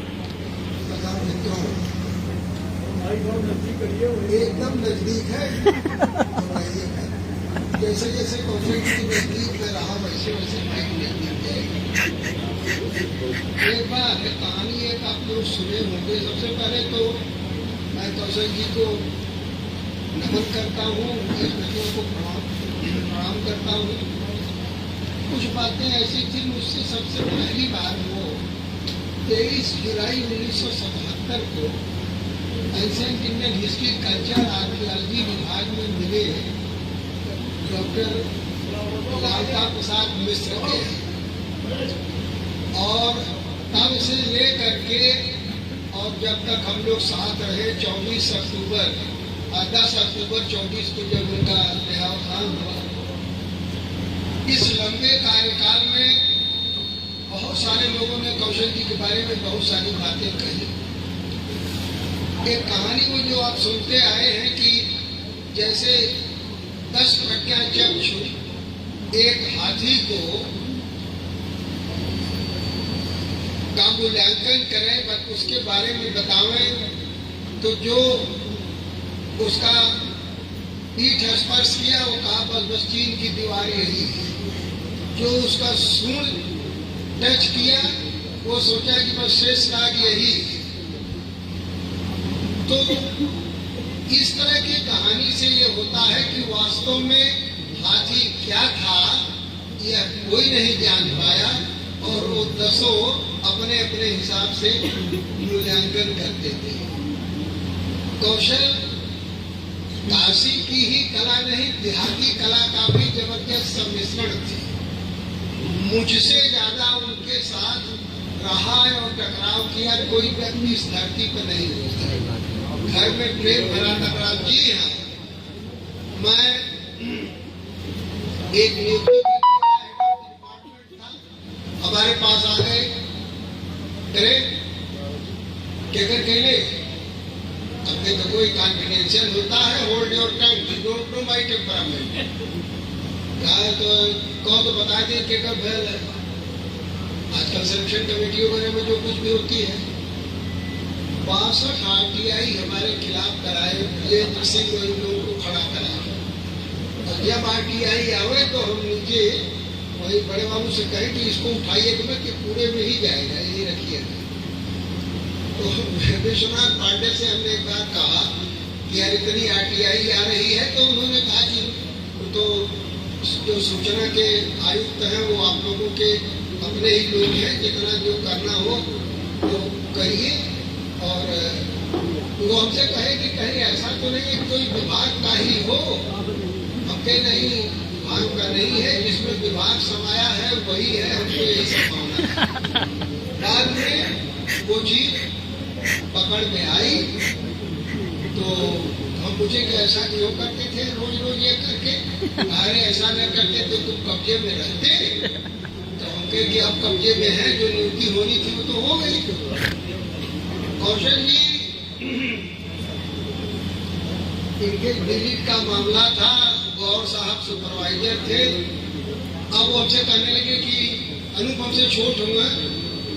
L: तथा मित्रों, एकदम नजदीक है। जैसे जैसे कौशल की नजदीक में रहा वैसे वैसे माइक नजदीक जाएगी। एक बार कहानी एक आप लोग सुने होंगे। सबसे पहले तो मैं कौशल जी को नमन करता हूँ, स्मृतियों को प्रणाम करता हूँ। कुछ बातें ऐसी थी, मुझसे सबसे पहली बार वो 23 जुलाई 1977 को ancient Indian history culture archaeology विभाग में मिले डॉक्टर लालता प्रसाद मिश्र के, और तब से ले करके और जब तक हम लोग साथ रहे 24 अक्टूबर 10 अक्टूबर 24 को जब उनका देहावसान हुआ, इस लंबे कार्यकाल में बहुत सारे लोगों ने कौशल जी के बारे में बहुत सारी बातें कही। एक कहानी को जो आप सुनते आए हैं कि जैसे 10 प्रज्ञाचक्षु एक हाथी को का मूल्यांकन करें, बस उसके बारे में बतावें, तो जो उसका पीठ स्पर्श किया वो कहा बस बस चीन की दीवार यही है। जो उसका सूंड टच किया वो सोचा कि बस शेष नाग यही। तो इस तरह की कहानी से ये होता है कि वास्तव में हाथी क्या था यह कोई नहीं जान पाया, और वो 10 अपने अपने हिसाब से मूल्यांकन करते थे। कौशल काशी की ही कला नहीं, देहाती कला का भी जबरदस्त सम्मिश्रण थी। मुझसे ज्यादा उनके साथ रहा है और टकराव किया कोई व्यक्ति इस धरती पर नहीं होता। घर में प्रेम भरा टकराव। जी हाँ, मैं एक नियुक्ति डिपार्टमेंट था, हमारे पास आ गए, करे क्या कहले, अब देखो कोई कॉन्फिडेंशियल होता है, hold your tongue, don't know my temperament. तो कहो तो बता दें क्या कब भेल है। आजकल सिलेक्शन कमेटियों वगैरह में जो कुछ भी होती है, 62 RTI हमारे खिलाफ कराए, वीरेंद्र सिंह इन लोगों को खड़ा कराया। और जब RTI आवे तो हम नीचे वही बड़े बाबू से कहे कि इसको उठाइए कि पूरे में ही जाएगा, यही रखिएगा। तो विश्वनाथ पांडे से हमने एक बार कहा कि यार इतनी RTI आ रही है, तो उन्होंने कहा कि तो जो सूचना के आयुक्त हैं वो आप लोगों के अपने ही लोग हैं, जितना जो करना हो तो करिए। और वो हमसे कहे कि कहीं ऐसा तो नहीं है कोई विभाग का ही हो, हमके नहीं विभाग का नहीं है, जिसमें विभाग समाया है वही है, हमको यही संभावना। बाद में वो चीज पकड़ में आई तो हम पूछे कि ऐसा क्यों करते थे रोज रोज ये करके, अरे ऐसा न करते तो तुम कब्जे में रहते। तो हम कहे कि अब कब्जे में है, जो नियुक्ति होनी थी वो तो हो गई। कौशल जी इनके डिलीट का मामला था, गौर साहब सुपरवाइजर थे। अब वो हमसे कहने लगे कि अनुपम से छोट हुआ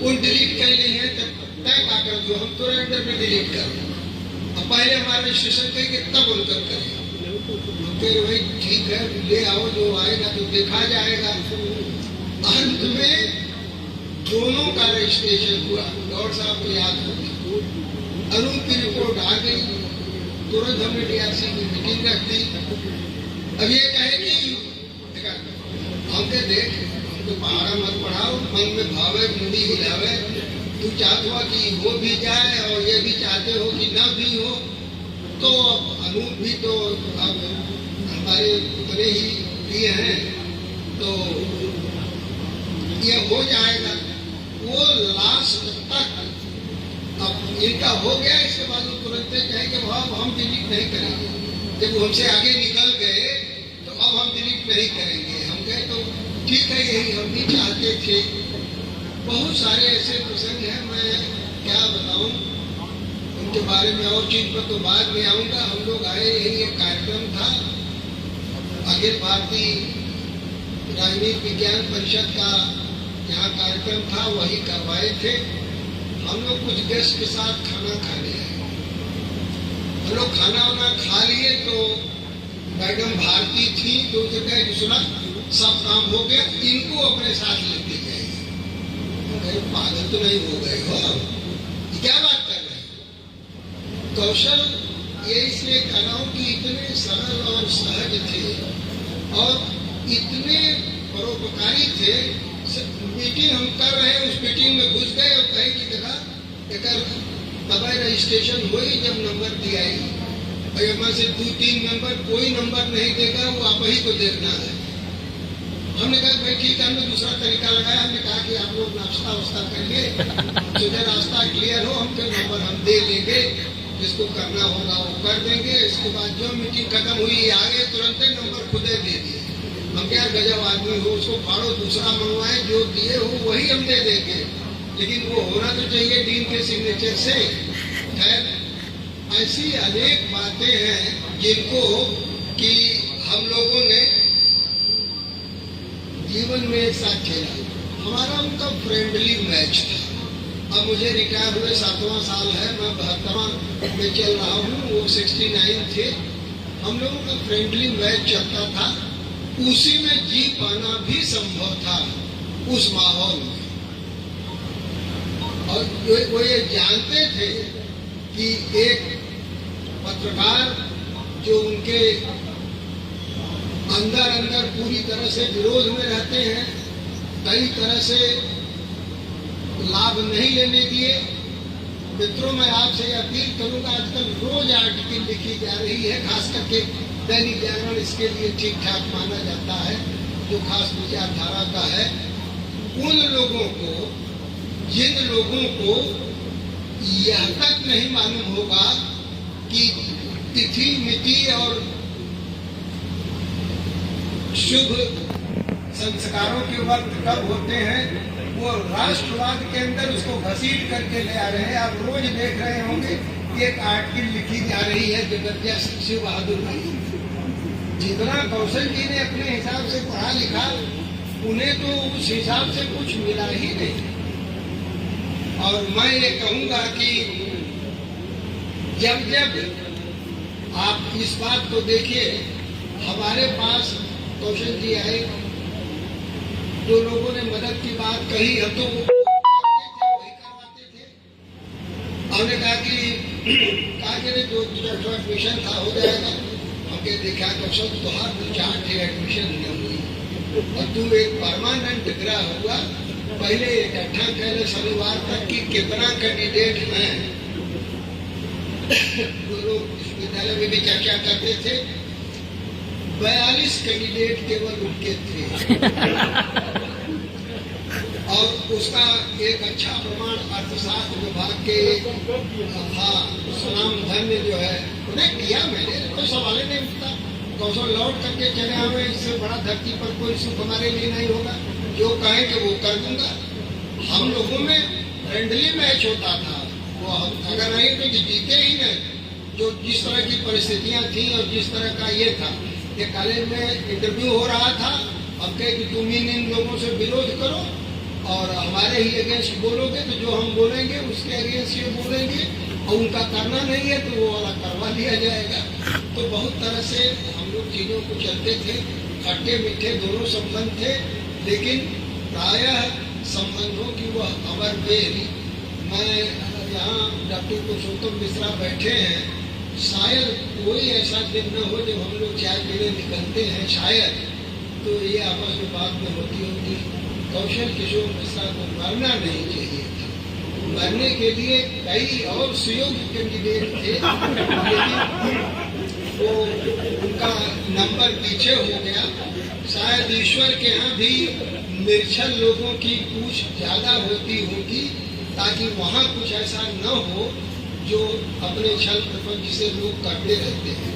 L: उन डिलीट कर ली है, तय का कर दो, हम तुरंत अंदर में डिलीट कर। अब पहले हमारे रजिस्ट्रेशन करेंगे तब उनकर करें। फिर वही ठीक है, ले आओ, जो आएगा तो देखा जाएगा। अंत में दोनों का रजिस्ट्रेशन हुआ। गौर साहब को याद होगी, अनूप की रिपोर्ट आ गई, तुरंत हमने DRC की मीटिंग रख दी। अब ये कहे कि हमके देख, हमको पहाड़ा मत पढ़ाओ, मन में भावे मुंडी हिलावे, तू चाहते हो कि हो भी जाए और ये भी चाहते हो कि ना भी हो। तो अनूप भी तो अब हमारे उतने ही लिए हैं, तो ये हो जाएगा। वो लास्ट तक जब वो हमसे आगे निकल गए तो अब हम डिलीट नहीं करेंगे। हम कहे तो ठीक है, यही हम भी चाहते थे। बहुत सारे ऐसे प्रसंग हैं, मैं क्या बताऊं उनके बारे में, और चीज पर तो बाद में आऊंगा। हम लोग आए, यही एक कार्यक्रम था, अखिल भारतीय राजनीति विज्ञान परिषद का यहाँ कार्यक्रम था, वही करवाए थे। हम लोग कुछ गेस्ट के साथ खाना खाने आए। हम लोग खाना वाना खा लिए तो मैडम भारती थी, तो उसे कहे कि सुना सब काम हो गया, इनको अपने साथ लेते जाइए। पागल तो नहीं हो गए हो, क्या बात कर रहे हैं? कौशल ये इसलिए कर रहा हूं कि इतने सरल और सहज थे और इतने परोपकारी थे। मीटिंग हम कर रहे हैं, उस मीटिंग में घुस गए और कहे कि देखा तब रजिस्ट्रेशन हुई, जब नंबर दिया और यहाँ से 2-3 नंबर कोई नंबर नहीं देगा, वो आप ही को देखना है। हमने कहा भाई ठीक है, हमने दूसरा तरीका लगाया। हमने कहा कि आप लोग नाश्ता वास्ता करिए, सुबह रास्ता क्लियर हो, हमको नंबर हम दे लेंगे, जिसको करना होगा वो कर देंगे। इसके बाद जो मीटिंग खत्म हुई आगे तुरंत ही नंबर खुदे दे दिए। हम क्या गजब आदमी हो, उसको फाड़ो, दूसरा मंगवाए, जो दिए हो वही हम दे देंगे, लेकिन वो होना तो चाहिए डीन के सिग्नेचर से। खैर ऐसी अनेक बातें हैं जिनको कि हम लोगों ने जीवन में एक साथ खेला। हमारा उनका फ्रेंडली मैच था। अब मुझे रिटायर हुए 7वां साल है, मैं 72वां में चल रहा हूँ, वो 69 थे। हम लोगों का फ्रेंडली मैच चलता था, उसी में जी पाना भी संभव था उस माहौल में। और वो ये जानते थे कि एक पत्रकार जो उनके अंदर पूरी तरह से विरोध में रहते हैं, कई तरह से लाभ नहीं लेने दिए। मित्रों, मैं आपसे अपील करूंगा, आजकल रोज आर्टिकल लिखी जा रही है, खास करके दैनिक जागरण इसके लिए ठीक ठाक माना जाता है, जो खास विचारधारा का है। उन लोगों को, जिन लोगों को यह तक नहीं मालूम होगा कि तिथि मिति और शुभ संस्कारों के वक्त कब होते हैं, वो राष्ट्रवाद के अंदर उसको घसीट करके ले आ रहे हैं। आप रोज देख रहे होंगे एक आर्टिकल लिखी जा रही है जबरदस्त शिव बहादुर भाई। जितना कौशल जी ने अपने हिसाब से पढ़ा लिखा, उन्हें तो उस हिसाब से कुछ मिला ही नहीं। और मैं ये कहूंगा कि जब जब आप इस बात को देखिए, हमारे पास कौशल जी आए, जो लोगों ने मदद की बात कही, हम तो वो वही करवाते थे। हमने कहा कि जो एडमिशन था हो जाएगा। हमने देखा कौशल तुहार 4 एडमिशन न हुई और तू एक परमानेंट ग्रह हुआ। पहले इकट्ठा कहले शनिवार तक कि कितना कैंडिडेट हैं, जो लोग विश्वविद्यालय में भी चर्चा करते थे। 42 कैंडिडेट केवल उनके थे और उसका एक अच्छा प्रमाण अर्थशास्त्र विभाग के सलाम धन्य जो है उन्हें किया। मैंने कोई सवाल नहीं उठता, कौशल लौट करके चले आवे, इससे बड़ा धरती पर कोई सुख हमारे लिए नहीं होगा। जो कहेंगे वो कर दूंगा। हम लोगों में फ्रेंडली मैच होता था, वो हम अगर नहीं तो जीते ही नहीं। जो जिस तरह की परिस्थितियां थी और जिस तरह का ये था, ये कॉलेज में इंटरव्यू हो रहा था। अब कहे कि तुम इन लोगों से विरोध करो और हमारे ही अगेंस्ट बोलोगे, तो जो हम बोलेंगे उसके अगेंस्ट ये बोलेंगे, और उनका करना नहीं है तो वो वाला करवा लिया जाएगा। तो बहुत तरह से हम लोग चीजों को चलते थे। खट्टे मीठे दोनों संबंध थे, लेकिन प्रायः संबंधों की वह अमर बेरी। मैं यहाँ डॉक्टर पुरुषोत्तम मिश्रा बैठे हैं, शायद कोई ऐसा दिन न हो जब हम लोग चाय पीने निकलते हैं, शायद तो ये आपस में बात में होती होगी। कौशल किशोर मिश्रा को मरना नहीं चाहिए था। मरने के लिए कई और सुयोग्य कैंडिडेट थे, लेकिन वो उनका नंबर पीछे हो गया। शायद ईश्वर के यहाँ भी निर्छल लोगों की पूछ ज्यादा होती होगी, ताकि वहाँ कुछ ऐसा न हो जो अपने छल प्रपंच से लोग करते रहते हैं।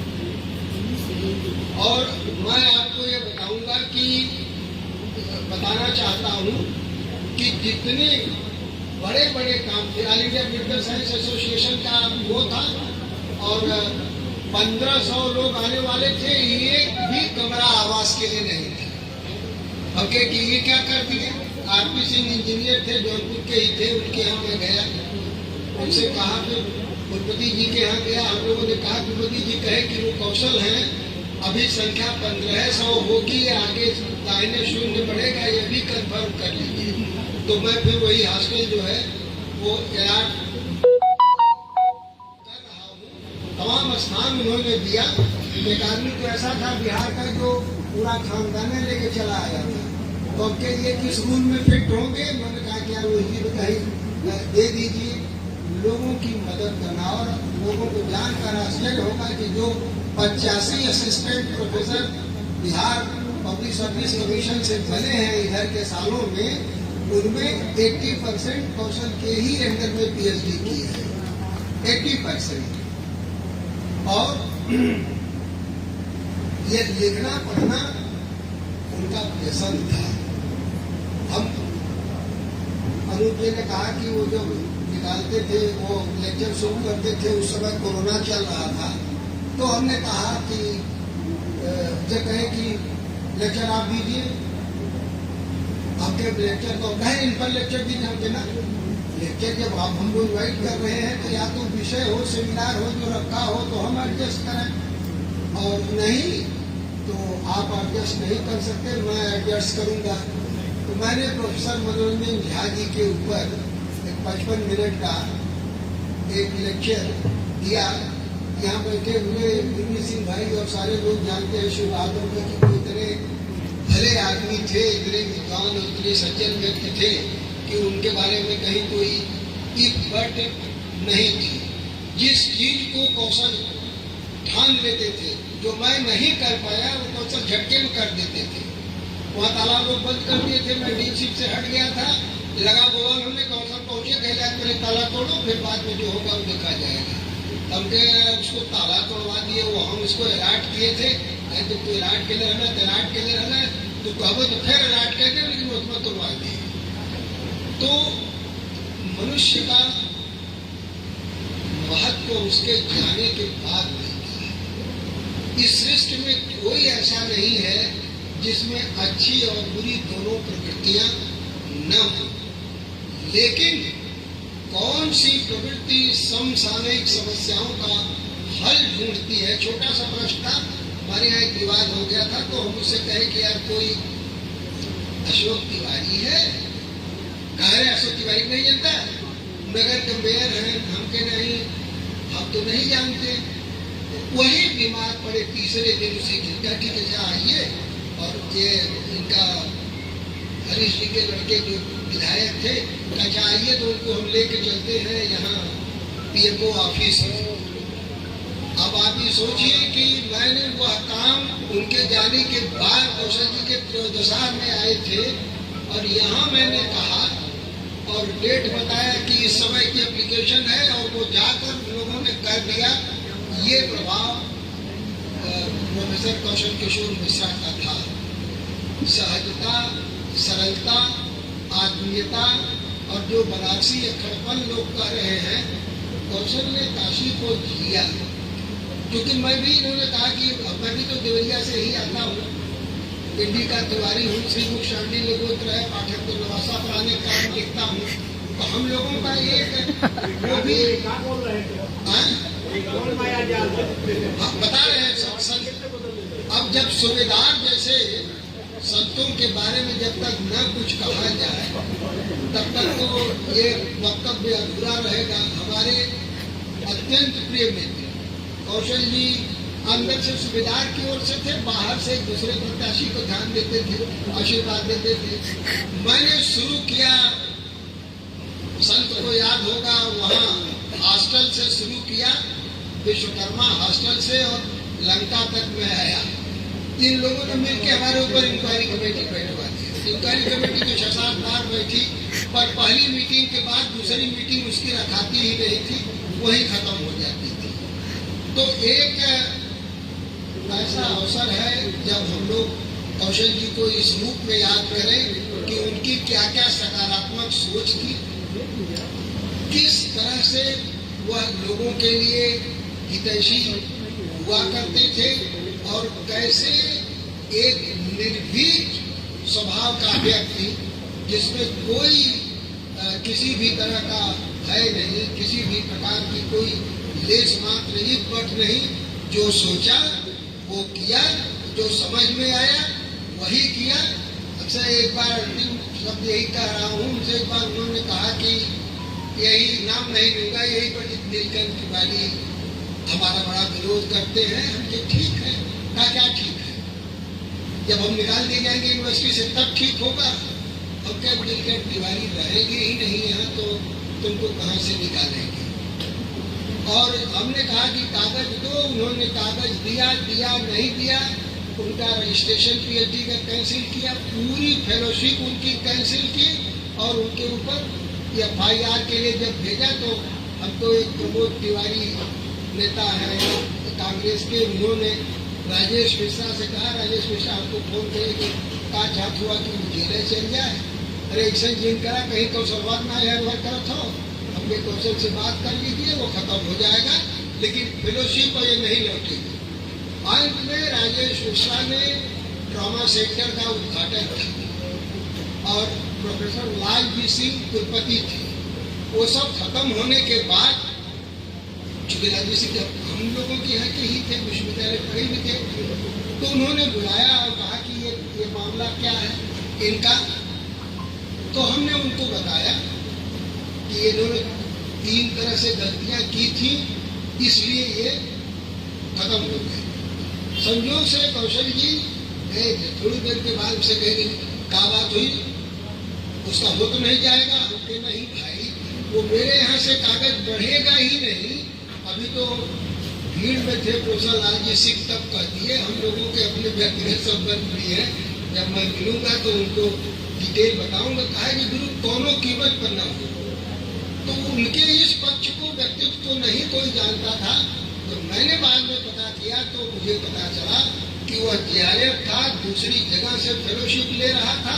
L: और मैं आपको ये बताऊंगा कि बताना चाहता हूँ कि जितने बड़े बड़े काम थे, all India medical science association का वो था और 1500 लोग आने वाले थे, एक भी कमरा आवास के लिए नहीं था। अब कि ये क्या कर दिए, आरपी सिंह इंजीनियर थे, जौनपुर के ही थे, उनके यहाँ मैं गया, उनसे कहा, फिर कुलपति जी के यहाँ गया, हम लोगों ने कहा कुलपति जी कहे कि वो कौशल हैं, अभी संख्या 1500 होगी, आगे दाहिने शून्य बढ़ेगा, ये भी कंफर्म कर लीजिए। तो मैं फिर वही हॉस्टल जो है वो तैयार कर रहा हूँ। तमाम स्थान उन्होंने दिया। एक आदमी तो ऐसा था बिहार का जो पूरा खानदान लेके चला आया था, तो अब के लिए किस रूल में फिट होंगे, मैंने कहा कि यार वही कहीं दे दीजिए। लोगों की मदद करना, और लोगों को जानकर आश्चर्य होगा कि जो 85 assistant professor Bihar public service commission से बने हैं इधर के सालों में, उनमें 80% कौशल के ही अंडर में पीएचडी की है, 80%। और ये लिखना पढ़ना उनका पसंद था। हम अनूप जी ने कहा कि वो जो निकालते थे, वो लेक्चर शुरू करते थे, उस समय कोरोना चल रहा था, तो हमने कहा कि जब कहे कि लेक्चर आप दीजिए, आपके लेक्चर तो कहे इन पर लेक्चर दीजिए, हम देना लेक्चर जब आप हमको इन्वाइट कर रहे हैं तो या तो विषय हो, सेमिनार हो जो रखा हो तो हम एडजस्ट करें, और नहीं तो आप एडजस्ट नहीं कर सकते, मैं एडजस्ट करूंगा। तो मैंने प्रोफेसर मनोरंजन झा जी के ऊपर 55 मिनट का एक लेक्चर दिया। यहाँ बैठे हुए गुरमीत सिंह भाई और सारे लोग जानते हैं शिव बहादुर में कि वो इतने भले आदमी थे, इतने विद्वान और इतने सज्जन व्यक्ति थे कि उनके बारे में कहीं कोई इफ बट नहीं थी। जिस चीज को कौशल ठान लेते थे, जो मैं नहीं कर पाया वो कौशल झटके में कर देते थे। वहाँ तालाब लोग बंद कर दिए थे, मैं डीप शिप से हट गया था, लगा बोला उन्होंने कौशल पहुंचे, कह पहले ताला तोड़ो, फिर बाद में जो होगा वो देखा जाएगा। हमने उसको ताला तोड़वा दिए, वो हम उसको अलर्ट किए थे, तो तू अलर्ट के लिए रहना, अलर्ट के लिए रहना, तो कहो तो फिर अलर्ट कर दे, लेकिन उसमें तोड़वा दिए। तो मनुष्य का महत्व उसके जाने के बाद मिलता है। इस सृष्टि में कोई ऐसा नहीं है जिसमें अच्छी और बुरी दोनों प्रवृत्तियां न हो, लेकिन कौन सी प्रवृत्ति समसामयिक समस्याओं का हल ढूंढती है। छोटा सा प्रश्न था, हमारे यहाँ एक विवाद हो गया था, तो हम उससे कहे कि यार कोई अशोक तिवारी है, कह रहे अशोक तिवारी नहीं जानता, नगर के मेयर हैं, हम के नहीं, हम तो नहीं जानते। वही बीमार पड़े, तीसरे दिन उसे घिरका ठीक है आइए, और ये इनका हरीश जी के लड़के जो विधायक थे, कहा आइए, तो उनको हम लेके चलते हैं यहाँ पीएमओ ऑफिस। अब आप ये सोचिए कि मैंने वह काम उनके जाने के बाद कौशल जी के त्रयोदशा में आए थे, और यहाँ मैंने कहा और डेट बताया कि इस समय की एप्लीकेशन है, और वो जाकर लोगों ने कर दिया। ये प्रभाव प्रोफेसर कौशल किशोर मिश्रा का था। सहजता, सरलता, आत्मीयता, और जो बनारसी अखड़पन लोग कह रहे हैं, कौशल ने काशी को जिया। क्योंकि मैं भी, इन्होंने कहा कि मैं भी तो देवरिया से ही आता हूँ, पिंडी का तिवारी हूँ, श्री मुख शांडी लोगोत्र है, पाठक तो नवासा पुराने कारण लिखता हूँ। तो हम लोगों का एक वो भी बता रहे हैं सत्संग। अब जब सूबेदार जैसे संतों के बारे में जब तक न कुछ कहा जाए, तब तक तो ये वक्तव्य अधूरा रहेगा। हमारे अत्यंत प्रिय मित्र कौशल जी अंदर से सूबेदार की ओर से थे, बाहर से एक दूसरे प्रत्याशी को ध्यान देते थे, आशीर्वाद देते थे। मैंने शुरू किया, संत को याद होगा, वहाँ हॉस्टल से शुरू किया, विश्वकर्मा हॉस्टल से, और लंका तक में आया। इन लोगों ने मिलकर हमारे ऊपर इंक्वायरी कमेटी बैठवा दी। इंक्वायरी कमेटी तो 6-7 बार बैठी, पर पहली मीटिंग के बाद दूसरी मीटिंग उसकी रखाती ही नहीं थी, वही खत्म हो जाती थी। तो एक ऐसा अवसर है जब हम लोग कौशल जी को इस रूप में याद करें कि उनकी क्या क्या सकारात्मक सोच थी, किस तरह से वह लोगों के लिए हितैषी हुआ करते थे और कैसे एक निर्भीक स्वभाव का व्यक्ति जिसमें कोई किसी भी तरह का भय नहीं, किसी भी प्रकार की कोई लेस मात्र नहीं, पट नहीं, जो सोचा वो किया, जो समझ में आया वही किया। अक्सर एक बार अंतिम शब्द यही कह रहा हूँ, उनसे एक बार उन्होंने कहा कि यही नाम नहीं लूंगा, यही पंडित नीलकंठ तिवारी हमारा बड़ा विरोध करते हैं। हमके ठीक है, क्या ठीक है, जब हम निकाल दिए जाएंगे यूनिवर्सिटी से तब ठीक होगा। अब क्या नीलकंठ तिवारी रहेंगे ही नहीं यहाँ तो तुमको कहाँ से निकालेंगे। और हमने कहा कि कागज दो, उन्होंने कागज दिया नहीं दिया, उनका रजिस्ट्रेशन पीएचडी का कैंसिल किया, पूरी फेलोशिप उनकी कैंसिल की और उनके ऊपर एफआईआर के लिए जब भेजा तो हमको एक प्रमोद तिवारी नेता है कांग्रेस के, उन्होंने राजेश मिश्रा से कहा, राजेश मिश्रा हमको फोन करे कि का जात हुआ कि वो जेल चल जाए। अरे ऐसा जिन करा कहीं कौशलवाद ना है वह करत हो, हमने कौशल से बात कर लीजिए, वो खत्म हो जाएगा, लेकिन फेलोशिप ये नहीं लौटेगी। अंत में राजेश मिश्रा ने ट्रॉमा सेंटर का उद्घाटन किया और प्रोफेसर लालजी सिंह कुलपति थे। वो सब खत्म होने के बाद चूंकि लालजी सिंह जब हम लोगों की यहाँ के ही थे, विश्वविद्यालय पढ़े भी थे, तो उन्होंने बुलाया और कहा कि ये मामला क्या है इनका। तो हमने उनको बताया कि इन्होंने 3 तरह से गलतियां की थी, इसलिए ये खत्म हो गए। संयोग से कौशल जी थोड़ी देर के बाद उसे कहेंगे क्या बात हुई, उसका हो तो नहीं जाएगा। हमके नहीं भाई, वो मेरे यहाँ से कागज बढ़ेगा ही नहीं। अभी तो भीड़ में थे प्रोफेसर लालजी सिंह, तब कह दिए हम लोगों के अपने व्यक्तिगत संबंध भी है, जब मैं मिलूंगा तो उनको डिटेल बताऊंगा। कहा कि गुरु दोनों कीमत पर न हो, तो उनके इस पक्ष को व्यक्तित्व तो नहीं कोई जानता था। तो मैंने बाद में पता किया तो मुझे पता चला कि वह जेआरएफ था, दूसरी जगह से फेलोशिप ले रहा था,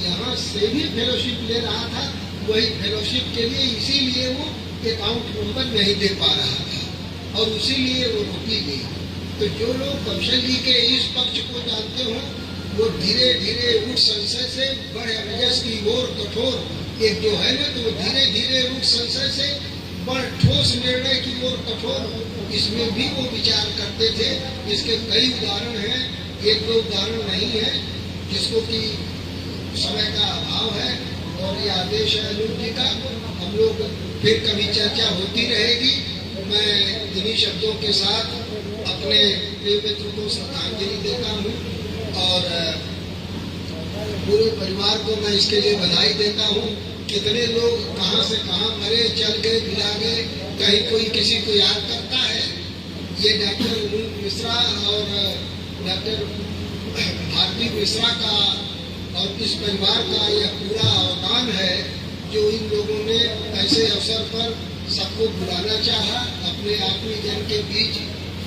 L: यहाँ से भी फेलोशिप ले रहा था। वही फेलोशिप के लिए इसीलिए वो अकाउंट नंबर नहीं दे पा रहा था और इसीलिए वो रोकी गई। तो जो लोग कौशल जी के इस पक्ष को जानते हो, वो धीरे धीरे उस संशय से बड़े रजस की ओर कठोर एक जो है ना, तो धीरे धीरे उस संशय से बड़े ठोस निर्णय की ओर कठोर, इसमें भी वो विचार करते थे। इसके कई उदाहरण हैं, एक दो उदाहरण नहीं है, जिसको कि समय का अभाव है और ये आदेश है अनूप जी का। हम लोग फिर कभी चर्चा होती रहेगी। मैं इन्हीं शब्दों के साथ अपने प्रिय मित्र को श्रद्धांजलि देता हूँ और पूरे परिवार को मैं इसके लिए बधाई देता हूँ। कितने लोग कहाँ से कहाँ मरे, चल गए, मिला गए, कहीं कोई किसी को याद करता है। ये डॉक्टर अनूप मिश्रा और डॉक्टर भारती मिश्रा का और इस परिवार का यह पूरा अवदान है, जो इन लोगों ने ऐसे अवसर पर सबको बुलाना चाहा, अपने आत्मीय जन के बीच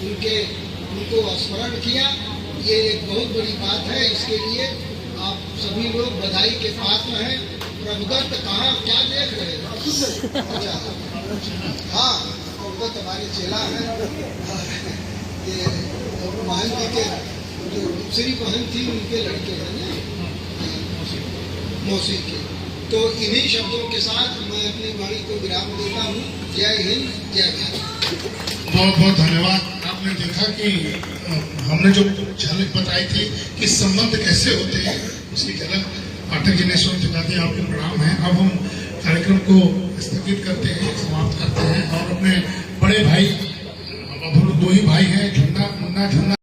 L: उनको स्मरण किया। ये एक बहुत बड़ी बात है, इसके लिए आप सभी लोग बधाई के पात्र हैं। प्रभुदत्त कहाँ क्या देख रहे हैं? अच्छा, हाँ, प्रभुदत्त हमारे चेला है। ये बहन जी के जो दूसरी बहन थी उनके लड़के हैं ना, मौसी के। तो इन्हीं शब्दों के साथ मैं अपनी वाणी को विराम देता हूँ। जय हिंद, जय भारत।
A: बहुत बहुत धन्यवाद। आपने देखा कि हमने जो झलक बताई थी कि संबंध कैसे होते हैं, उसकी झलक पाठक जी ने सुन चुका थी। आपको प्रणाम है। अब हम कार्यक्रम को स्थगित करते हैं, समाप्त करते हैं और अपने बड़े भाई, अब हम लोग 2 ही भाई हैं, झुन्ना मुन्ना झुन्ना